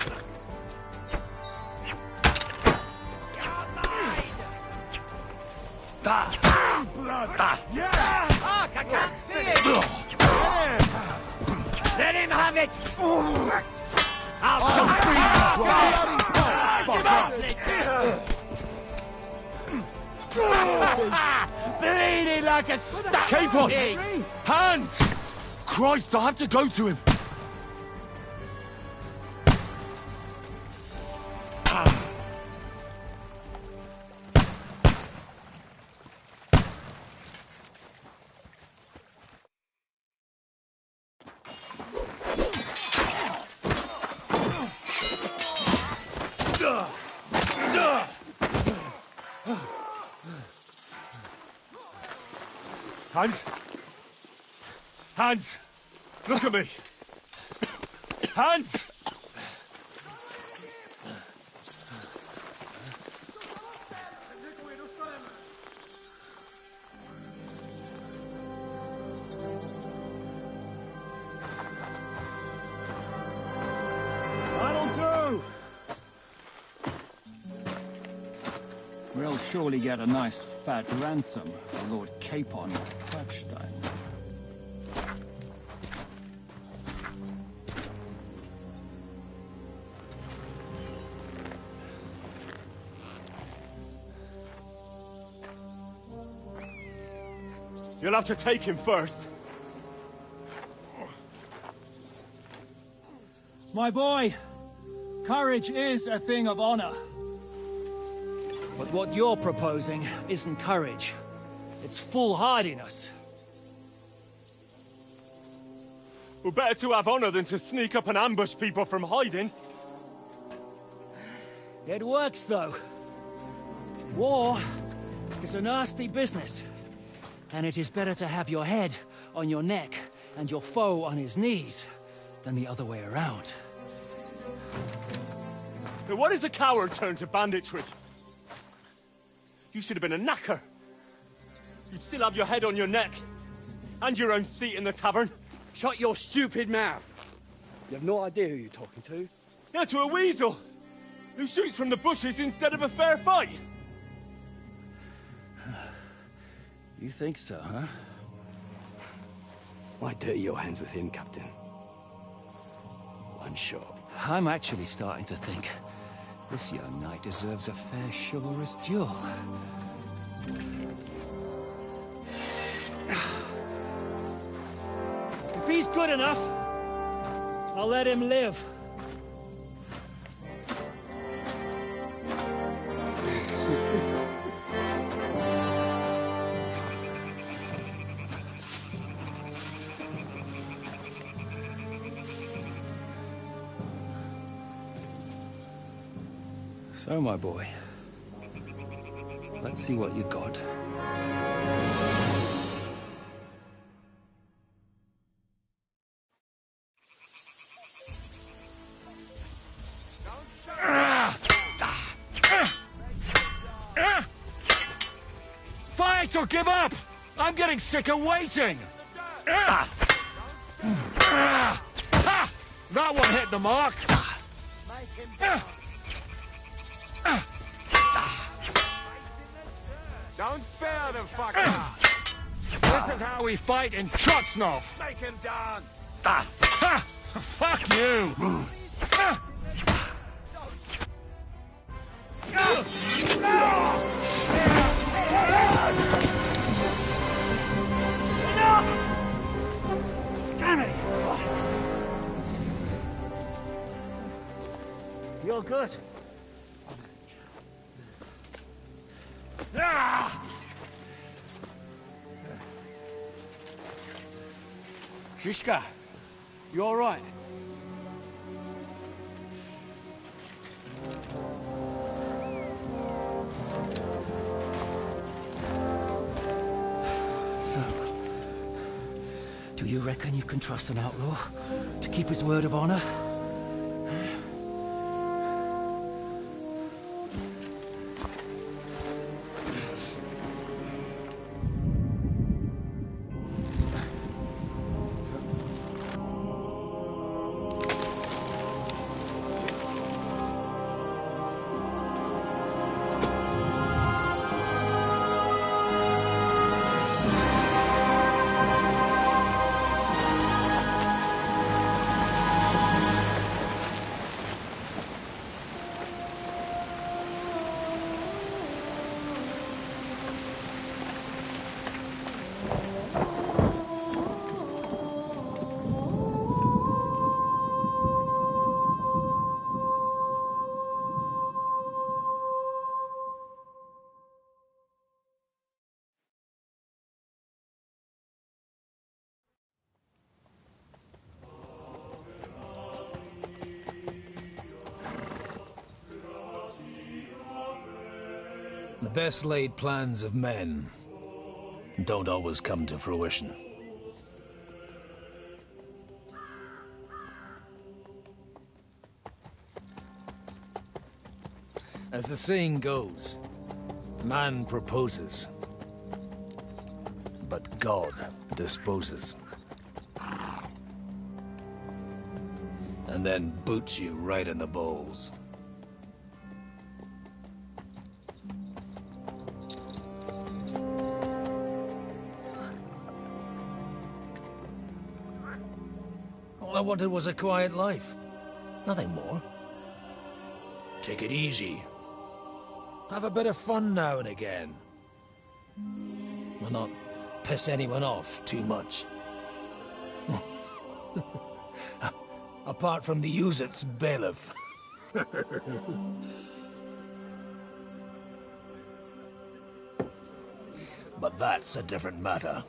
Blood! Yeah! Fuck, I can't see it! Let him have it! Bleeding like a stuck Capon! pig! Hands! Christ, I have to go to him. Hans? Hans! Look at me! Hans! That'll do! We'll surely get a nice fat ransom for Lord Capon of Clatchstein. You'll have to take him first. My boy, courage is a thing of honor. But what you're proposing isn't courage. It's foolhardiness. Well, better to have honor than to sneak up and ambush people from hiding. It works, though. War is a nasty business. And it is better to have your head on your neck and your foe on his knees than the other way around. Now, what is a coward turned to banditry? You should have been a knacker. You'd still have your head on your neck. And your own seat in the tavern. Shut your stupid mouth. You have no idea who you're talking to. Yeah, to a weasel. Who shoots from the bushes instead of a fair fight. You think so, huh? Why dirty your hands with him, Captain? One shot. I'm actually starting to think this young knight deserves a fair chivalrous duel. If he's good enough, I'll let him live. So, my boy, let's see what you got. Fight or give up! I'm getting sick of waiting! That one hit the mark! Don't spare them, fucker! This is how we fight in Trotsnov! Make him dance! Fuck you! Damn it! You're good. Shishka, you all right? Do you reckon you can trust an outlaw to keep his word of honor? The best laid plans of men don't always come to fruition. As the saying goes, man proposes, but God disposes. And then boots you right in the balls. All I wanted was a quiet life. Nothing more. Take it easy. Have a bit of fun now and again. Well, not piss anyone off too much. Apart from the Uzit's bailiff. But that's a different matter.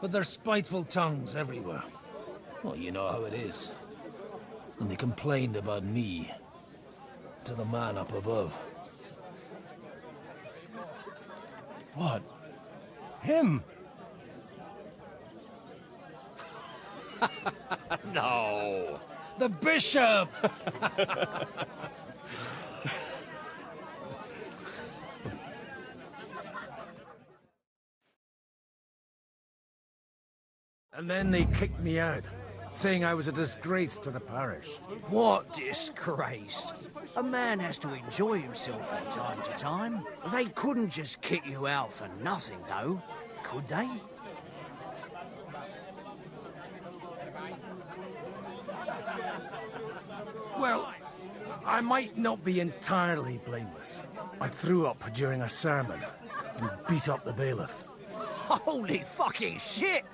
But there's spiteful tongues everywhere. Well, you know how it is. And they complained about me to the man up above. What? Him? No! The bishop! And then they kicked me out, saying I was a disgrace to the parish. What disgrace? A man has to enjoy himself from time to time. They couldn't just kick you out for nothing, though, could they? Well, I might not be entirely blameless. I threw up during a sermon and beat up the bailiff. Holy fucking shit!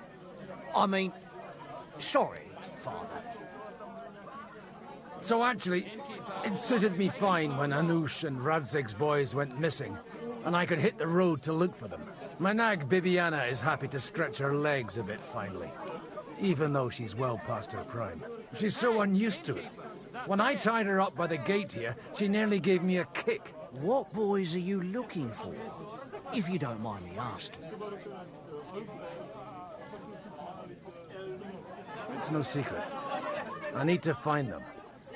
I mean, sorry, Father. So actually, it suited me fine when Anush and Radzig's boys went missing, and I could hit the road to look for them. My nag Bibiana is happy to stretch her legs a bit finally, even though she's well past her prime. She's so unused to it. When I tied her up by the gate here, she nearly gave me a kick. What boys are you looking for, if you don't mind me asking? It's no secret. I need to find them.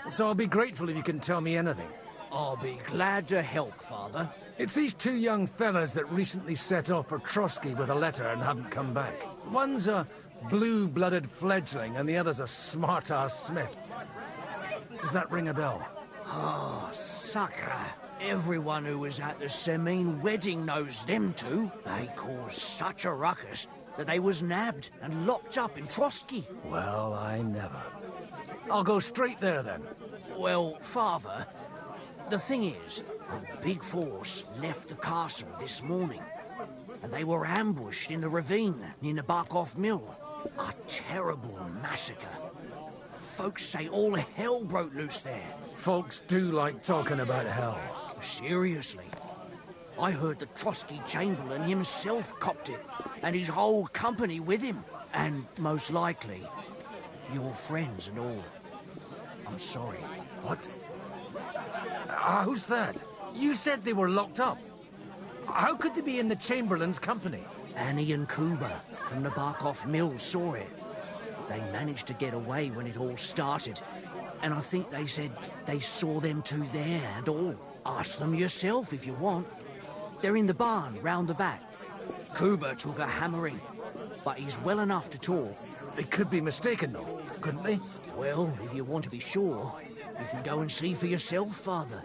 So I'll be grateful if you can tell me anything. I'll be glad to help, Father. It's these two young fellas that recently set off for Trotsky with a letter and haven't come back. One's a blue-blooded fledgling and the other's a smart-ass smith. Does that ring a bell? Ah, Sakra. Everyone who was at the Semine wedding knows them two. They caused such a ruckus that they was nabbed and locked up in Trotsky. Well, I never. I'll go straight there, then. Well, Father, the thing is, a big force left the castle this morning, and they were ambushed in the ravine near the Barkov Mill. A terrible massacre. Folks say all hell broke loose there. Folks do like talking about hell. Seriously. I heard the Trotsky Chamberlain himself copped it, and his whole company with him. And most likely, your friends and all. I'm sorry. What? Who's that? You said they were locked up. How could they be in the Chamberlain's company? Annie and Kuba from the Barkov Mill saw it. They managed to get away when it all started. And I think they said they saw them two there and all. Ask them yourself if you want. They're in the barn round the back. Kuba took a hammering, but he's well enough to talk. They could be mistaken, though, couldn't they? Well, if you want to be sure, you can go and see for yourself, Father.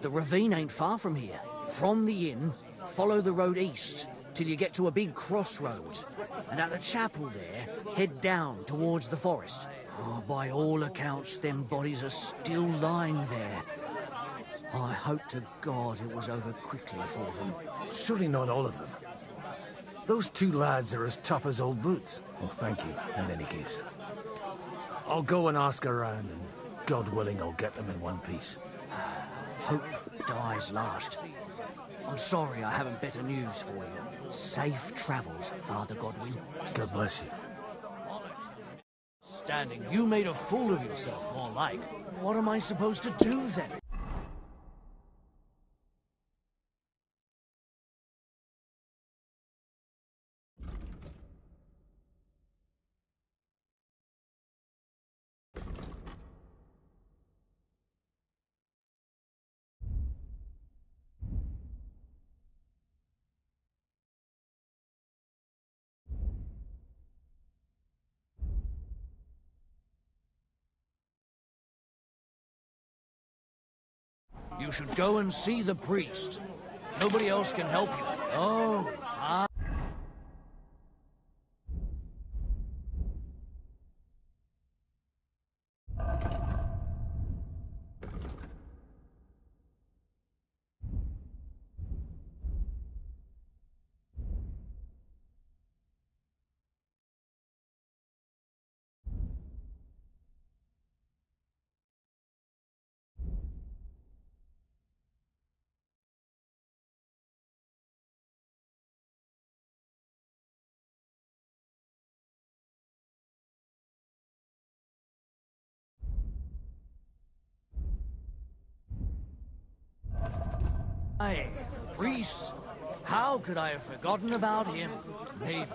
The ravine ain't far from here. From the inn, follow the road east till you get to a big crossroads. And at the chapel there, head down towards the forest. Oh, by all accounts, them bodies are still lying there. I hope to God it was over quickly for them. Surely not all of them. Those two lads are as tough as old boots. Well, thank you, in any case. I'll go and ask around, and God willing, I'll get them in one piece. Hope dies last. I'm sorry I haven't better news for you. Safe travels, Father Godwin. God bless you. Standing, you made a fool of yourself, more like. What am I supposed to do then? You should go and see the priest. Nobody else can help you. Oh, Aye, the priest. How could I have forgotten about him? Maybe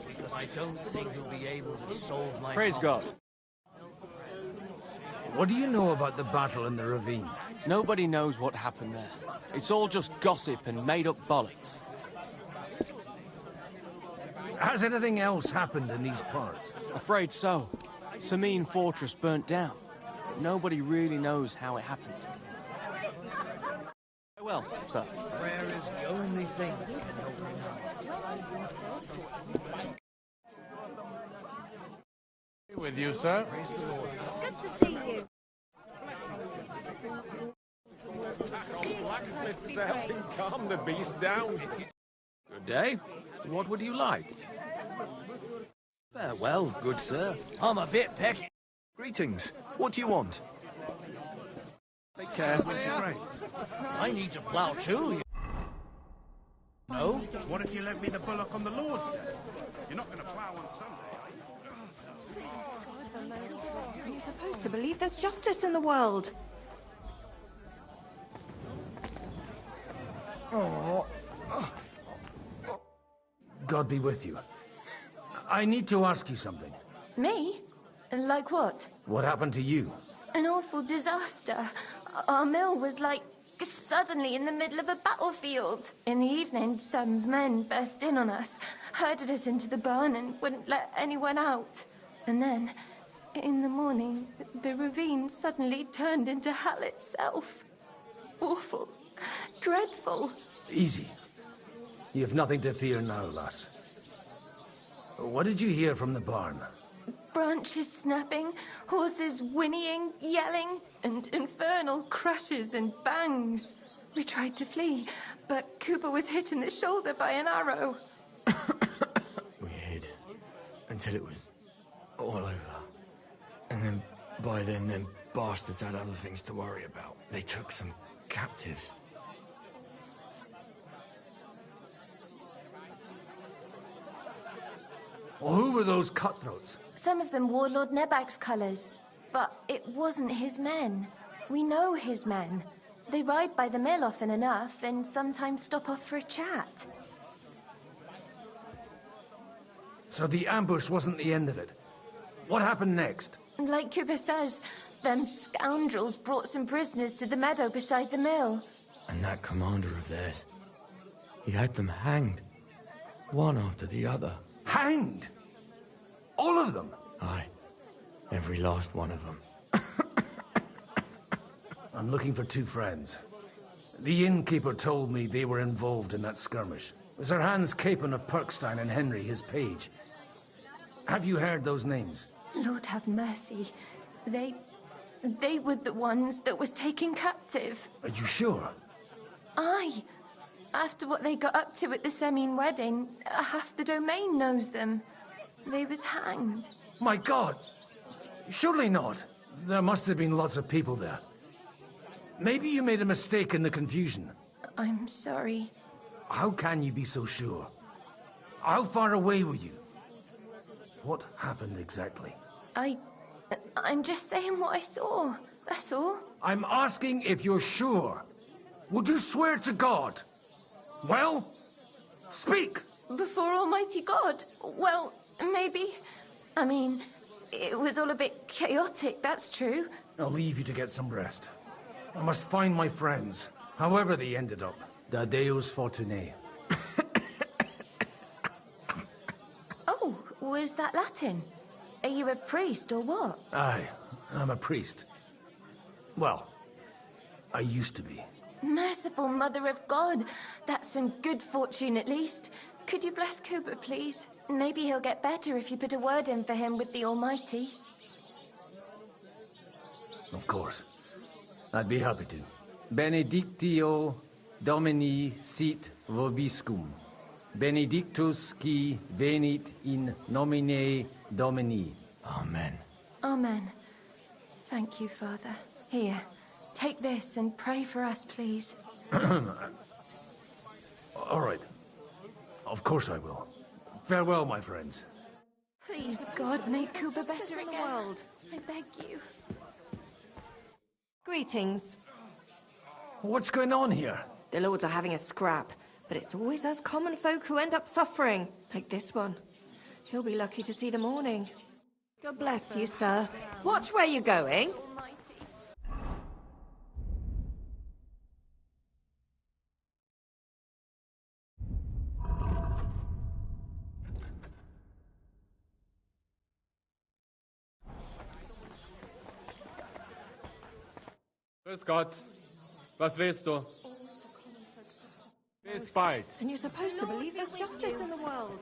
because I don't think he'll be able to solve my Praise problem. God. What do you know about the battle in the ravine? Nobody knows what happened there. It's all just gossip and made-up bollocks. Has anything else happened in these parts? Afraid so. Sameen Fortress burnt down. Nobody really knows how it happened. Well, sir. Prayer is the only thing that can help me now. With you, sir. Good to see you. Blacksmith to help him calm the beast down. Good day. What would you like? Farewell, good sir. I'm a bit pecky. Greetings. What do you want? Take care. I need to plough too. No? What if you lent me the bullock on the Lord's Day? You're not going to plough on Sunday, are you? You're supposed to believe there's justice in the world. Oh. God be with you. I need to ask you something. Me? Like what? What happened to you? An awful disaster. Our mill was like suddenly in the middle of a battlefield. In the evening, some men burst in on us, herded us into the barn and wouldn't let anyone out. And then, in the morning, the ravine suddenly turned into hell itself. Awful. Dreadful. Easy. You have nothing to fear now, lass. What did you hear from the barn? Branches snapping, horses whinnying, yelling, and infernal crashes and bangs. We tried to flee, but Cooper was hit in the shoulder by an arrow. We hid until it was all over. And then, by then, them bastards had other things to worry about. They took some captives. Well, who were those cutthroats? Some of them wore Lord Nebag's colours, but it wasn't his men. We know his men. They ride by the mill often enough and sometimes stop off for a chat. So the ambush wasn't the end of it. What happened next? Like Cooper says, them scoundrels brought some prisoners to the meadow beside the mill. And that commander of theirs, he had them hanged, one after the other. Hanged? All of them? Aye, every last one of them. I'm looking for two friends. The innkeeper told me they were involved in that skirmish. Sir Hans Capon of Perkstein and Henry, his page. Have you heard those names? Lord have mercy. They were the ones that was taken captive. Are you sure? Aye. After what they got up to at the Semine wedding, half the domain knows them. They was hanged. My God! Surely not. There must have been lots of people there. Maybe you made a mistake in the confusion. I'm sorry. How can you be so sure? How far away were you? What happened exactly? I'm just saying what I saw. That's all. I'm asking if you're sure. Would you swear to God? Well, speak! Before Almighty God? Well, maybe. I mean, it was all a bit chaotic, that's true. I'll leave you to get some rest. I must find my friends, however they ended up. Da Deus Fortunae. Oh, was that Latin? Are you a priest or what? Aye, I'm a priest. Well, I used to be. Merciful Mother of God. That's some good fortune at least. Could you bless Cooper, please? Maybe he'll get better if you put a word in for him with the Almighty. Of course. I'd be happy to. Benedictio Domini sit vobiscum. Benedictus qui venit in nomine Domini. Amen. Amen. Thank you, Father. Here, take this and pray for us, please. All right. Of course I will. Farewell, my friends. Please, God, make Cooper better again. I beg you. Greetings. What's going on here? The lords are having a scrap, but it's always us common folk who end up suffering, like this one. He'll be lucky to see the morning. God bless you, sir. Watch where you're going. Grüß Gott. Was willst du? Bis bald. And you're supposed to believe there's justice in the world.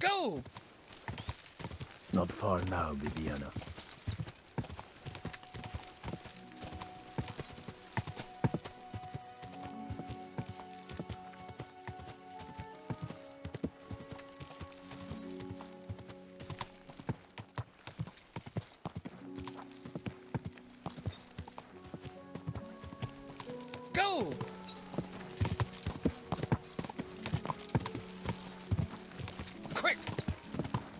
Go! Not far now, Bibiana. Go! Quick!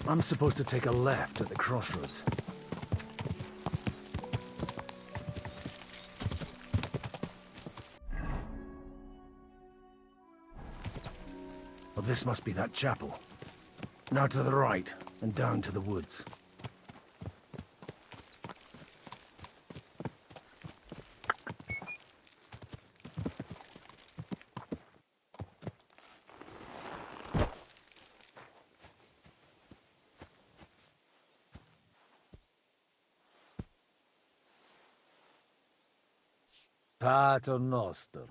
I'm supposed to take a left at the crossroads. Well, this must be that chapel. Now to the right, and down to the woods. Pater noster,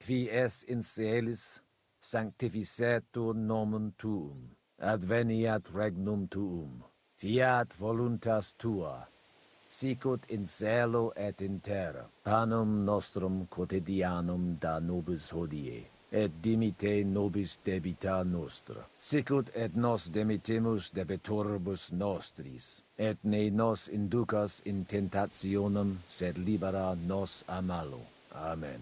qui es in caelis, sanctificetur nomen tuum, adveniat regnum tuum, fiat voluntas tua, sicut in cielo et in terra. Panem nostrum quotidianum da nobis hodie, et dimite nobis debita nostra, sicut et nos demitemus debitoribus nostris, et ne nos inducas in tentationem, sed libera nos a malo. Amen.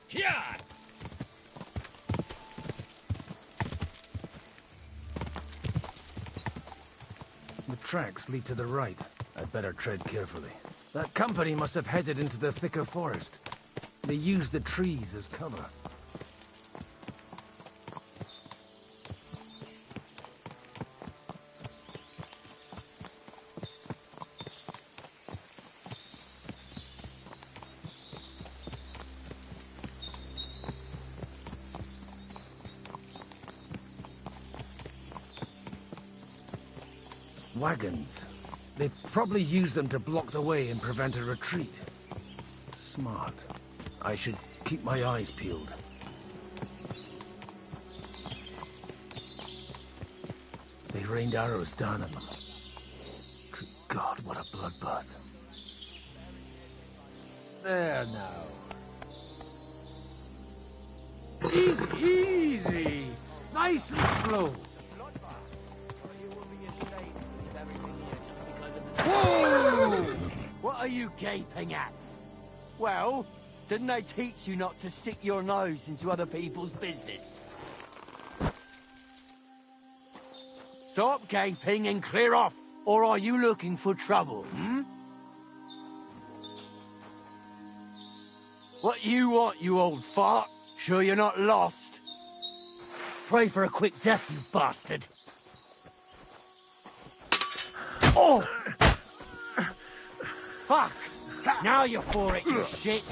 Here! The tracks lead to the right. I'd better tread carefully. That company must have headed into the thicker forest. They used the trees as cover. Wagons. They probably used them to block the way and prevent a retreat. Smart. I should keep my eyes peeled. They rained arrows down on them. Good God, what a bloodbath. There now. Easy, easy! Nice and slow. Whoa! What are you gaping at? Well, didn't they teach you not to stick your nose into other people's business? Stop gaping and clear off, or are you looking for trouble, hmm? What you want, you old fart? Sure you're not lost? Pray for a quick death, you bastard. Oh! Fuck! Now you're for it, you shit!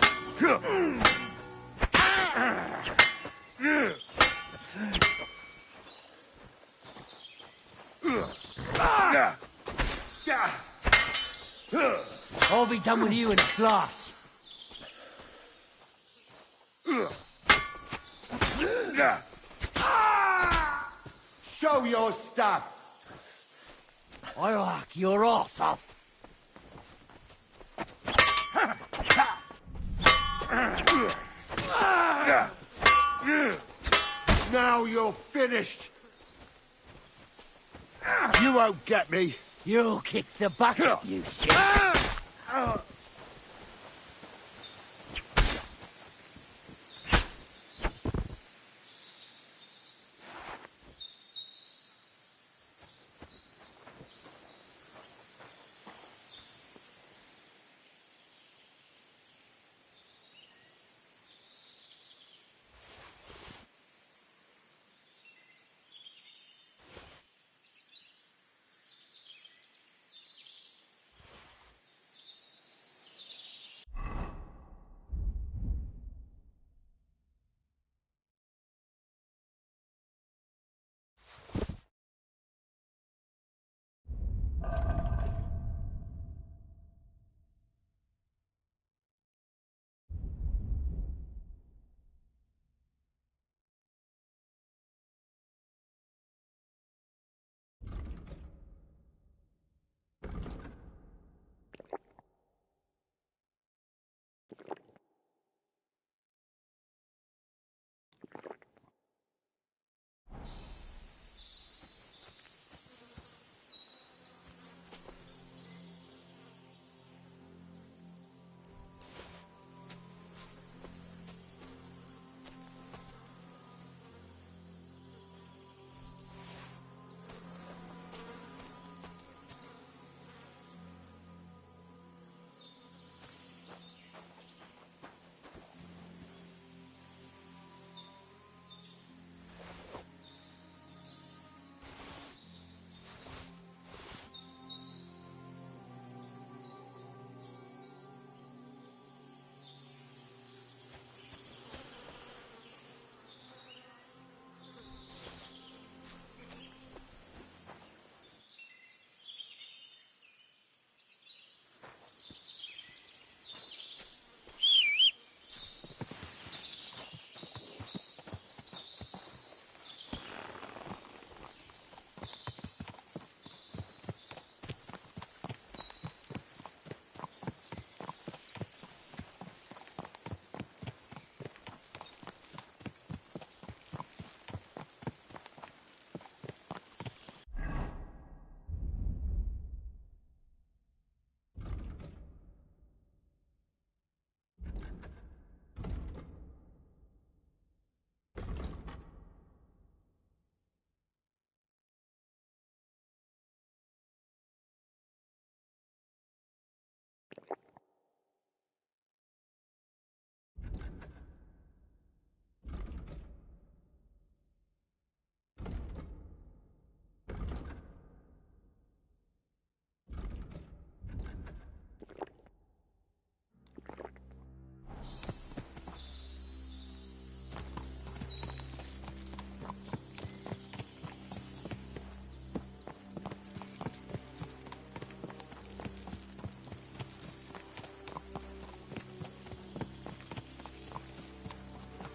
I'll be done with you in a flash. Show your stuff! I'll hack your ass off. Now you're finished! You won't get me! You'll kick the bucket, you shit!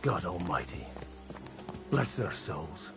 God Almighty, bless their souls.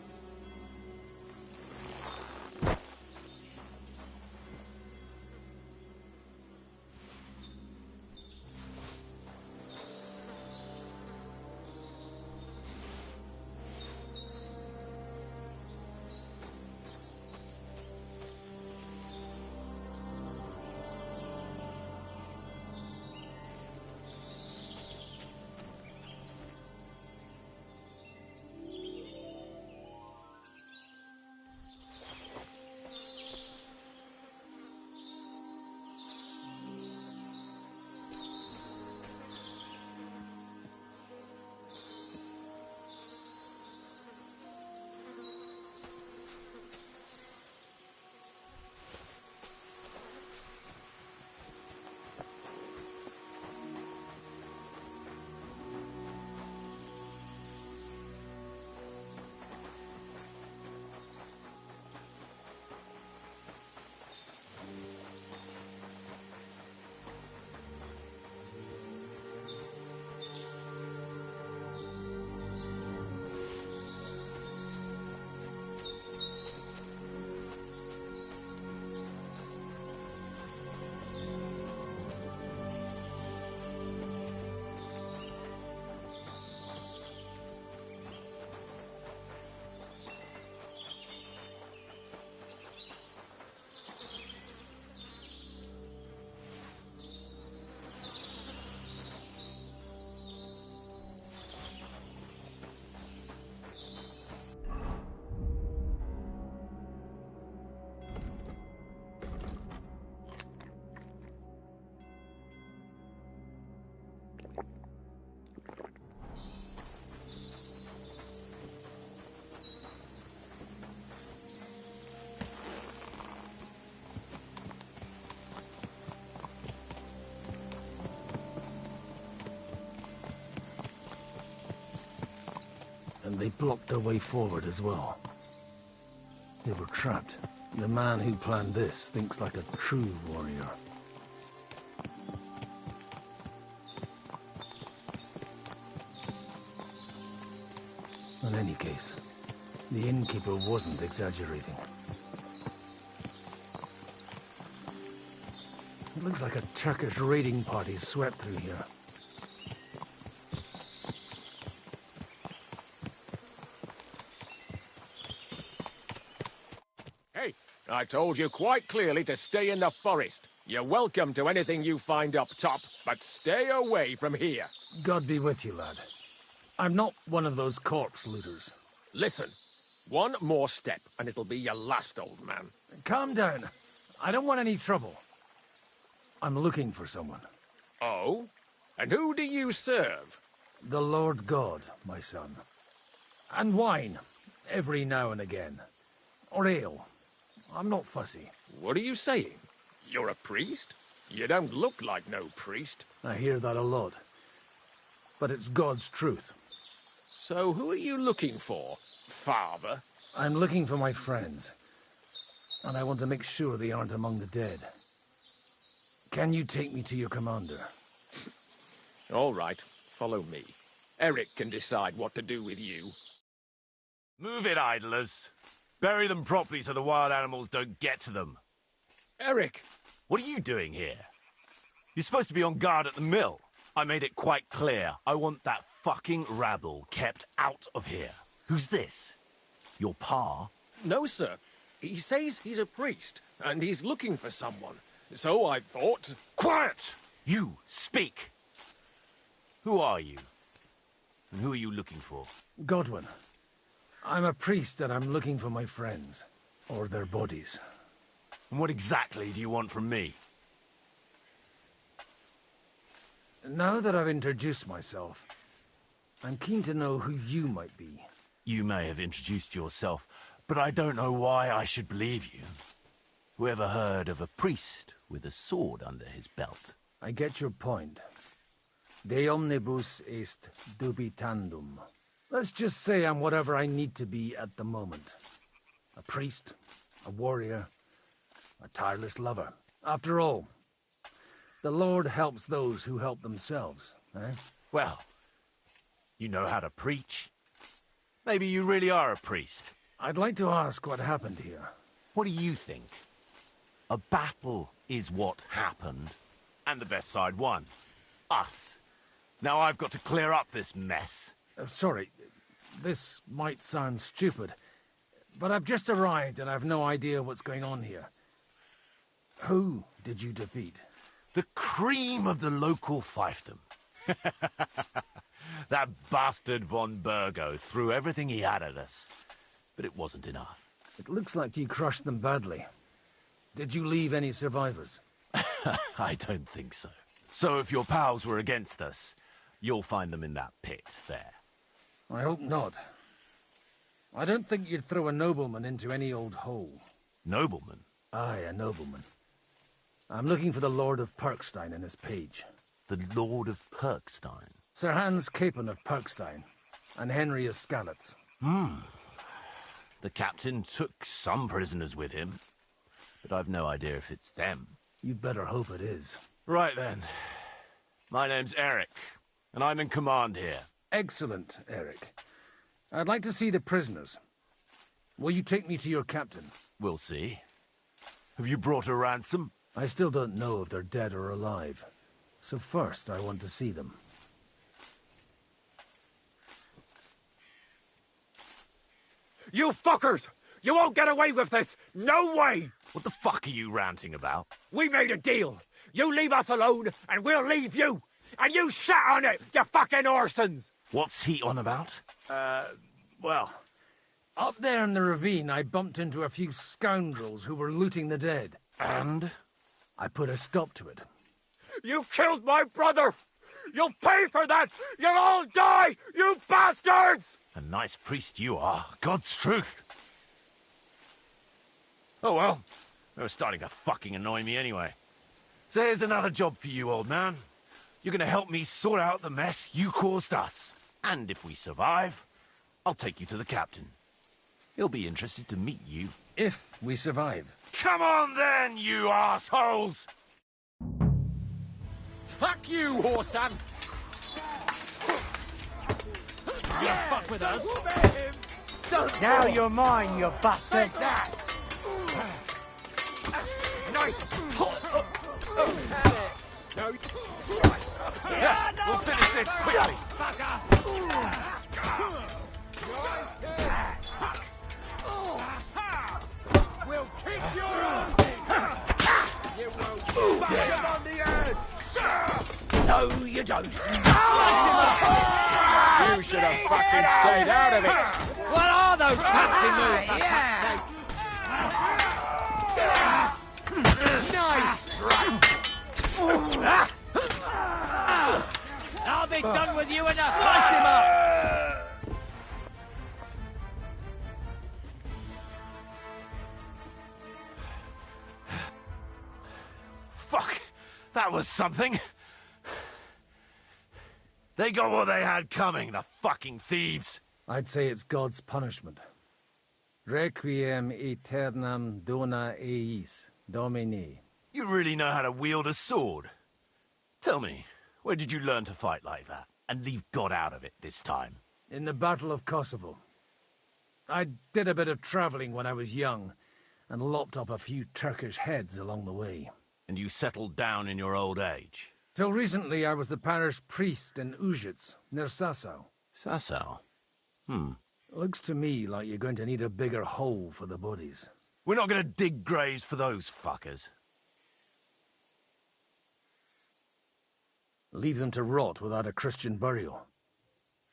And they blocked their way forward as well. They were trapped. The man who planned this thinks like a true warrior. In any case, the innkeeper wasn't exaggerating. It looks like a Turkish raiding party swept through here. Hey, I told you quite clearly to stay in the forest. You're welcome to anything you find up top, but stay away from here. God be with you, lad. I'm not one of those corpse looters. Listen, one more step and it'll be your last, old man. Calm down. I don't want any trouble. I'm looking for someone. Oh? And who do you serve? The Lord God, my son. And wine, every now and again. Or ale. I'm not fussy. What are you saying? You're a priest? You don't look like no priest. I hear that a lot. But it's God's truth. So who are you looking for, Father? I'm looking for my friends. And I want to make sure they aren't among the dead. Can you take me to your commander? All right, follow me. Eric can decide what to do with you. Move it, idlers. Bury them properly so the wild animals don't get to them. Eric! What are you doing here? You're supposed to be on guard at the mill. I made it quite clear. I want that fucking rabble kept out of here. Who's this? Your pa? No, sir. He says he's a priest, and he's looking for someone. So I thought... Quiet! You, speak! Who are you? And who are you looking for? Godwin. I'm a priest and I'm looking for my friends. Or their bodies. And what exactly do you want from me? Now that I've introduced myself, I'm keen to know who you might be. You may have introduced yourself, but I don't know why I should believe you. Whoever heard of a priest with a sword under his belt? I get your point. De omnibus est dubitandum. Let's just say I'm whatever I need to be at the moment. A priest, a warrior, a tireless lover. After all, the Lord helps those who help themselves, eh? Well, you know how to preach. Maybe you really are a priest. I'd like to ask what happened here. What do you think? A battle is what happened, and the best side won. Us. Now I've got to clear up this mess. Sorry, this might sound stupid, but I've just arrived and I've no idea what's going on here. Who did you defeat? The cream of the local fiefdom. That bastard von Burgo threw everything he had at us, but it wasn't enough. It looks like you crushed them badly. Did you leave any survivors? I don't think so. So if your pals were against us, you'll find them in that pit there. I hope not. I don't think you'd throw a nobleman into any old hole. Nobleman? Aye, a nobleman. I'm looking for the Lord of Perkstein in this page. The Lord of Perkstein? Sir Hans Capon of Perkstein, and Henry of Skalitz. The captain took some prisoners with him, but I've no idea if it's them. You'd better hope it is. Right then. My name's Eric, and I'm in command here. Excellent, Eric. I'd like to see the prisoners. Will you take me to your captain? We'll see. Have you brought a ransom? I still don't know if they're dead or alive. So first, I want to see them. You fuckers! You won't get away with this! No way! What the fuck are you ranting about? We made a deal. You leave us alone, and we'll leave you! And you shat on it, you fucking orsons! What's he on about? Well, up there in the ravine, I bumped into a few scoundrels who were looting the dead. And? I put a stop to it. You killed my brother! You'll pay for that! You'll all die, you bastards! A nice priest you are. God's truth. Oh well, they were starting to fucking annoy me anyway. So here's another job for you, old man. You're gonna help me sort out the mess you caused us. And if we survive, I'll take you to the captain. He'll be interested to meet you. If we survive. Come on then, you assholes! Fuck you, whoreson! You gonna fuck with us? Now you're mine, you bastard! Take that! Nice! No. Yeah, we'll finish this quickly! We'll kick your ass! You won't fuck him on the head! No, you don't. You should have fucking stayed out of it! What are those fancy moves? Nice! I'll be done with you in a slice him up! Fuck! That was something! They got what they had coming, the fucking thieves! I'd say it's God's punishment. Requiem aeternam dona eis, Domini. You really know how to wield a sword? Tell me, where did you learn to fight like that? And leave God out of it this time? In the Battle of Kosovo. I did a bit of travelling when I was young, and lopped up a few Turkish heads along the way. And you settled down in your old age? Till recently I was the parish priest in Ujits, near Sasau. Sasau? Looks to me like you're going to need a bigger hole for the bodies. We're not going to dig graves for those fuckers. Leave them to rot without a Christian burial.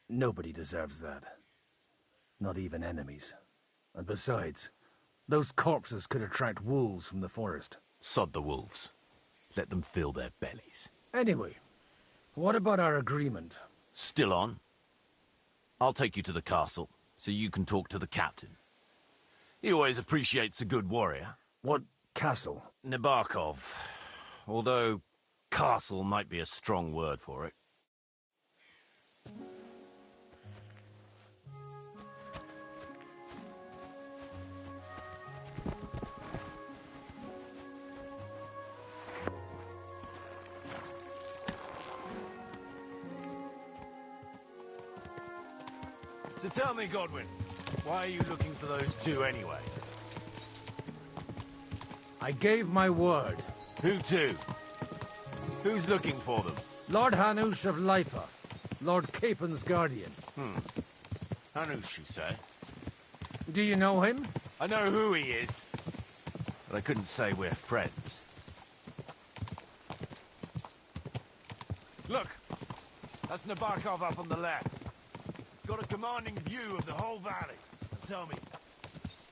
Nobody deserves that. Not even enemies. And besides, those corpses could attract wolves from the forest. Sod the wolves. Let them fill their bellies. Anyway, what about our agreement? Still on? I'll take you to the castle, so you can talk to the captain. He always appreciates a good warrior. What castle? Nabokov. Although, castle might be a strong word for it. So tell me, Godwin, why are you looking for those two anyway? I gave my word. Who to? Who's looking for them? Lord Hanush of Lipa, Lord Capen's guardian. Hanush, you say? Do you know him? I know who he is, but I couldn't say we're friends. Look, that's Nabokov up on the left. Got a commanding view of the whole valley. Tell me,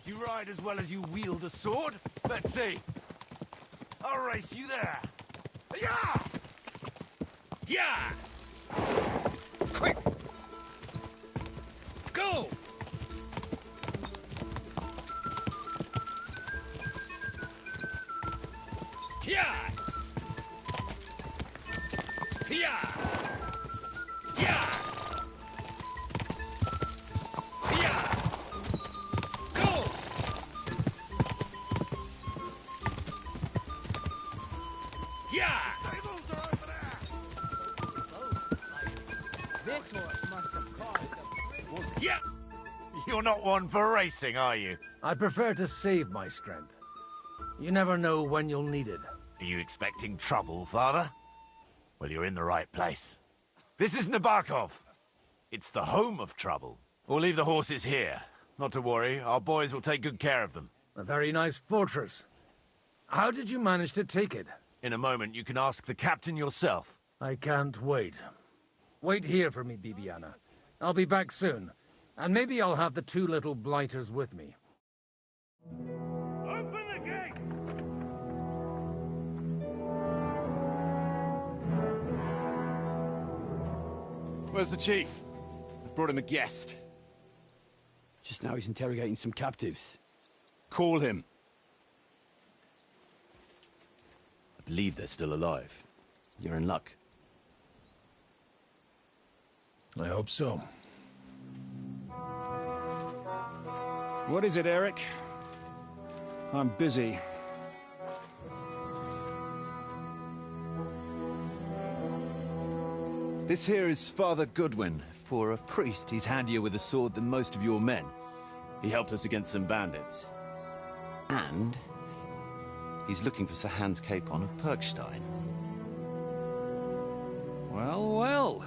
you ride as well as you wield a sword? Let's see. I'll race you there. Yeah! Yeah! Quick! Go! Yeah! Yeah! Yeah! Yeah! Go! Yeah! This horse must have caused a... Yeah! You're not one for racing, are you? I prefer to save my strength. You never know when you'll need it. Are you expecting trouble, Father? Well, you're in the right place. This is Nabokov. It's the home of trouble. We'll leave the horses here. Not to worry, our boys will take good care of them. A very nice fortress. How did you manage to take it? In a moment, you can ask the captain yourself. I can't wait. Wait here for me, Bibiana. I'll be back soon. And maybe I'll have the two little blighters with me. Open the gate! Where's the chief? I brought him a guest. Just now he's interrogating some captives. Call him. I believe they're still alive. You're in luck. I hope so. What is it, Eric? I'm busy. This here is Father Goodwin. For a priest, he's handier with a sword than most of your men. He helped us against some bandits. And he's looking for Sir Hans Capon of Perkstein. Well, well.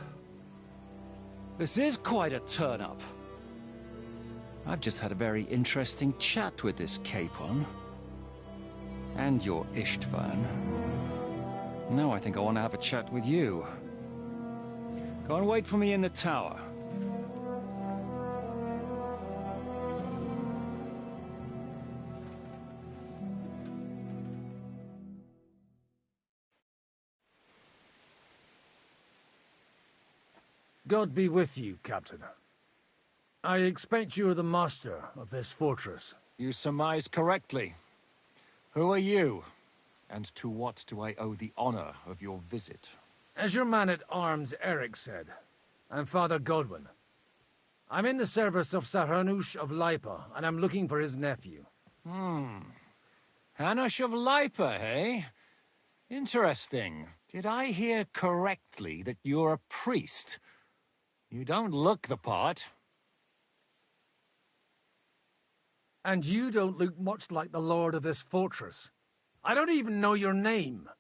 This is quite a turn-up. I've just had a very interesting chat with this Capon. And your Istvan. Now I think I want to have a chat with you. Go and wait for me in the tower. God be with you, Captain. I expect you're the master of this fortress. You surmise correctly. Who are you? And to what do I owe the honor of your visit? As your man-at-arms Eric said, I'm Father Godwin. I'm in the service of Sir Hanush of Lipa, and I'm looking for his nephew. Hanush of Lipa, eh? Interesting. Did I hear correctly that you're a priest? You don't look the part. And you don't look much like the lord of this fortress. I don't even know your name.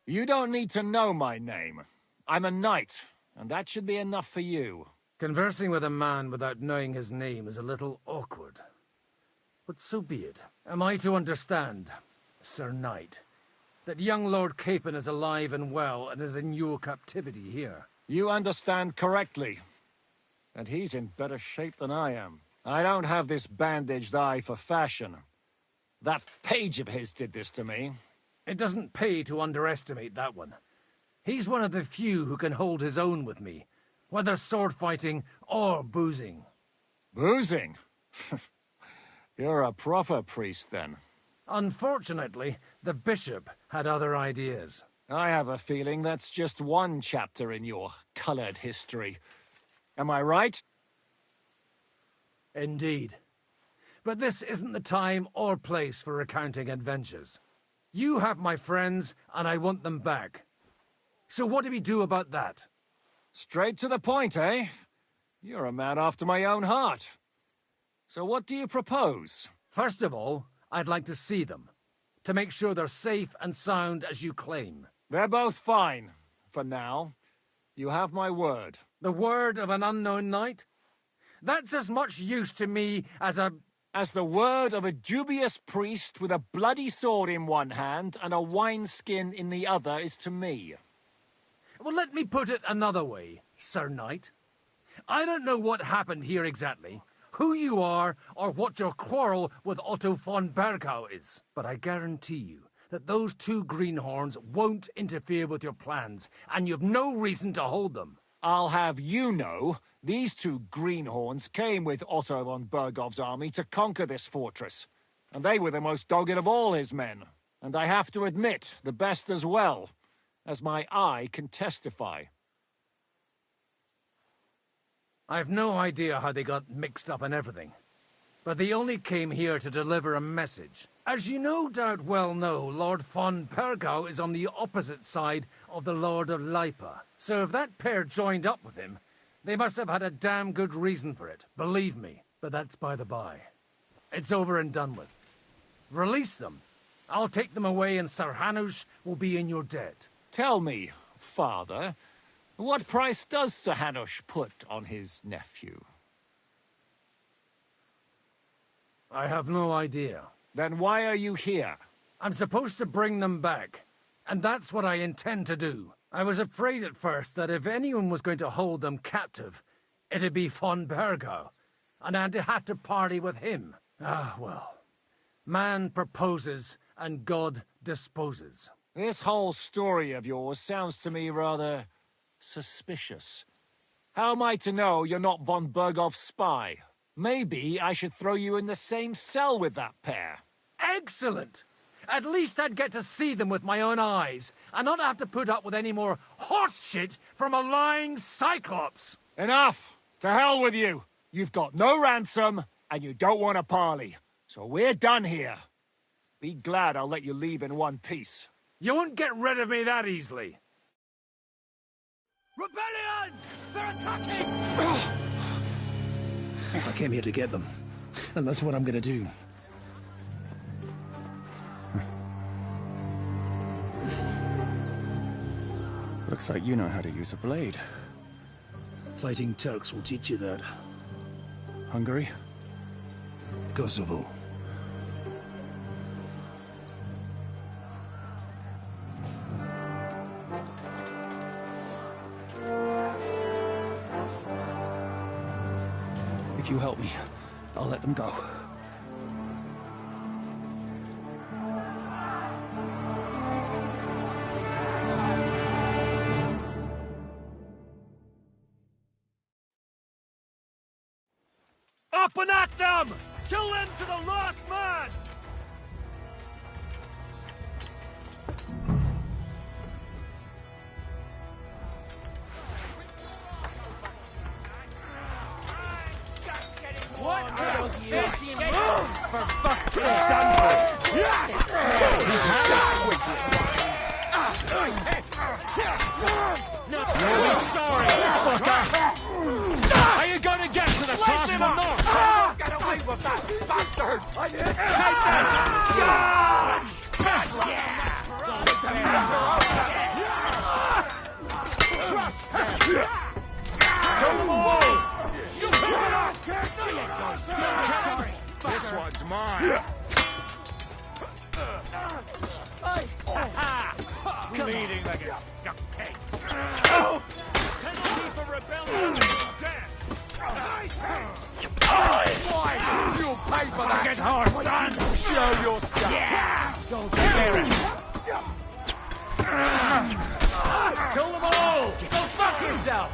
You don't need to know my name. I'm a knight, and that should be enough for you. Conversing with a man without knowing his name is a little awkward. But so be it. Am I to understand, Sir Knight, that young Lord Capon is alive and well and is in your captivity here? You understand correctly. And he's in better shape than I am. I don't have this bandaged eye for fashion. That page of his did this to me. It doesn't pay to underestimate that one. He's one of the few who can hold his own with me, whether sword fighting or boozing. Boozing? You're a proper priest, then. Unfortunately, the bishop had other ideas. I have a feeling that's just one chapter in your colored history. Am I right? Indeed. But this isn't the time or place for recounting adventures. You have my friends, and I want them back. So what do we do about that? Straight to the point, eh? You're a man after my own heart. So what do you propose? First of all, I'd like to see them, to make sure they're safe and sound as you claim. They're both fine, for now. You have my word. The word of an unknown knight? That's as much use to me as the word of a dubious priest with a bloody sword in one hand and a wineskin in the other is to me. Well, let me put it another way, Sir Knight. I don't know what happened here exactly, who you are, or what your quarrel with Otto von Bergau is. But I guarantee you that those two greenhorns won't interfere with your plans, and you've no reason to hold them. I'll have you know, these two greenhorns came with Otto von Bergov's army to conquer this fortress, and they were the most dogged of all his men. And I have to admit, the best as well, as my eye can testify. I've no idea how they got mixed up in everything, but they only came here to deliver a message. As you no doubt well know, Lord von Bergau is on the opposite side of the Lord of Lipa. So if that pair joined up with him, they must have had a damn good reason for it, believe me. But that's by the by. It's over and done with. Release them. I'll take them away and Sir Hanush will be in your debt. Tell me, Father, what price does Sir Hanush put on his nephew? I have no idea. Then why are you here? I'm supposed to bring them back, and that's what I intend to do. I was afraid at first that if anyone was going to hold them captive, it'd be von Bergau, and I'd have to party with him. Ah, well. Man proposes, and God disposes. This whole story of yours sounds to me rather suspicious. How am I to know you're not von Bergov's spy? Maybe I should throw you in the same cell with that pair. Excellent! At least I'd get to see them with my own eyes, and not have to put up with any more horse shit from a lying cyclops! Enough! To hell with you! You've got no ransom, and you don't want to parley. So we're done here. Be glad I'll let you leave in one piece. You won't get rid of me that easily. Rebellion! They're attacking! I came here to get them, and that's what I'm gonna do. Looks like you know how to use a blade. Fighting Turks will teach you that. Hungary? Kosovo. If you help me, I'll let them go. Up and at them! Kill them to the last man! What are you? For fuck's sake, You'll be sorry, fucker! Are you gonna get to the task or not? Get away with that, bastard! Take that! Kill them all! This one's mine. Bleeding like a stuck pig. Penalty for rebellion. Death. You'll pay for that. Get hard, son. Show your stuff. Yeah. Don't scare it. Kill them all. Go fuck yourself.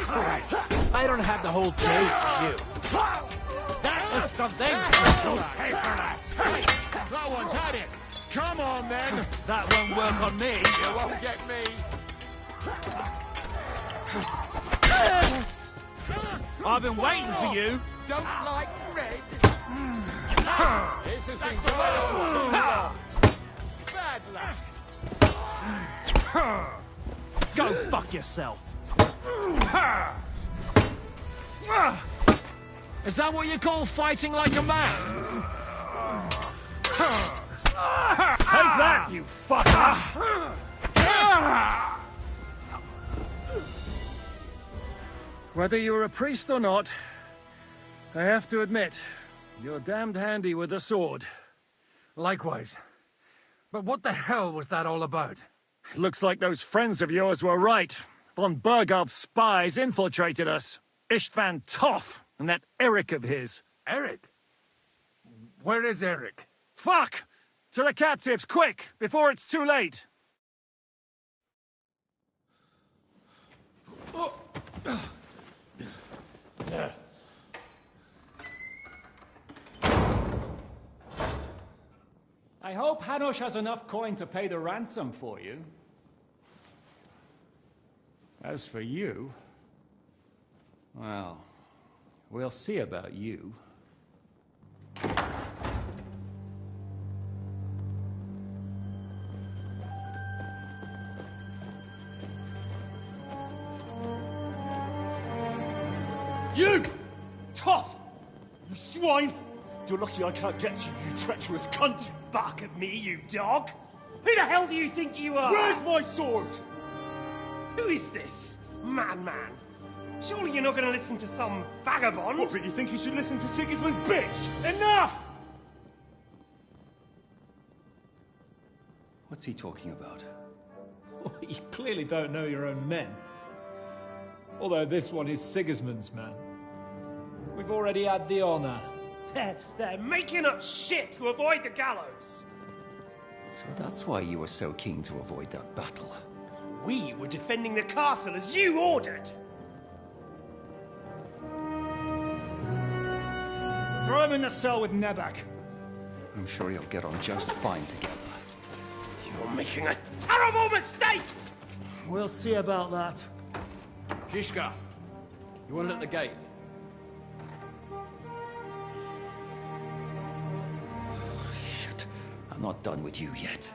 Right. I don't have the whole day for you. That was something. Pay for that. That one's had it. Come on, then. That won't work on me. You won't get me. I've been waiting for you. Don't like red. This has been going on. Bad luck. Go fuck yourself. Is that what you call fighting like a man? Take that, you fucker! Whether you're a priest or not, I have to admit, you're damned handy with a sword. Likewise. But what the hell was that all about? Looks like those friends of yours were right. Von Bergov's spies infiltrated us. Istvan Toth and that Eric of his. Eric? Where is Eric? Fuck! To the captives, quick, before it's too late! I hope Hanush has enough coin to pay the ransom for you. As for you, well, we'll see about you. You! Tough! You swine! You're lucky I can't get you, you treacherous cunt! Bark at me, you dog! Who the hell do you think you are? Where's my sword? Who is this? Man. Surely you're not going to listen to some vagabond? What, but you think you should listen to Sigismund's bitch? Enough! What's he talking about? Well, you clearly don't know your own men. Although this one is Sigismund's man. We've already had the honor. They're making up shit to avoid the gallows. So that's why you were so keen to avoid that battle. We were defending the castle as you ordered. Throw him in the cell with Nebak. I'm sure you'll get on just fine together. You're making a terrible mistake! We'll see about that. Zhishka, you want to look at the gate? not done with you yet.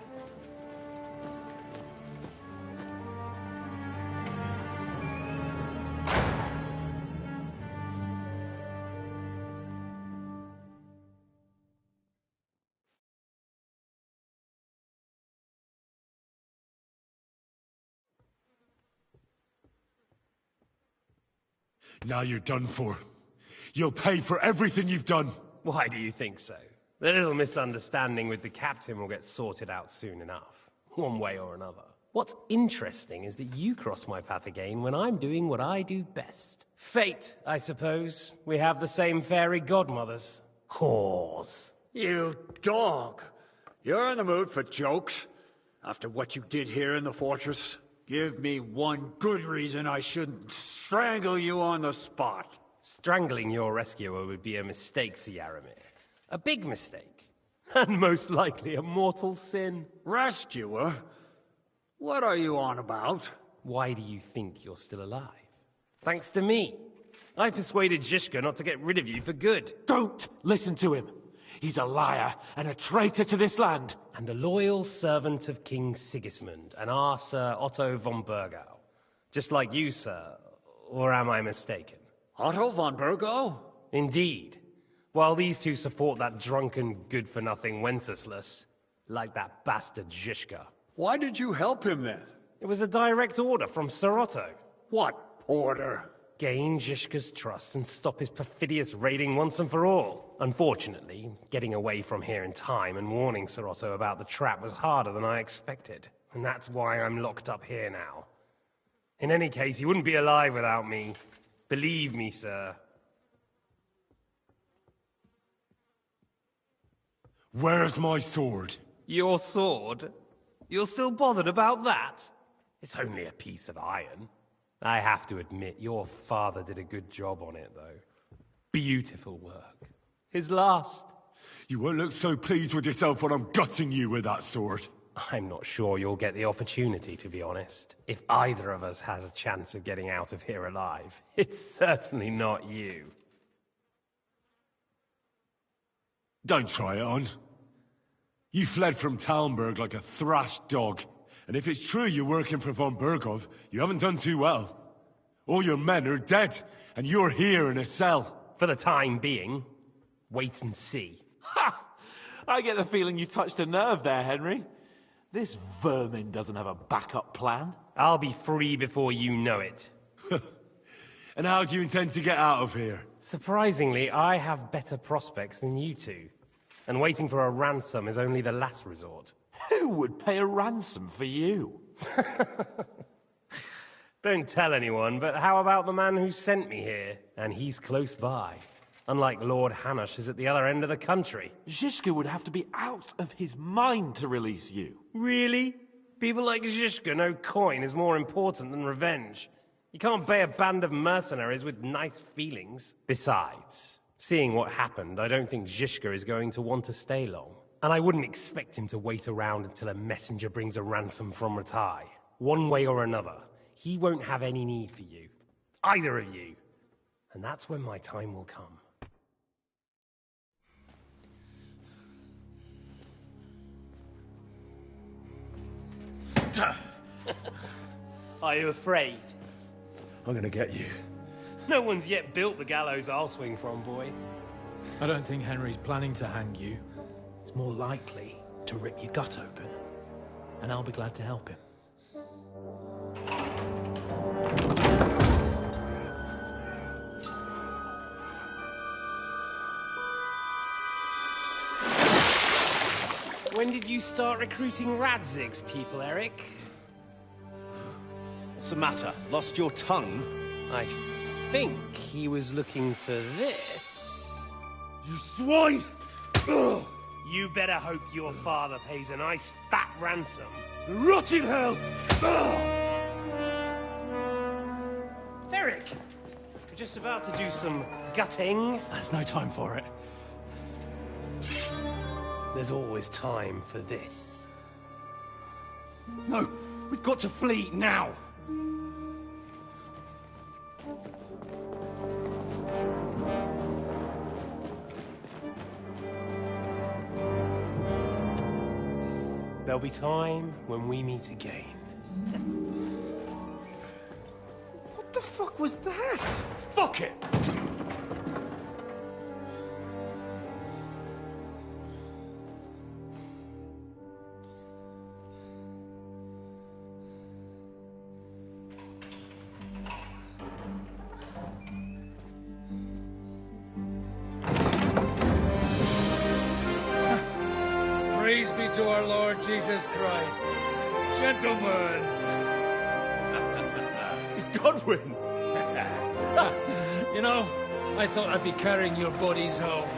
Now you're done for. You'll pay for everything you've done. Why do you think so? The little misunderstanding with the captain will get sorted out soon enough, one way or another. What's interesting is that you cross my path again when I'm doing what I do best. Fate, I suppose. We have the same fairy godmothers. Whores. You dog! You're in the mood for jokes? After what you did here in the fortress? Give me one good reason I shouldn't strangle you on the spot. Strangling your rescuer would be a mistake, Sir Yaramir. A big mistake. And most likely a mortal sin. Rescuer? What are you on about? Why do you think you're still alive? Thanks to me. I persuaded Zhishka not to get rid of you for good. Don't listen to him. He's a liar and a traitor to this land. And a loyal servant of King Sigismund and our Sir Otto von Burgau. Just like you, sir. Or am I mistaken? Otto von Burgau? Indeed. While these two support that drunken, good-for-nothing Wenceslas, like that bastard Zhishka. Why did you help him then? It was a direct order from Sir Otto. What order? Gain Zhishka's trust and stop his perfidious raiding once and for all. Unfortunately, getting away from here in time and warning Sir Otto about the trap was harder than I expected. And that's why I'm locked up here now. In any case, he wouldn't be alive without me. Believe me, sir. Where's my sword? Your sword? You're still bothered about that? It's only a piece of iron. I have to admit, your father did a good job on it, though. Beautiful work. His last. You won't look so pleased with yourself when I'm gutting you with that sword. I'm not sure you'll get the opportunity, to be honest. If either of us has a chance of getting out of here alive, it's certainly not you. Don't try it on. You fled from Talmberg like a thrashed dog. And if it's true you're working for von Burgov, you haven't done too well. All your men are dead, and you're here in a cell. For the time being, wait and see. Ha! I get the feeling you touched a nerve there, Henry. This vermin doesn't have a backup plan. I'll be free before you know it. And how do you intend to get out of here? Surprisingly, I have better prospects than you two. And waiting for a ransom is only the last resort. Who would pay a ransom for you? Don't tell anyone, but how about the man who sent me here? And he's close by. Unlike Lord Hanush is at the other end of the country. Zhishka would have to be out of his mind to release you. Really? People like Zhishka know coin is more important than revenge. You can't pay a band of mercenaries with nice feelings. Besides, seeing what happened, I don't think Zhishka is going to want to stay long. And I wouldn't expect him to wait around until a messenger brings a ransom from Ratai. One way or another, he won't have any need for you. Either of you. And that's when my time will come. Are you afraid? I'm gonna get you. No one's yet built the gallows I'll swing from, boy. I don't think Henry's planning to hang you. It's more likely to rip your gut open. And I'll be glad to help him. When did you start recruiting Radzig's people, Eric? What's the matter? Lost your tongue? I think he was looking for this. You swine! Ugh. You better hope your father pays a nice fat ransom. Rot in hell! Eric! We're just about to do some gutting. There's no time for it. There's always time for this. No, we've got to flee now! There'll be time when we meet again. What the fuck was that? Fuck it! Praise be to our Lord Jesus Christ. Gentlemen! It's Godwin! You know, I thought I'd be carrying your bodies home.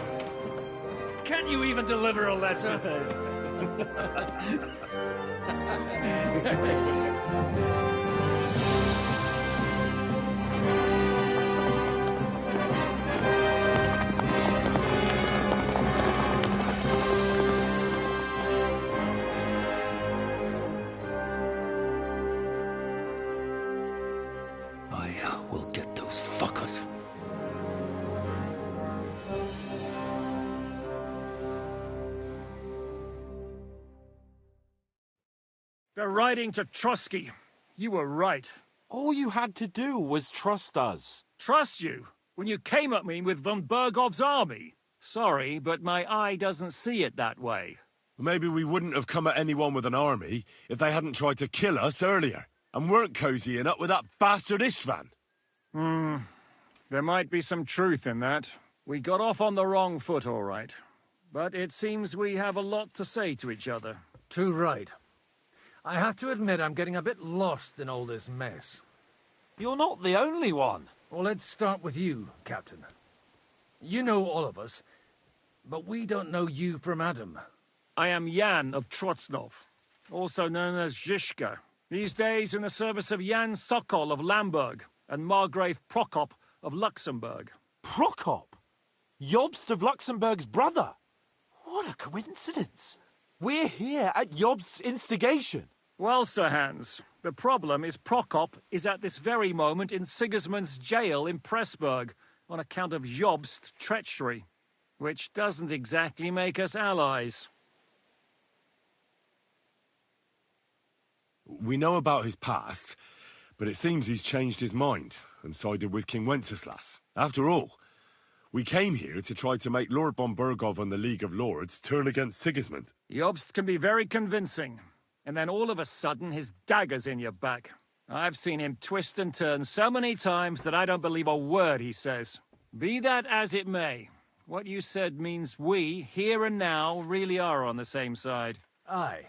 Can't you even deliver a letter? I will get those fuckers. They're riding to Trotsky. You were right. All you had to do was trust us. Trust you? When you came at me with von Bergov's army? Sorry, but my eye doesn't see it that way. Maybe we wouldn't have come at anyone with an army if they hadn't tried to kill us earlier, and weren't cozying up with that bastard Istvan. There might be some truth in that. We got off on the wrong foot, all right. But it seems we have a lot to say to each other. Too right. I have to admit I'm getting a bit lost in all this mess. You're not the only one. Well, let's start with you, Captain. You know all of us, but we don't know you from Adam. I am Jan of Trotsnov, also known as Zhishka. These days in the service of Jan Sokol of Lamberg and Margrave Prokop of Luxembourg. Prokop? Jobst of Luxembourg's brother? What a coincidence. We're here at Jobst's instigation. Well, Sir Hans, the problem is Prokop is at this very moment in Sigismund's jail in Pressburg on account of Jobst's treachery, which doesn't exactly make us allies. We know about his past, but it seems he's changed his mind and sided with King Wenceslas. After all, we came here to try to make Lord von Bergov and the League of Lords turn against Sigismund. Jobst can be very convincing, and then all of a sudden his dagger's in your back. I've seen him twist and turn so many times that I don't believe a word he says. Be that as it may, what you said means we, here and now, really are on the same side. Aye.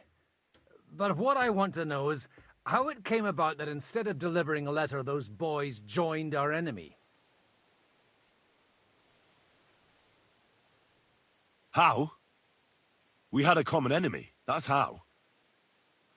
But what I want to know is how it came about that instead of delivering a letter, those boys joined our enemy. How? We had a common enemy, that's how.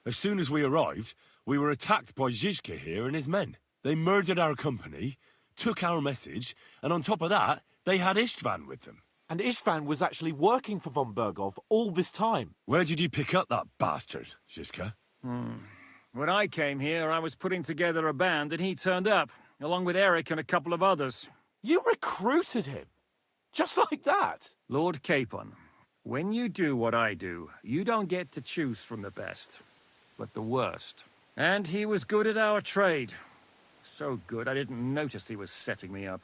As soon as we arrived, we were attacked by Zhizka here and his men. They murdered our company, took our message, and on top of that, they had Istvan with them. And Istvan was actually working for von Bergov all this time. Where did you pick up that bastard, Zhizka? When I came here, I was putting together a band and he turned up, along with Eric and a couple of others. You recruited him? Just like that? Lord Capon, when you do what I do, you don't get to choose from the best, but the worst. And he was good at our trade. So good, I didn't notice he was setting me up.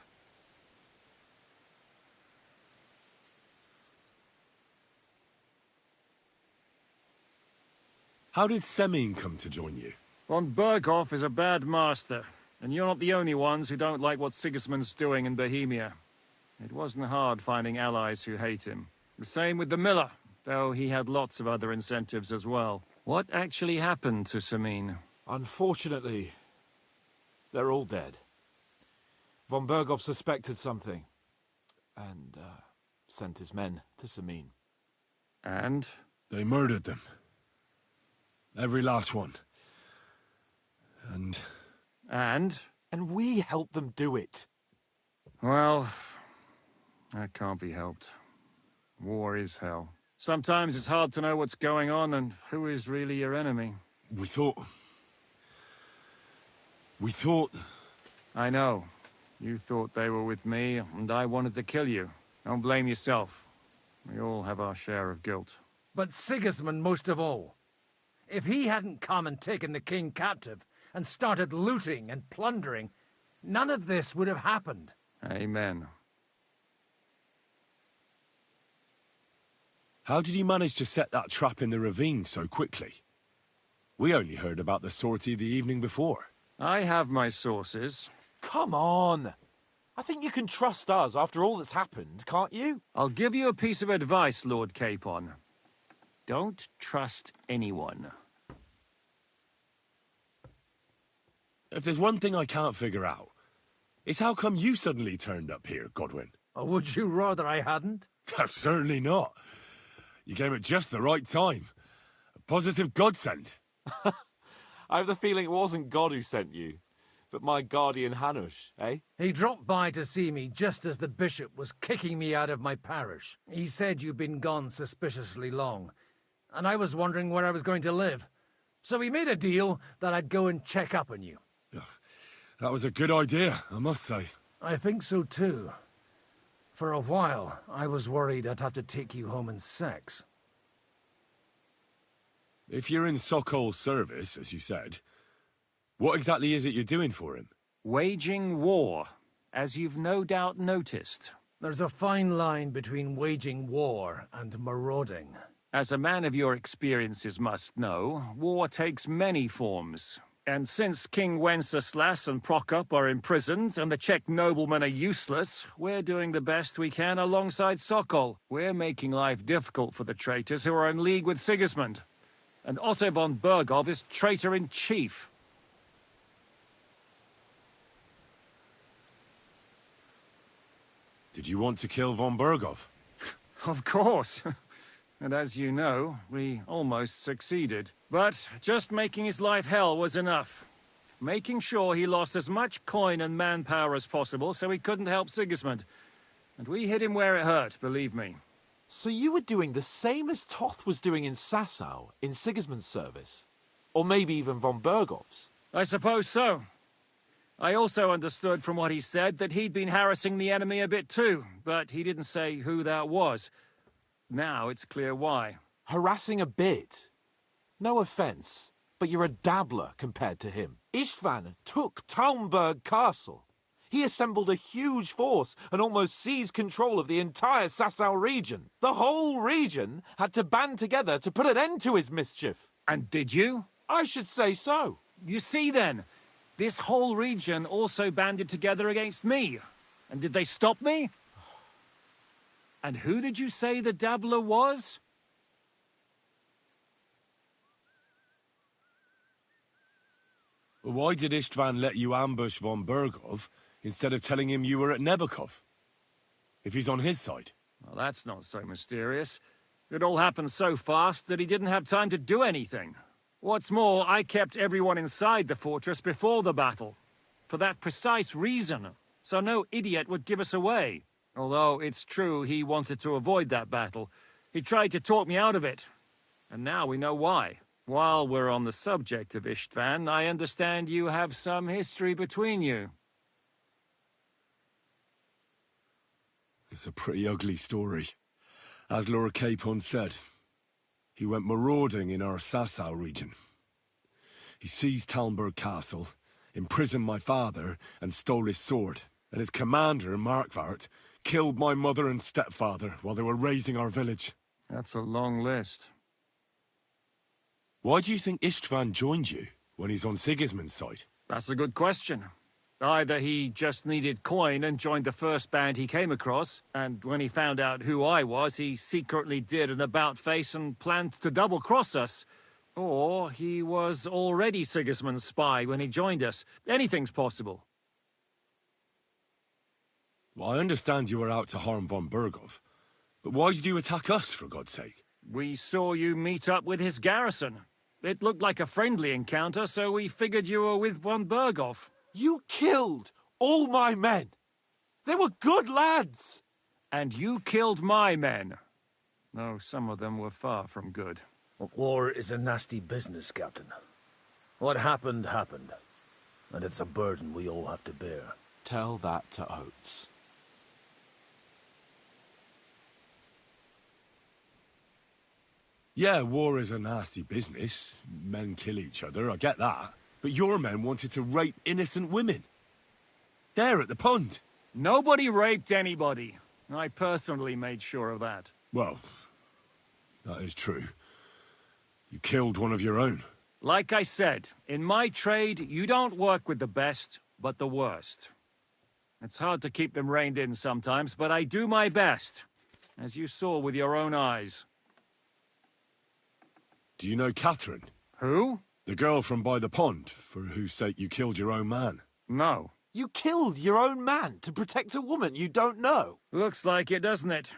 How did Semyon come to join you? Von Bergov is a bad master, and you're not the only ones who don't like what Sigismund's doing in Bohemia. It wasn't hard finding allies who hate him. The same with the miller, though he had lots of other incentives as well. What actually happened to Semyon? Unfortunately, they're all dead. Von Bergov suspected something, and sent his men to Semyon. And? They murdered them. Every last one. And? And? And we helped them do it. Well, that can't be helped. War is hell. Sometimes it's hard to know what's going on and who is really your enemy. We thought... I know. You thought they were with me, and I wanted to kill you. Don't blame yourself. We all have our share of guilt. But Sigismund most of all. If he hadn't come and taken the king captive and started looting and plundering, none of this would have happened. Amen. How did you manage to set that trap in the ravine so quickly? We only heard about the sortie the evening before. I have my sources. Come on! I think you can trust us after all that's happened, can't you? I'll give you a piece of advice, Lord Capon. Don't trust anyone. If there's one thing I can't figure out, it's how come you suddenly turned up here, Godwin? Or would you rather I hadn't? Certainly not. You came at just the right time. A positive godsend. I have the feeling it wasn't God who sent you, but my guardian Hanush, eh? He dropped by to see me just as the bishop was kicking me out of my parish. He said you'd been gone suspiciously long, and I was wondering where I was going to live. So we made a deal that I'd go and check up on you. That was a good idea, I must say. I think so too. For a while, I was worried I'd have to take you home in sex. If you're in Sokol's service, as you said, what exactly is it you're doing for him? Waging war, as you've no doubt noticed. There's a fine line between waging war and marauding. As a man of your experiences must know, war takes many forms. And since King Wenceslas and Prokop are imprisoned and the Czech noblemen are useless, we're doing the best we can alongside Sokol. We're making life difficult for the traitors who are in league with Sigismund. And Otto von Bergov is traitor-in-chief. Did you want to kill von Bergov? Of course. And as you know, we almost succeeded. But just making his life hell was enough. Making sure he lost as much coin and manpower as possible so he couldn't help Sigismund. And we hit him where it hurt, believe me. So you were doing the same as Toth was doing in Sasau, in Sigismund's service? Or maybe even von Bergov's? I suppose so. I also understood from what he said that he'd been harassing the enemy a bit too, but he didn't say who that was. Now it's clear why. Harassing a bit? No offence, but you're a dabbler compared to him. Istvan took Talmberg Castle. He assembled a huge force and almost seized control of the entire Sasau region. The whole region had to band together to put an end to his mischief. And did you? I should say so. You see then, this whole region also banded together against me. And did they stop me? And who did you say the dabbler was? Why did Istvan let you ambush von Bergov instead of telling him you were at Nebukov? If he's on his side. Well, that's not so mysterious. It all happened so fast that he didn't have time to do anything. What's more, I kept everyone inside the fortress before the battle. For that precise reason, so no idiot would give us away. Although it's true he wanted to avoid that battle. He tried to talk me out of it. And now we know why. While we're on the subject of Istvan, I understand you have some history between you. It's a pretty ugly story. As Lord Capon said, he went marauding in our Sasau region. He seized Talmberg Castle, imprisoned my father, and stole his sword. And his commander, Markvart, killed my mother and stepfather while they were raising our village. That's a long list. Why do you think Istvan joined you when he's on Sigismund's side? That's a good question. Either he just needed coin and joined the first band he came across, and when he found out who I was, he secretly did an about-face and planned to double-cross us. Or he was already Sigismund's spy when he joined us. Anything's possible. Well, I understand you were out to harm von Bergov, but why did you attack us, for God's sake? We saw you meet up with his garrison. It looked like a friendly encounter, so we figured you were with von Bergov. You killed all my men. They were good lads. And you killed my men. Though some of them were far from good. War is a nasty business, Captain. What happened, happened. And it's a burden we all have to bear. Tell that to Oates. Yeah, war is a nasty business. Men kill each other, I get that. But your men wanted to rape innocent women. There at the pond. Nobody raped anybody. I personally made sure of that. Well, that is true. You killed one of your own. Like I said, in my trade, you don't work with the best, but the worst. It's hard to keep them reined in sometimes, but I do my best, as you saw with your own eyes. Do you know Catherine? Who? The girl from by the pond, for whose sake you killed your own man. No. You killed your own man to protect a woman you don't know? Looks like it, doesn't it?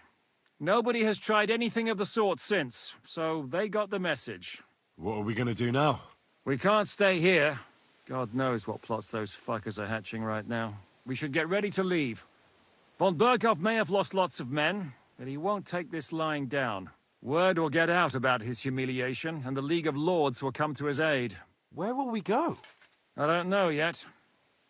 Nobody has tried anything of the sort since, so they got the message. What are we gonna do now? We can't stay here. God knows what plots those fuckers are hatching right now. We should get ready to leave. Von Berghoff may have lost lots of men, but he won't take this lying down. Word will get out about his humiliation, and the League of Lords will come to his aid. Where will we go? I don't know yet.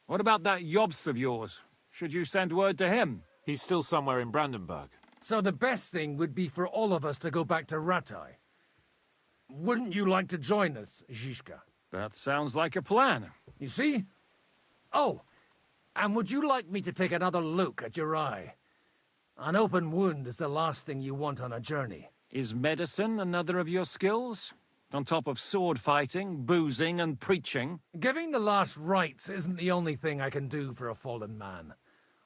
What about that Jobst of yours? Should you send word to him? He's still somewhere in Brandenburg. So the best thing would be for all of us to go back to Ratai. Wouldn't you like to join us, Zizka? That sounds like a plan. You see? Oh, and would you like me to take another look at your eye? An open wound is the last thing you want on a journey. Is medicine another of your skills? On top of sword fighting, boozing, and preaching? Giving the last rites isn't the only thing I can do for a fallen man.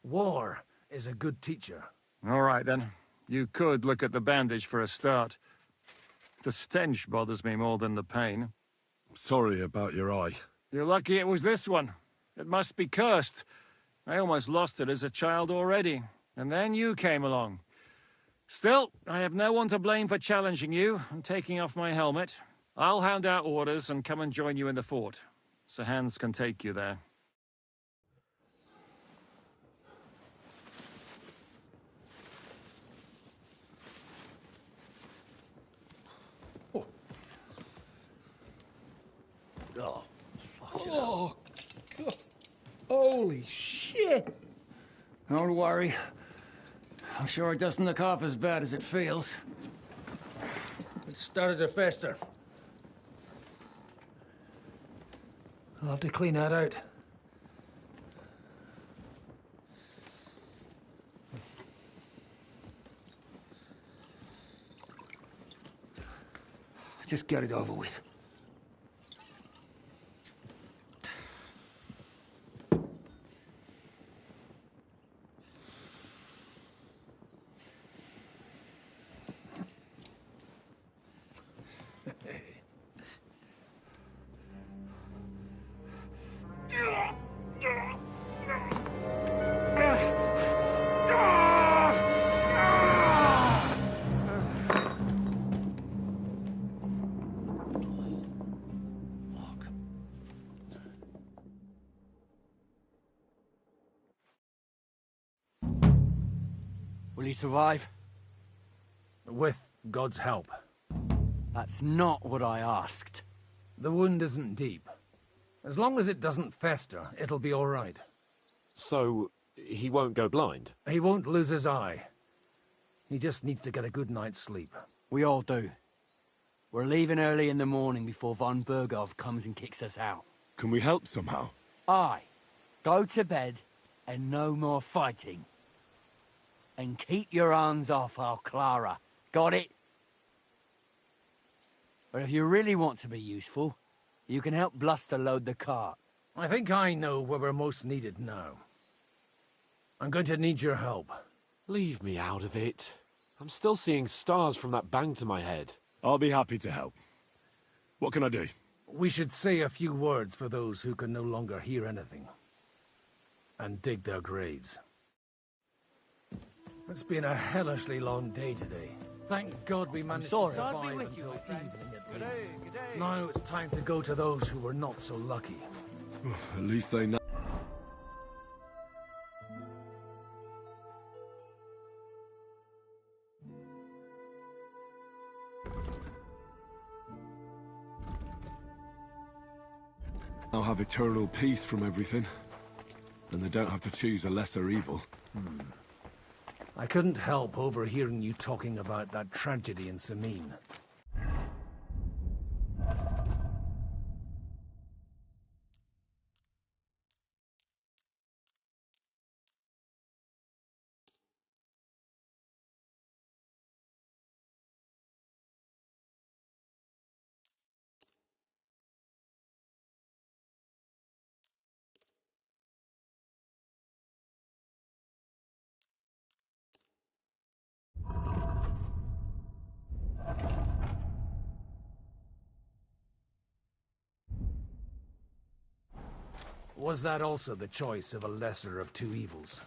War is a good teacher. All right, then. You could look at the bandage for a start. The stench bothers me more than the pain. Sorry about your eye. You're lucky it was this one. It must be cursed. I almost lost it as a child already. And then you came along. Still, I have no one to blame for challenging you and taking off my helmet. I'll hound out orders and come and join you in the fort. Sir Hans can take you there. Oh, God. Holy shit! Don't worry. I'm sure it doesn't look half as bad as it feels. It started to fester. I'll have to clean that out. Just get it over with. Will he survive? With God's help. That's not what I asked. The wound isn't deep. As long as it doesn't fester, it'll be all right. So, he won't go blind? He won't lose his eye. He just needs to get a good night's sleep. We all do. We're leaving early in the morning before von Berghoff comes and kicks us out. Can we help somehow? Aye. Go to bed and no more fighting. And keep your hands off our Clara. Got it? But if you really want to be useful, you can help Bluster load the cart. I think I know where we're most needed now. I'm going to need your help. Leave me out of it. I'm still seeing stars from that bang to my head. I'll be happy to help. What can I do? We should say a few words for those who can no longer hear anything. And dig their graves. It's been a hellishly long day today. Thank God we managed to survive until evening at least. Now it's time to go to those who were not so lucky. At least they know. I'll have eternal peace from everything. And they don't have to choose a lesser evil. I couldn't help overhearing you talking about that tragedy in Samin. Was that also the choice of a lesser of two evils?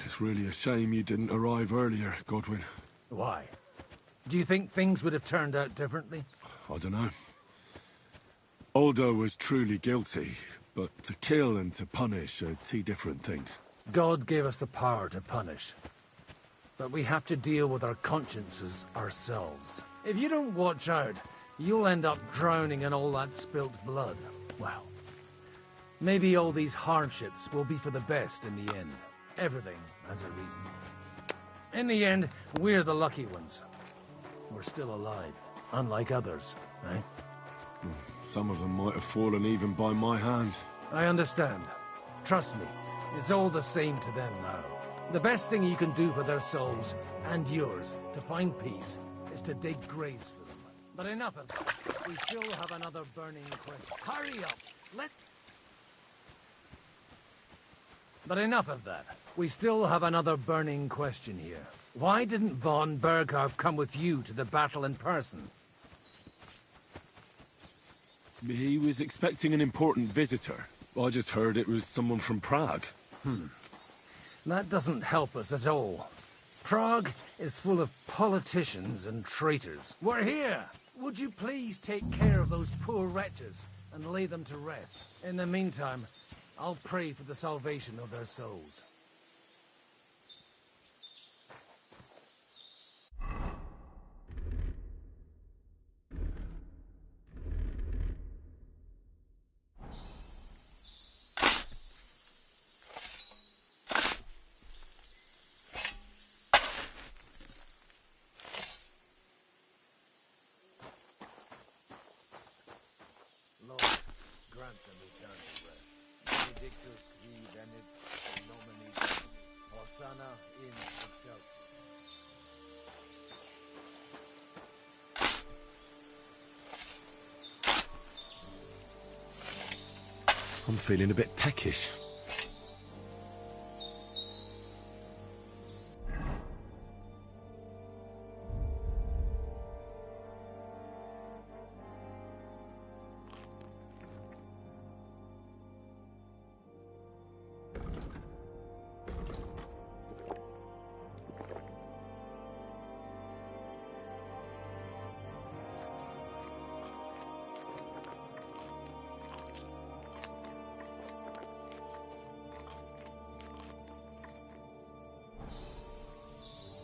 It's really a shame you didn't arrive earlier, Godwin. Why? Do you think things would have turned out differently? I don't know. Aldo was truly guilty, but to kill and to punish are two different things. God gave us the power to punish. But we have to deal with our consciences ourselves. If you don't watch out, you'll end up drowning in all that spilt blood. Well, maybe all these hardships will be for the best in the end. Everything has a reason. In the end, we're the lucky ones. We're still alive, unlike others, eh? Some of them might have fallen even by my hand. I understand. Trust me, it's all the same to them now. The best thing you can do for their souls, and yours, to find peace, is to dig graves for them. But enough of that. We still have another burning question. Hurry up! But enough of that. We still have another burning question here. Why didn't von Berghoff come with you to the battle in person? He was expecting an important visitor. I just heard it was someone from Prague. That doesn't help us at all. Prague is full of politicians and traitors. We're here! Would you please take care of those poor wretches and lay them to rest? In the meantime, I'll pray for the salvation of their souls. Lord, grant them eternal rest. Benedictus qui venit in nomine Domini. Hosanna in excelsis. I'm feeling a bit peckish.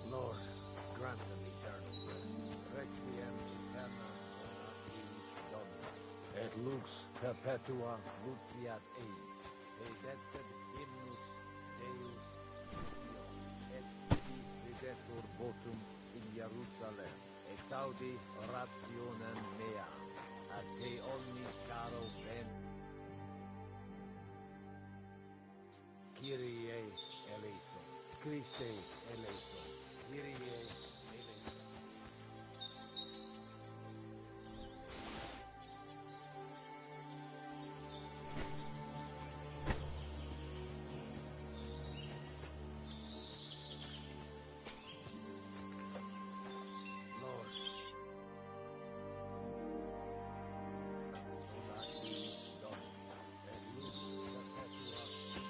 Lord, grant them eternal rest. Requiem aeterna ora eis Domini. Et lux perpetua luciat eis. Edexit hymnus Deus Missio. Et ibi videtur votum in Jerusalem. Exaudi orationem mea. A te omnis caro ven. Kyrie eleison. Christe eleison. Kyrie eleison. Lord. Ora eis Domini. Et lux perpetua luciat.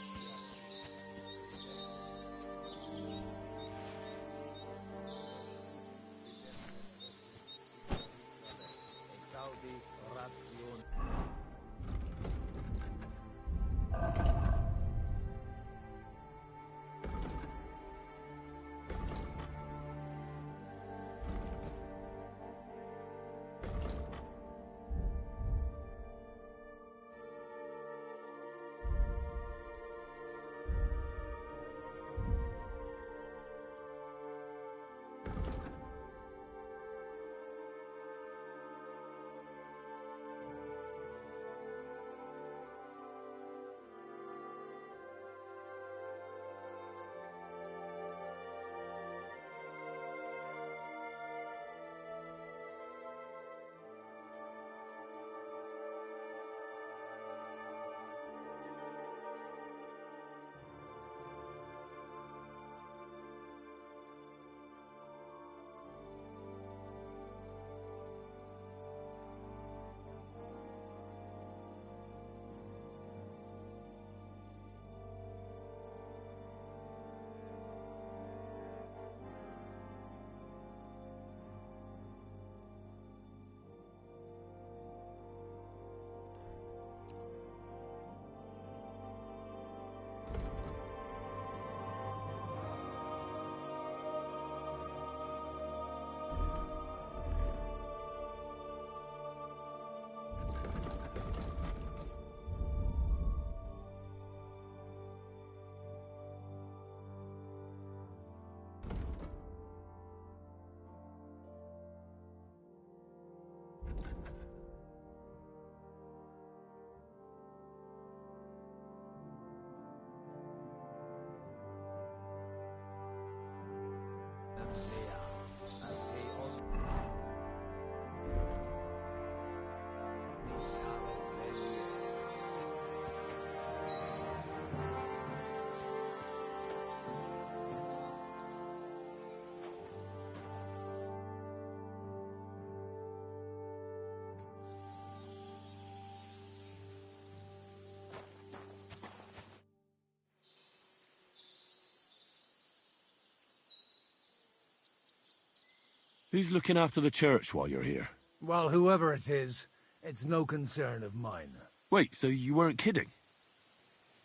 Who's looking after the church while you're here? Well, whoever it is, it's no concern of mine. Wait, so you weren't kidding?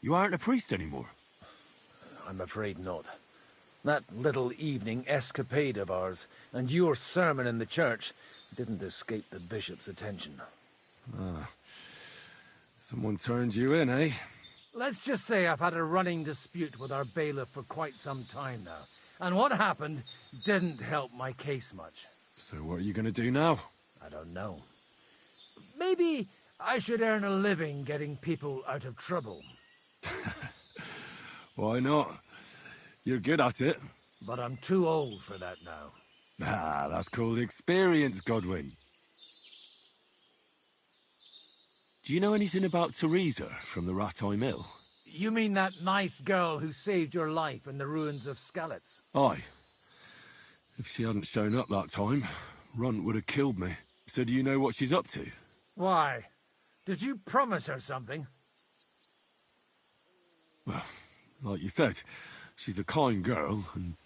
You aren't a priest anymore? I'm afraid not. That little evening escapade of ours, and your sermon in the church, didn't escape the bishop's attention. Ah. Someone turned you in, eh? Let's just say I've had a running dispute with our bailiff for quite some time now. And what happened didn't help my case much. So what are you going to do now? I don't know. Maybe I should earn a living getting people out of trouble. Why not? You're good at it. But I'm too old for that now. Ah, that's called experience, Godwin. Do you know anything about Teresa from the Rattay Mill? You mean that nice girl who saved your life in the ruins of Skalitz? Aye. If she hadn't shown up that time, Runt would have killed me. So do you know what she's up to? Why? Did you promise her something? Well, like you said, she's a kind girl and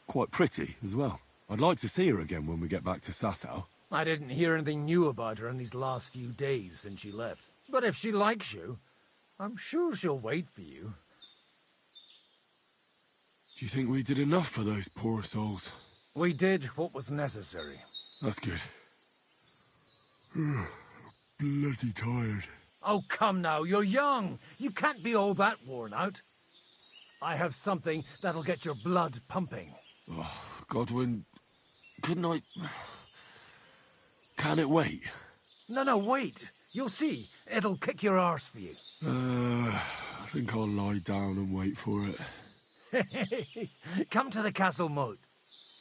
quite pretty as well. I'd like to see her again when we get back to Sasau. I didn't hear anything new about her in these last few days since she left. But if she likes you, I'm sure she'll wait for you. Do you think we did enough for those poor souls? We did what was necessary. That's good. Bloody tired. Oh, come now, you're young. You can't be all that worn out. I have something that'll get your blood pumping. Oh, Godwin, couldn't I... Can it wait? No, wait. You'll see. It'll kick your arse for you. I think I'll lie down and wait for it. Come to the castle moat.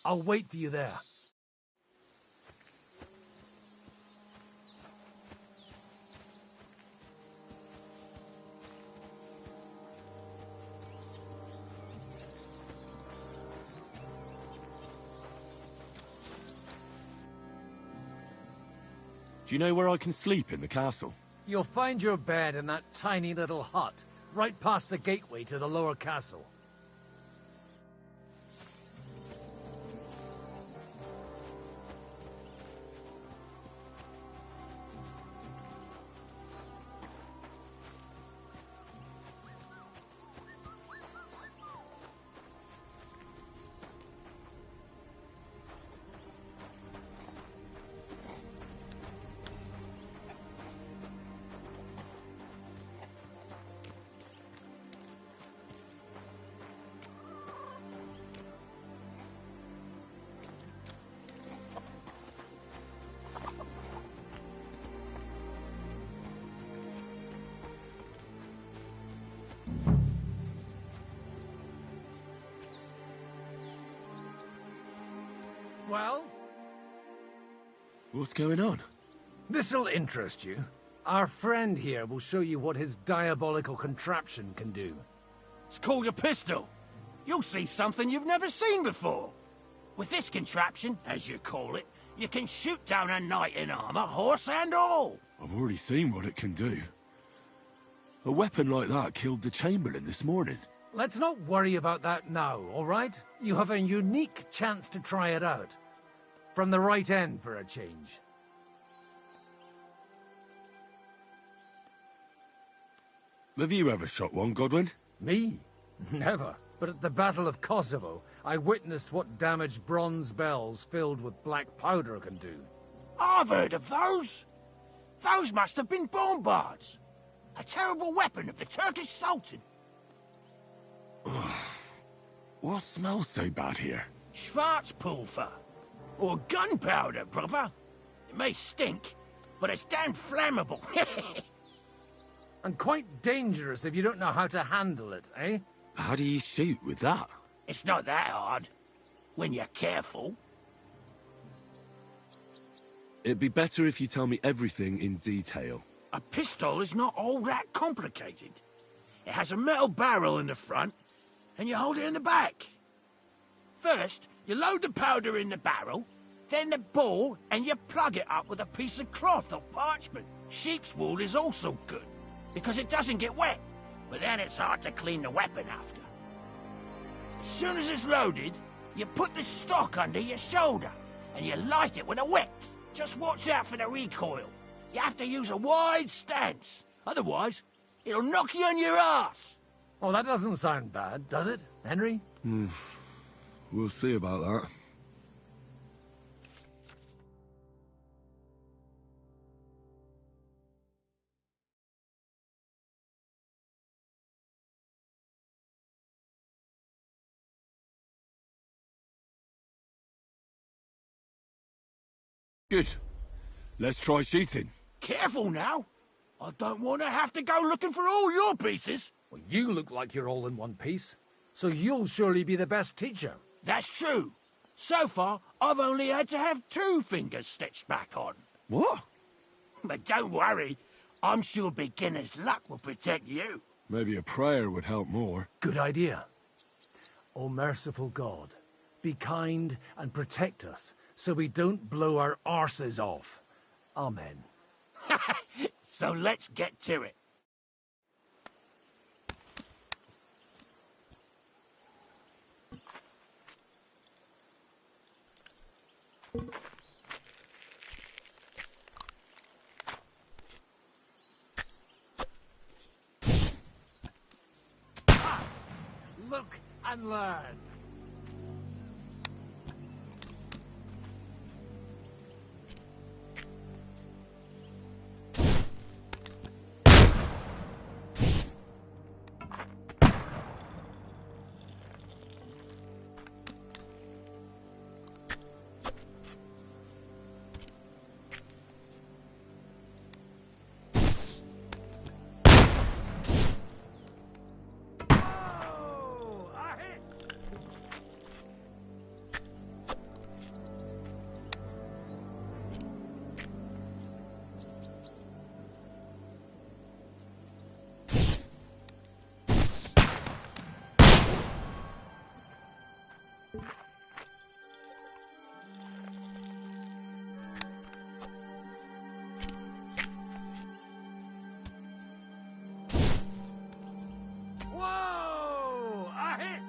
I'll wait for you there. Do you know where I can sleep in the castle? You'll find your bed in that tiny little hut, right past the gateway to the lower castle. Well? What's going on? This'll interest you. Our friend here will show you what his diabolical contraption can do. It's called a pistol. You'll see something you've never seen before. With this contraption, as you call it, you can shoot down a knight in armor, horse and all. I've already seen what it can do. A weapon like that killed the Chamberlain this morning. Let's not worry about that now, all right? You have a unique chance to try it out. From the right end for a change. Have you ever shot one, Godwin? Me? Never. But at the Battle of Kosovo, I witnessed what damage bronze bells filled with black powder can do. I've heard of those. Those must have been bombards. A terrible weapon of the Turkish Sultan. What smells so bad here? Schwarzpulver. Or gunpowder, brother. It may stink, but it's damn flammable. And quite dangerous if you don't know how to handle it, eh? How do you shoot with that? It's not that hard, when you're careful. It'd be better if you tell me everything in detail. A pistol is not all that complicated. It has a metal barrel in the front, and you hold it in the back. First, you load the powder in the barrel, then the ball, and you plug it up with a piece of cloth or parchment. Sheep's wool is also good, because it doesn't get wet, but then it's hard to clean the weapon after. As soon as it's loaded, you put the stock under your shoulder, and you light it with a wick. Just watch out for the recoil. You have to use a wide stance. Otherwise, it'll knock you on your ass. Oh, that doesn't sound bad, does it, Henry? We'll see about that. Good. Let's try shooting. Careful now. I don't want to have to go looking for all your pieces. Well, you look like you're all in one piece, so you'll surely be the best teacher. That's true. So far, I've only had to have 2 fingers stitched back on. What? But don't worry. I'm sure beginner's luck will protect you. Maybe a prayer would help more. Good idea. O merciful God, be kind and protect us, so we don't blow our arses off. Amen. So let's get to it. Look and learn. Whoa! A hit!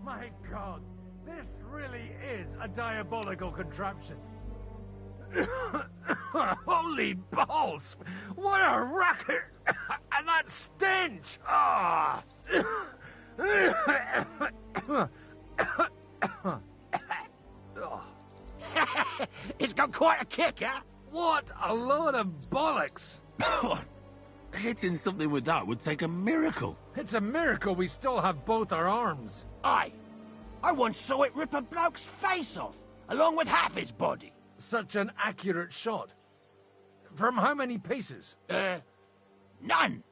My God, this really is a diabolical contraption. Holy balls! What a racket! And that stench! Ah! It's got quite a kick, huh? What a load of bollocks! Hitting something with that would take a miracle. It's a miracle we still have both our arms. Aye. I once saw it rip a bloke's face off, along with half his body. Such an accurate shot. From how many paces? None.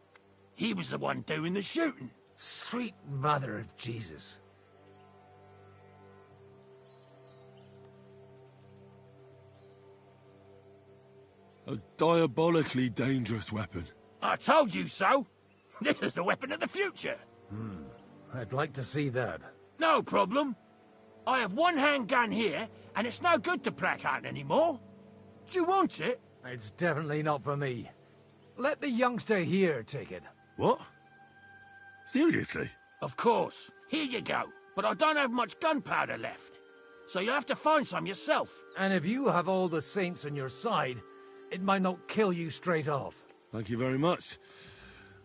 He was the one doing the shooting. Sweet mother of Jesus. A diabolically dangerous weapon. I told you so. This is the weapon of the future. I'd like to see that. No problem. I have one handgun here, and it's no good to pack out anymore. Do you want it? It's definitely not for me. Let the youngster here take it. What? Seriously? Of course. Here you go. But I don't have much gunpowder left. So you'll have to find some yourself. And if you have all the saints on your side, it might not kill you straight off. Thank you very much.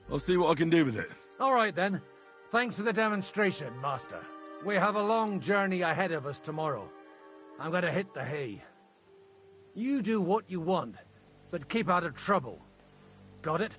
I'll see what I can do with it. All right, then. Thanks for the demonstration, Master. We have a long journey ahead of us tomorrow. I'm gonna hit the hay. You do what you want, but keep out of trouble. Got it?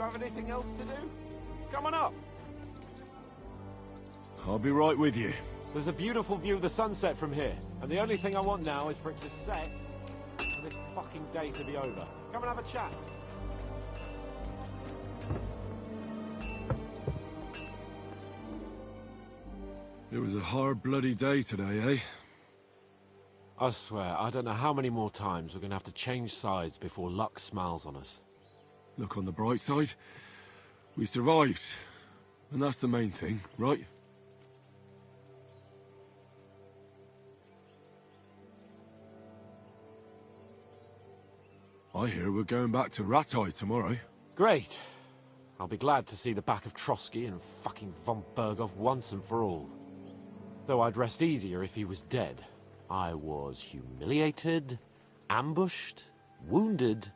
you have anything else to do? Come on up. I'll be right with you. There's a beautiful view of the sunset from here, and the only thing I want now is for it to set and this fucking day to be over. Come and have a chat. It was a hard bloody day today, eh? I swear, I don't know how many more times we're going to have to change sides before luck smiles on us. Look on the bright side. We survived. And that's the main thing, right? I hear we're going back to Rattay tomorrow. Great. I'll be glad to see the back of Trotsky and fucking von Berghoff once and for all. Though I'd rest easier if he was dead. I was humiliated, ambushed, wounded,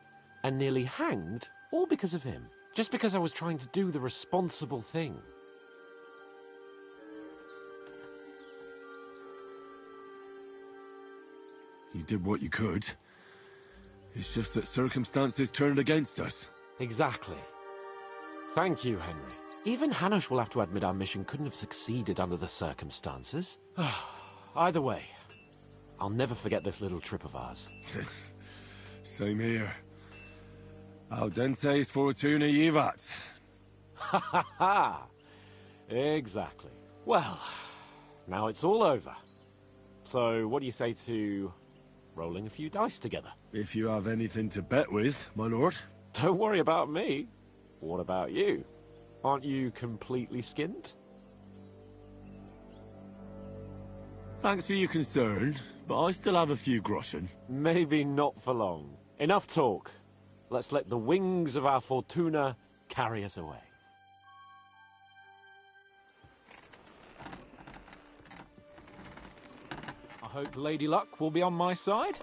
and nearly hanged, all because of him. Just because I was trying to do the responsible thing. You did what you could. It's just that circumstances turned against us. Exactly. Thank you, Henry. Even Hanush will have to admit our mission couldn't have succeeded under the circumstances. Either way, I'll never forget this little trip of ours. Same here. Al dentes fortuna jivat. Ha ha ha! Exactly. Well, now it's all over. So, what do you say to rolling a few dice together? If you have anything to bet with, my lord. Don't worry about me. What about you? Aren't you completely skinned? Thanks for your concern, but I still have a few groschen. Maybe not for long. Enough talk. Let's let the wings of our Fortuna carry us away. I hope Lady Luck will be on my side.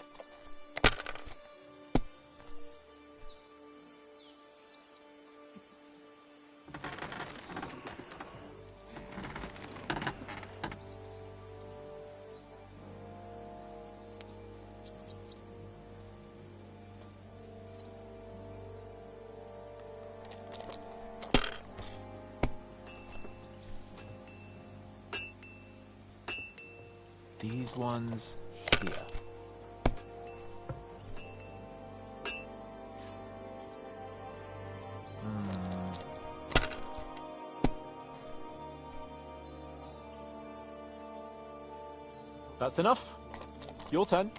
These ones here. That's enough. Your turn.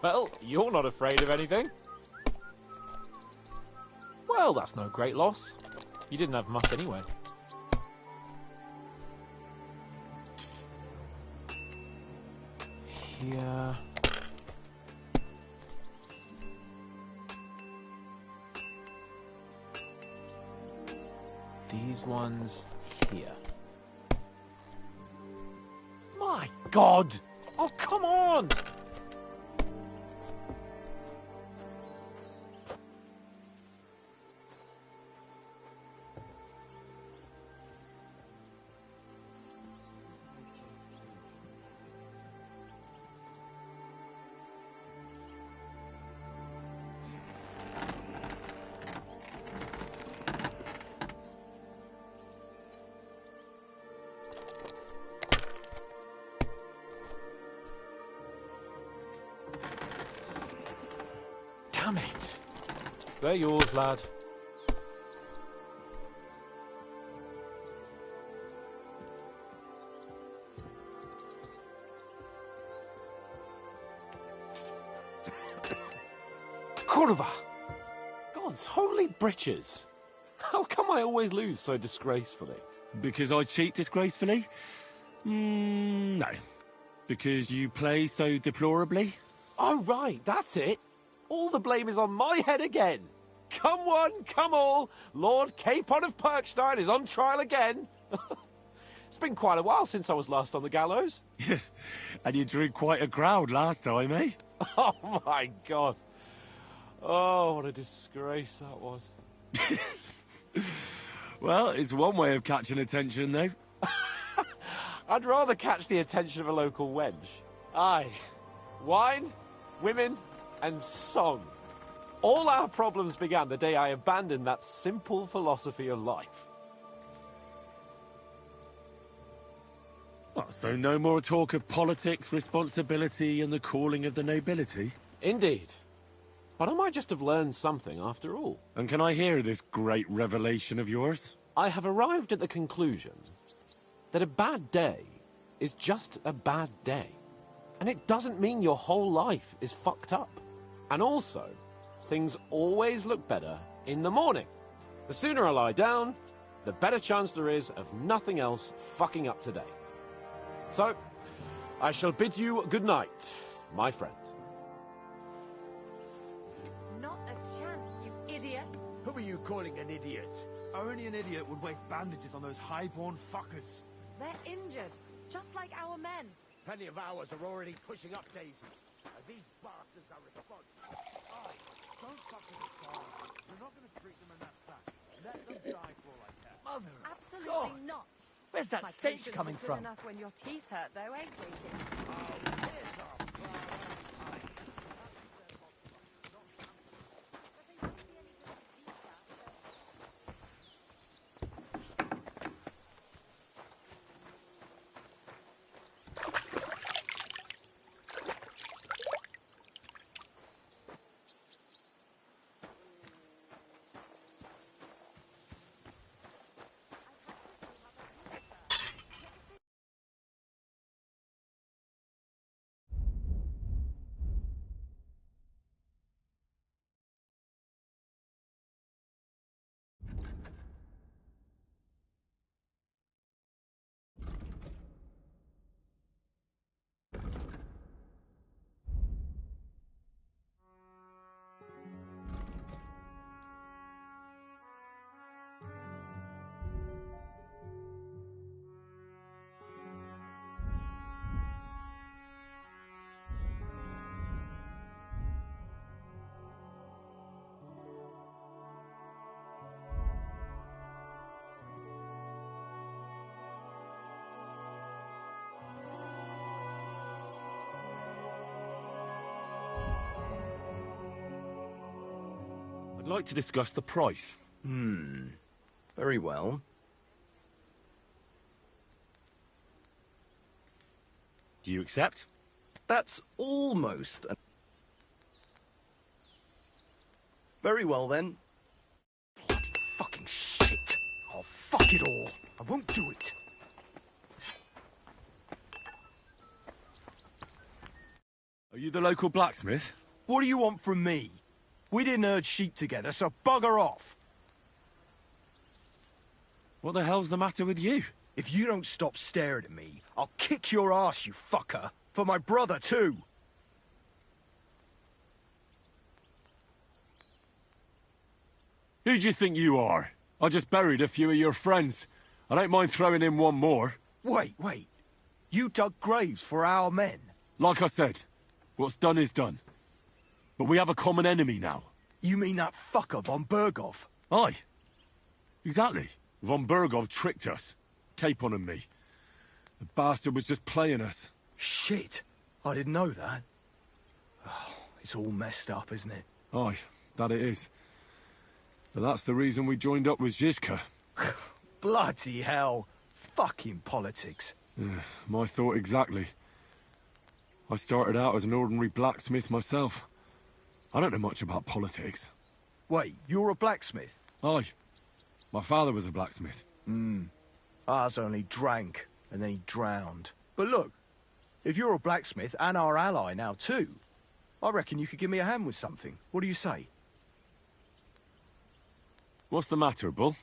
Well, you're not afraid of anything. Well, that's no great loss. You didn't have much anyway. Here. These ones here. My God! Oh, come on! Damn it. They're yours, lad. Kurva! God's holy britches! How come I always lose so disgracefully? Because I cheat disgracefully? No. Because you play so deplorably? Oh, right, that's it! All the blame is on my head again! Come one, come all. Lord Capon of Perkstein is on trial again. It's been quite a while since I was last on the gallows. And you drew quite a crowd last time, eh? Oh, my God. Oh, what a disgrace that was. Well, it's one way of catching attention, though. I'd rather catch the attention of a local wench. Aye. Wine, women, and song. All our problems began the day I abandoned that simple philosophy of life. Well, so no more talk of politics, responsibility, and the calling of the nobility? Indeed. But I might just have learned something after all. And can I hear this great revelation of yours? I have arrived at the conclusion that a bad day is just a bad day. And it doesn't mean your whole life is fucked up. And also, things always look better in the morning. The sooner I lie down, the better chance there is of nothing else fucking up today. So, I shall bid you good night, my friend. Not a chance, you idiot. Who are you calling an idiot? Only an idiot would waste bandages on those highborn fuckers. They're injured, just like our men. Plenty of ours are already pushing up, Daisy. These bastards are responsible. Aye, don't fuck with the child. You're not going to treat them in that fashion. Let them die for all I care. Mother Absolutely God. not. Where's that My stench patience coming is good from? enough when your teeth hurt, though, ain't it? I'd like to discuss the price. Very well. Do you accept? That's almost... Very well, then. Fucking shit. Oh, fuck it all. I won't do it. Are you the local blacksmith? What do you want from me? We didn't herd sheep together, so bugger off. What the hell's the matter with you? If you don't stop staring at me, I'll kick your ass, you fucker. For my brother, too. Who do you think you are? I just buried a few of your friends. I don't mind throwing in one more. Wait. You dug graves for our men? Like I said, what's done is done. But we have a common enemy now. You mean that fucker von Bergov? Aye. Exactly. Von Bergov tricked us. Capon and me. The bastard was just playing us. Shit. I didn't know that. Oh, it's all messed up, isn't it? Aye, that it is. But that's the reason we joined up with Zizka. Bloody hell. Fucking politics. Yeah, my thought exactly. I started out as an ordinary blacksmith myself. I don't know much about politics. Wait, you're a blacksmith? Aye. My father was a blacksmith. Ours only drank, and then he drowned. But look, if you're a blacksmith and our ally now too, I reckon you could give me a hand with something. What do you say? What's the matter, Bull?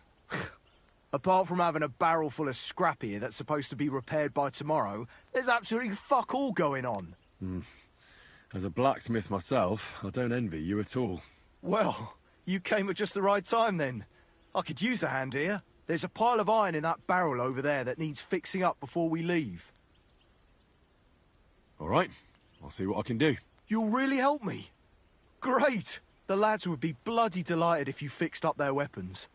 Apart from having a barrel full of scrap here that's supposed to be repaired by tomorrow, there's absolutely fuck all going on. As a blacksmith myself, I don't envy you at all. Well, You came at just the right time then. I could use a hand here. There's a pile of iron in that barrel over there that needs fixing up before we leave. All right, I'll see what I can do. You'll really help me? Great! The lads would be bloody delighted if you fixed up their weapons.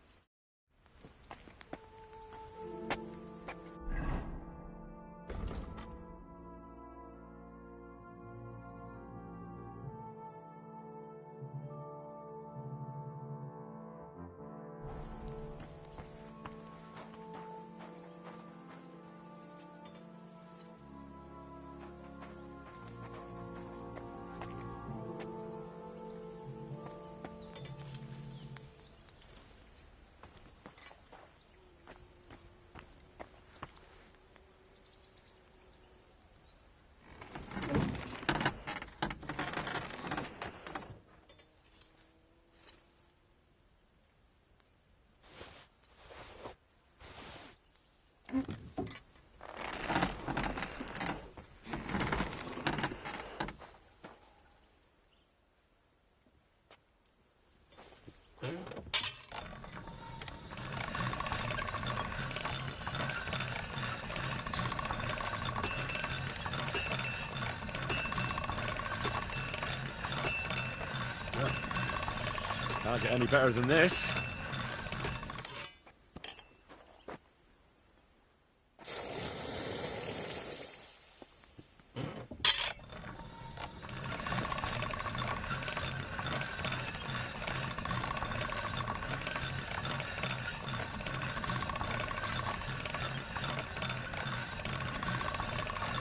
Can't get any better than this.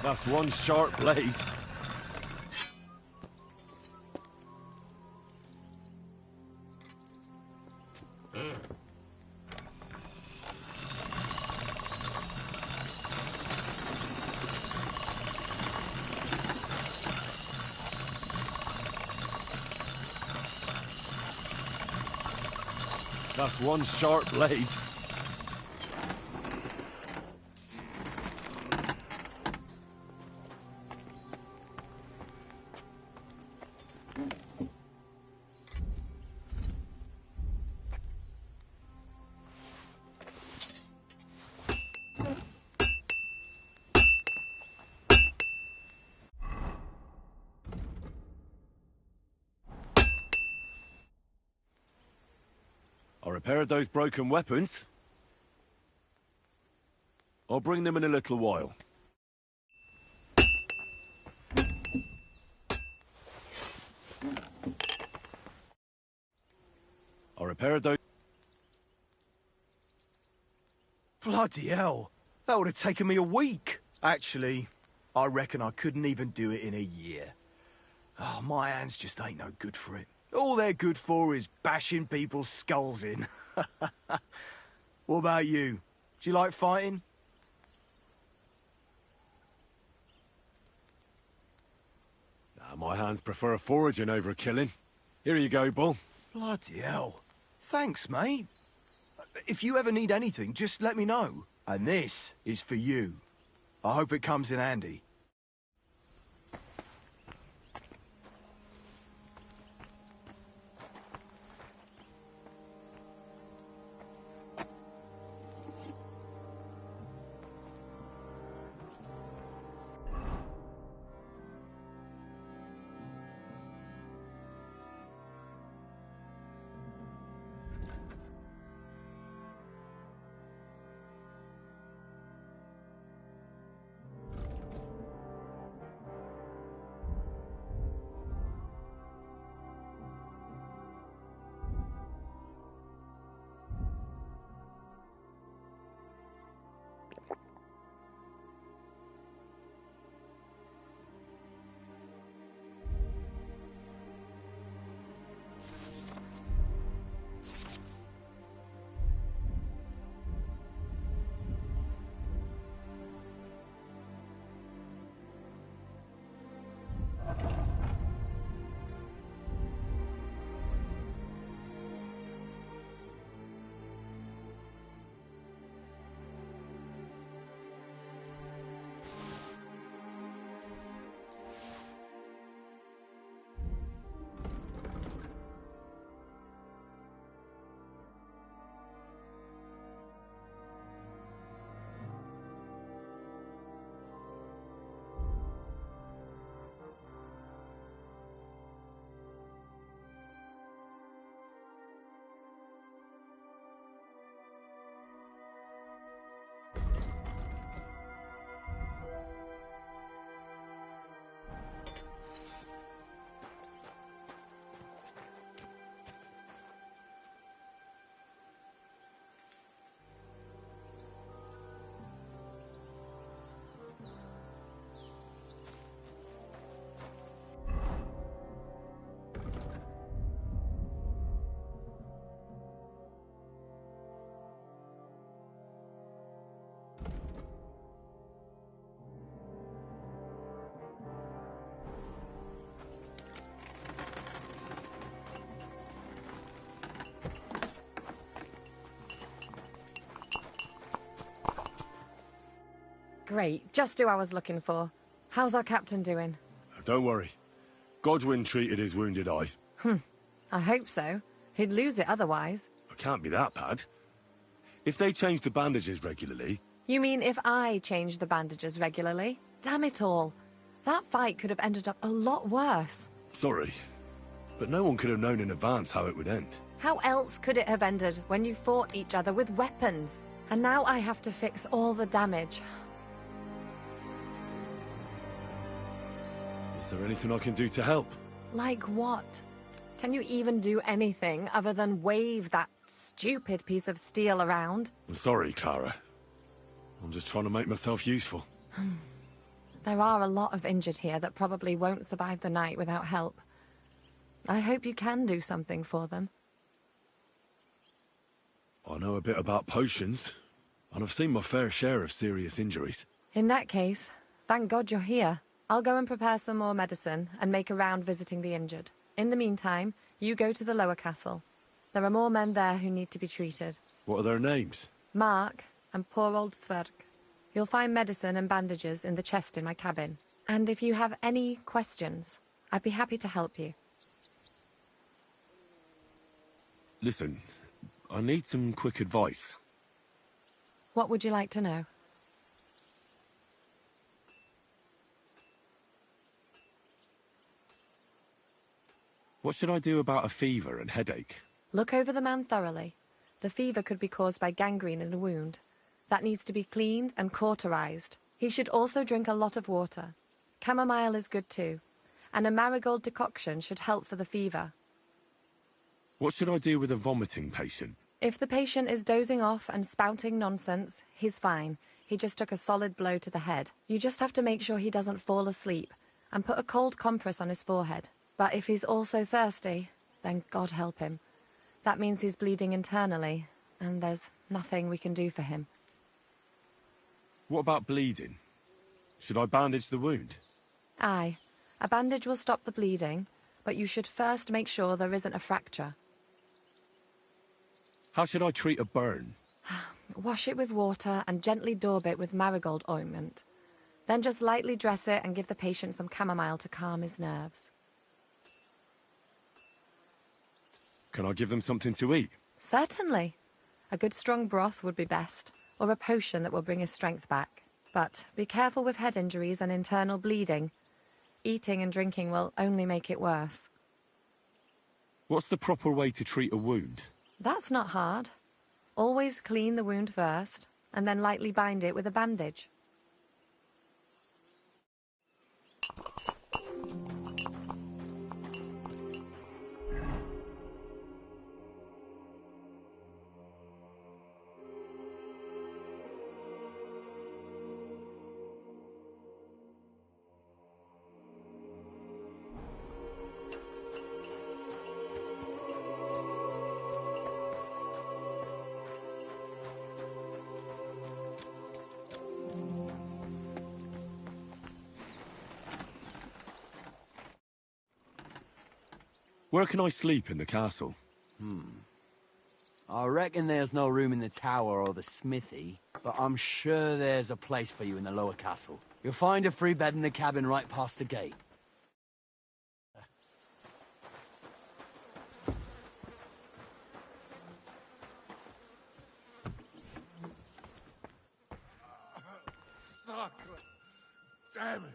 That's one sharp blade. That's one sharp blade. I repaired those broken weapons. I'll bring them in a little while. I repaired those... Bloody hell! That would have taken me a week. Actually, I reckon I couldn't even do it in a year. Oh, my hands just ain't no good for it. All they're good for is bashing people's skulls in. What about you? Do you like fighting? Nah, my hands prefer foraging over killing. Here you go, Bull. Bloody hell. Thanks, mate. If you ever need anything, just let me know. And this is for you. I hope it comes in handy. Great, just who I was looking for. How's our captain doing? Don't worry. Godwin treated his wounded eye. I hope so. He'd lose it otherwise. It can't be that bad. If they change the bandages regularly... You mean if I change the bandages regularly? Damn it all. That fight could have ended up a lot worse. Sorry, but no one could have known in advance how it would end. How else could it have ended when you fought each other with weapons? And now I have to fix all the damage. Is there anything I can do to help? Like what? Can you even do anything other than wave that stupid piece of steel around? I'm sorry, Clara. I'm just trying to make myself useful. There are a lot of injured here that probably won't survive the night without help. I hope you can do something for them. I know a bit about potions, and I've seen my fair share of serious injuries. In that case, thank God you're here. I'll go and prepare some more medicine and make a round visiting the injured. In the meantime, you go to the lower castle. There are more men there who need to be treated. What are their names? Mark and poor old Sverk. You'll find medicine and bandages in the chest in my cabin. And if you have any questions, I'd be happy to help you. Listen, I need some quick advice. What would you like to know? What should I do about a fever and headache? Look over the man thoroughly. The fever could be caused by gangrene in a wound. That needs to be cleaned and cauterized. He should also drink a lot of water. Chamomile is good too. And a marigold decoction should help for the fever. What should I do with a vomiting patient? If the patient is dozing off and spouting nonsense, he's fine. He just took a solid blow to the head. You just have to make sure he doesn't fall asleep and put a cold compress on his forehead. But if he's also thirsty, then God help him. That means he's bleeding internally, and there's nothing we can do for him. What about bleeding? Should I bandage the wound? Aye. A bandage will stop the bleeding, but you should first make sure there isn't a fracture. How should I treat a burn? Wash it with water and gently daub it with marigold ointment. Then just lightly dress it and give the patient some chamomile to calm his nerves. Can I give them something to eat? Certainly. A good strong broth would be best, or a potion that will bring his strength back. But be careful with head injuries and internal bleeding. Eating and drinking will only make it worse. What's the proper way to treat a wound? That's not hard. Always clean the wound first, and then lightly bind it with a bandage. Where can I sleep in the castle? I reckon there's no room in the tower or the smithy, but I'm sure there's a place for you in the lower castle. You'll find a free bed in the cabin right past the gate. Sucker! Damn it!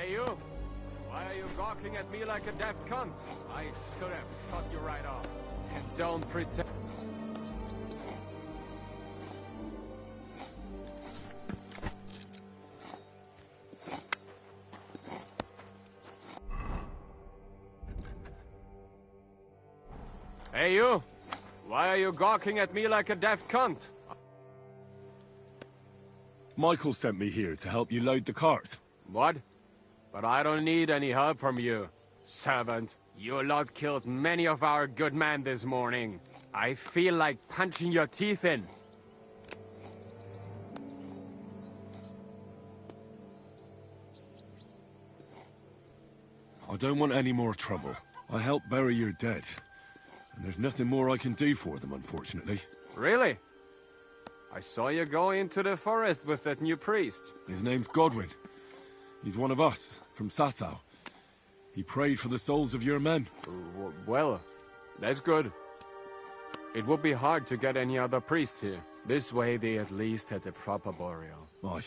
Hey, you! Why are you gawking at me like a deaf cunt? I should have cut you right off. And don't pretend... Hey, you! Why are you gawking at me like a deaf cunt? Michael sent me here to help you load the cart. What? But I don't need any help from you, servant. Your lot killed many of our good men this morning. I feel like punching your teeth in. I don't want any more trouble. I helped bury your dead. And there's nothing more I can do for them, unfortunately. Really? I saw you go into the forest with that new priest. His name's Godwin. He's one of us, from Sasau. He prayed for the souls of your men. Well, that's good. It would be hard to get any other priests here. This way they at least had a proper burial. Aye.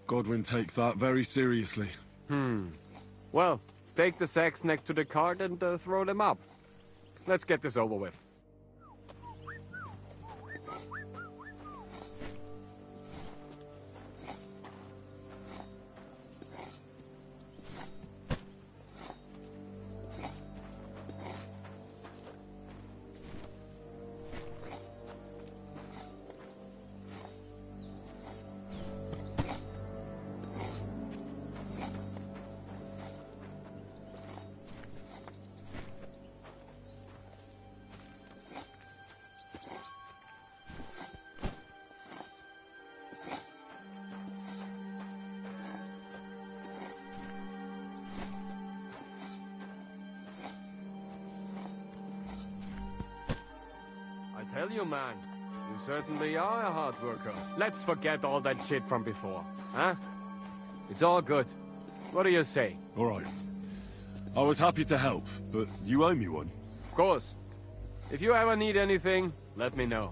Godwin takes that very seriously. Well, take the sacks next to the cart and throw them up. Let's get this over with. I tell you, man, you certainly are a hard worker. Let's forget all that shit from before, huh? It's all good. What do you say? All right. I was happy to help, but you owe me one. Of course. If you ever need anything, let me know.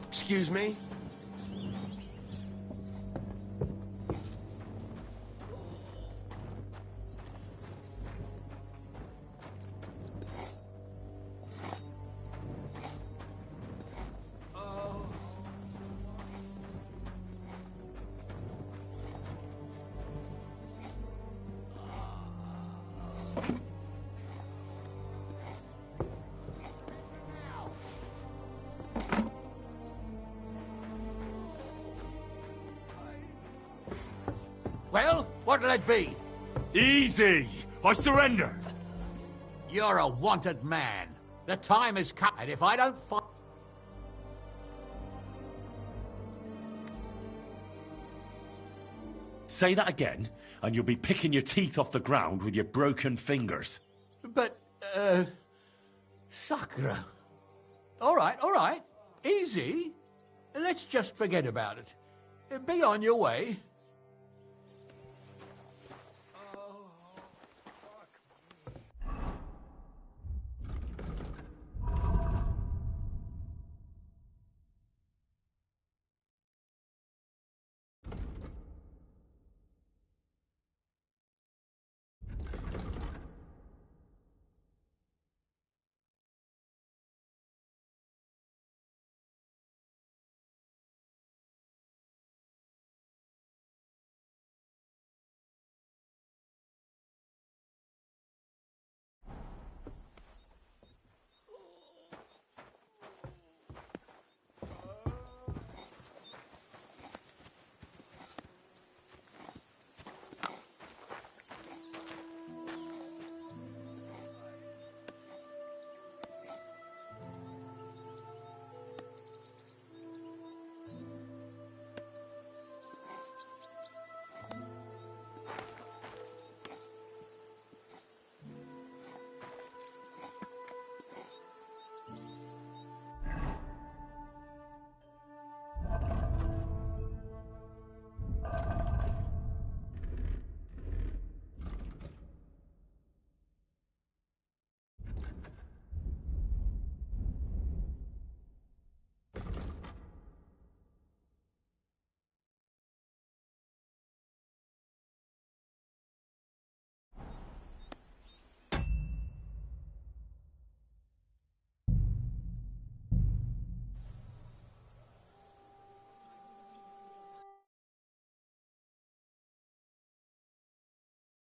Excuse me? Well, what'll it be? Easy! I surrender! You're a wanted man. The time has come, and if I don't find... Say that again, and you'll be picking your teeth off the ground with your broken fingers. But, Sakura. All right. Easy. Let's just forget about it. Be on your way.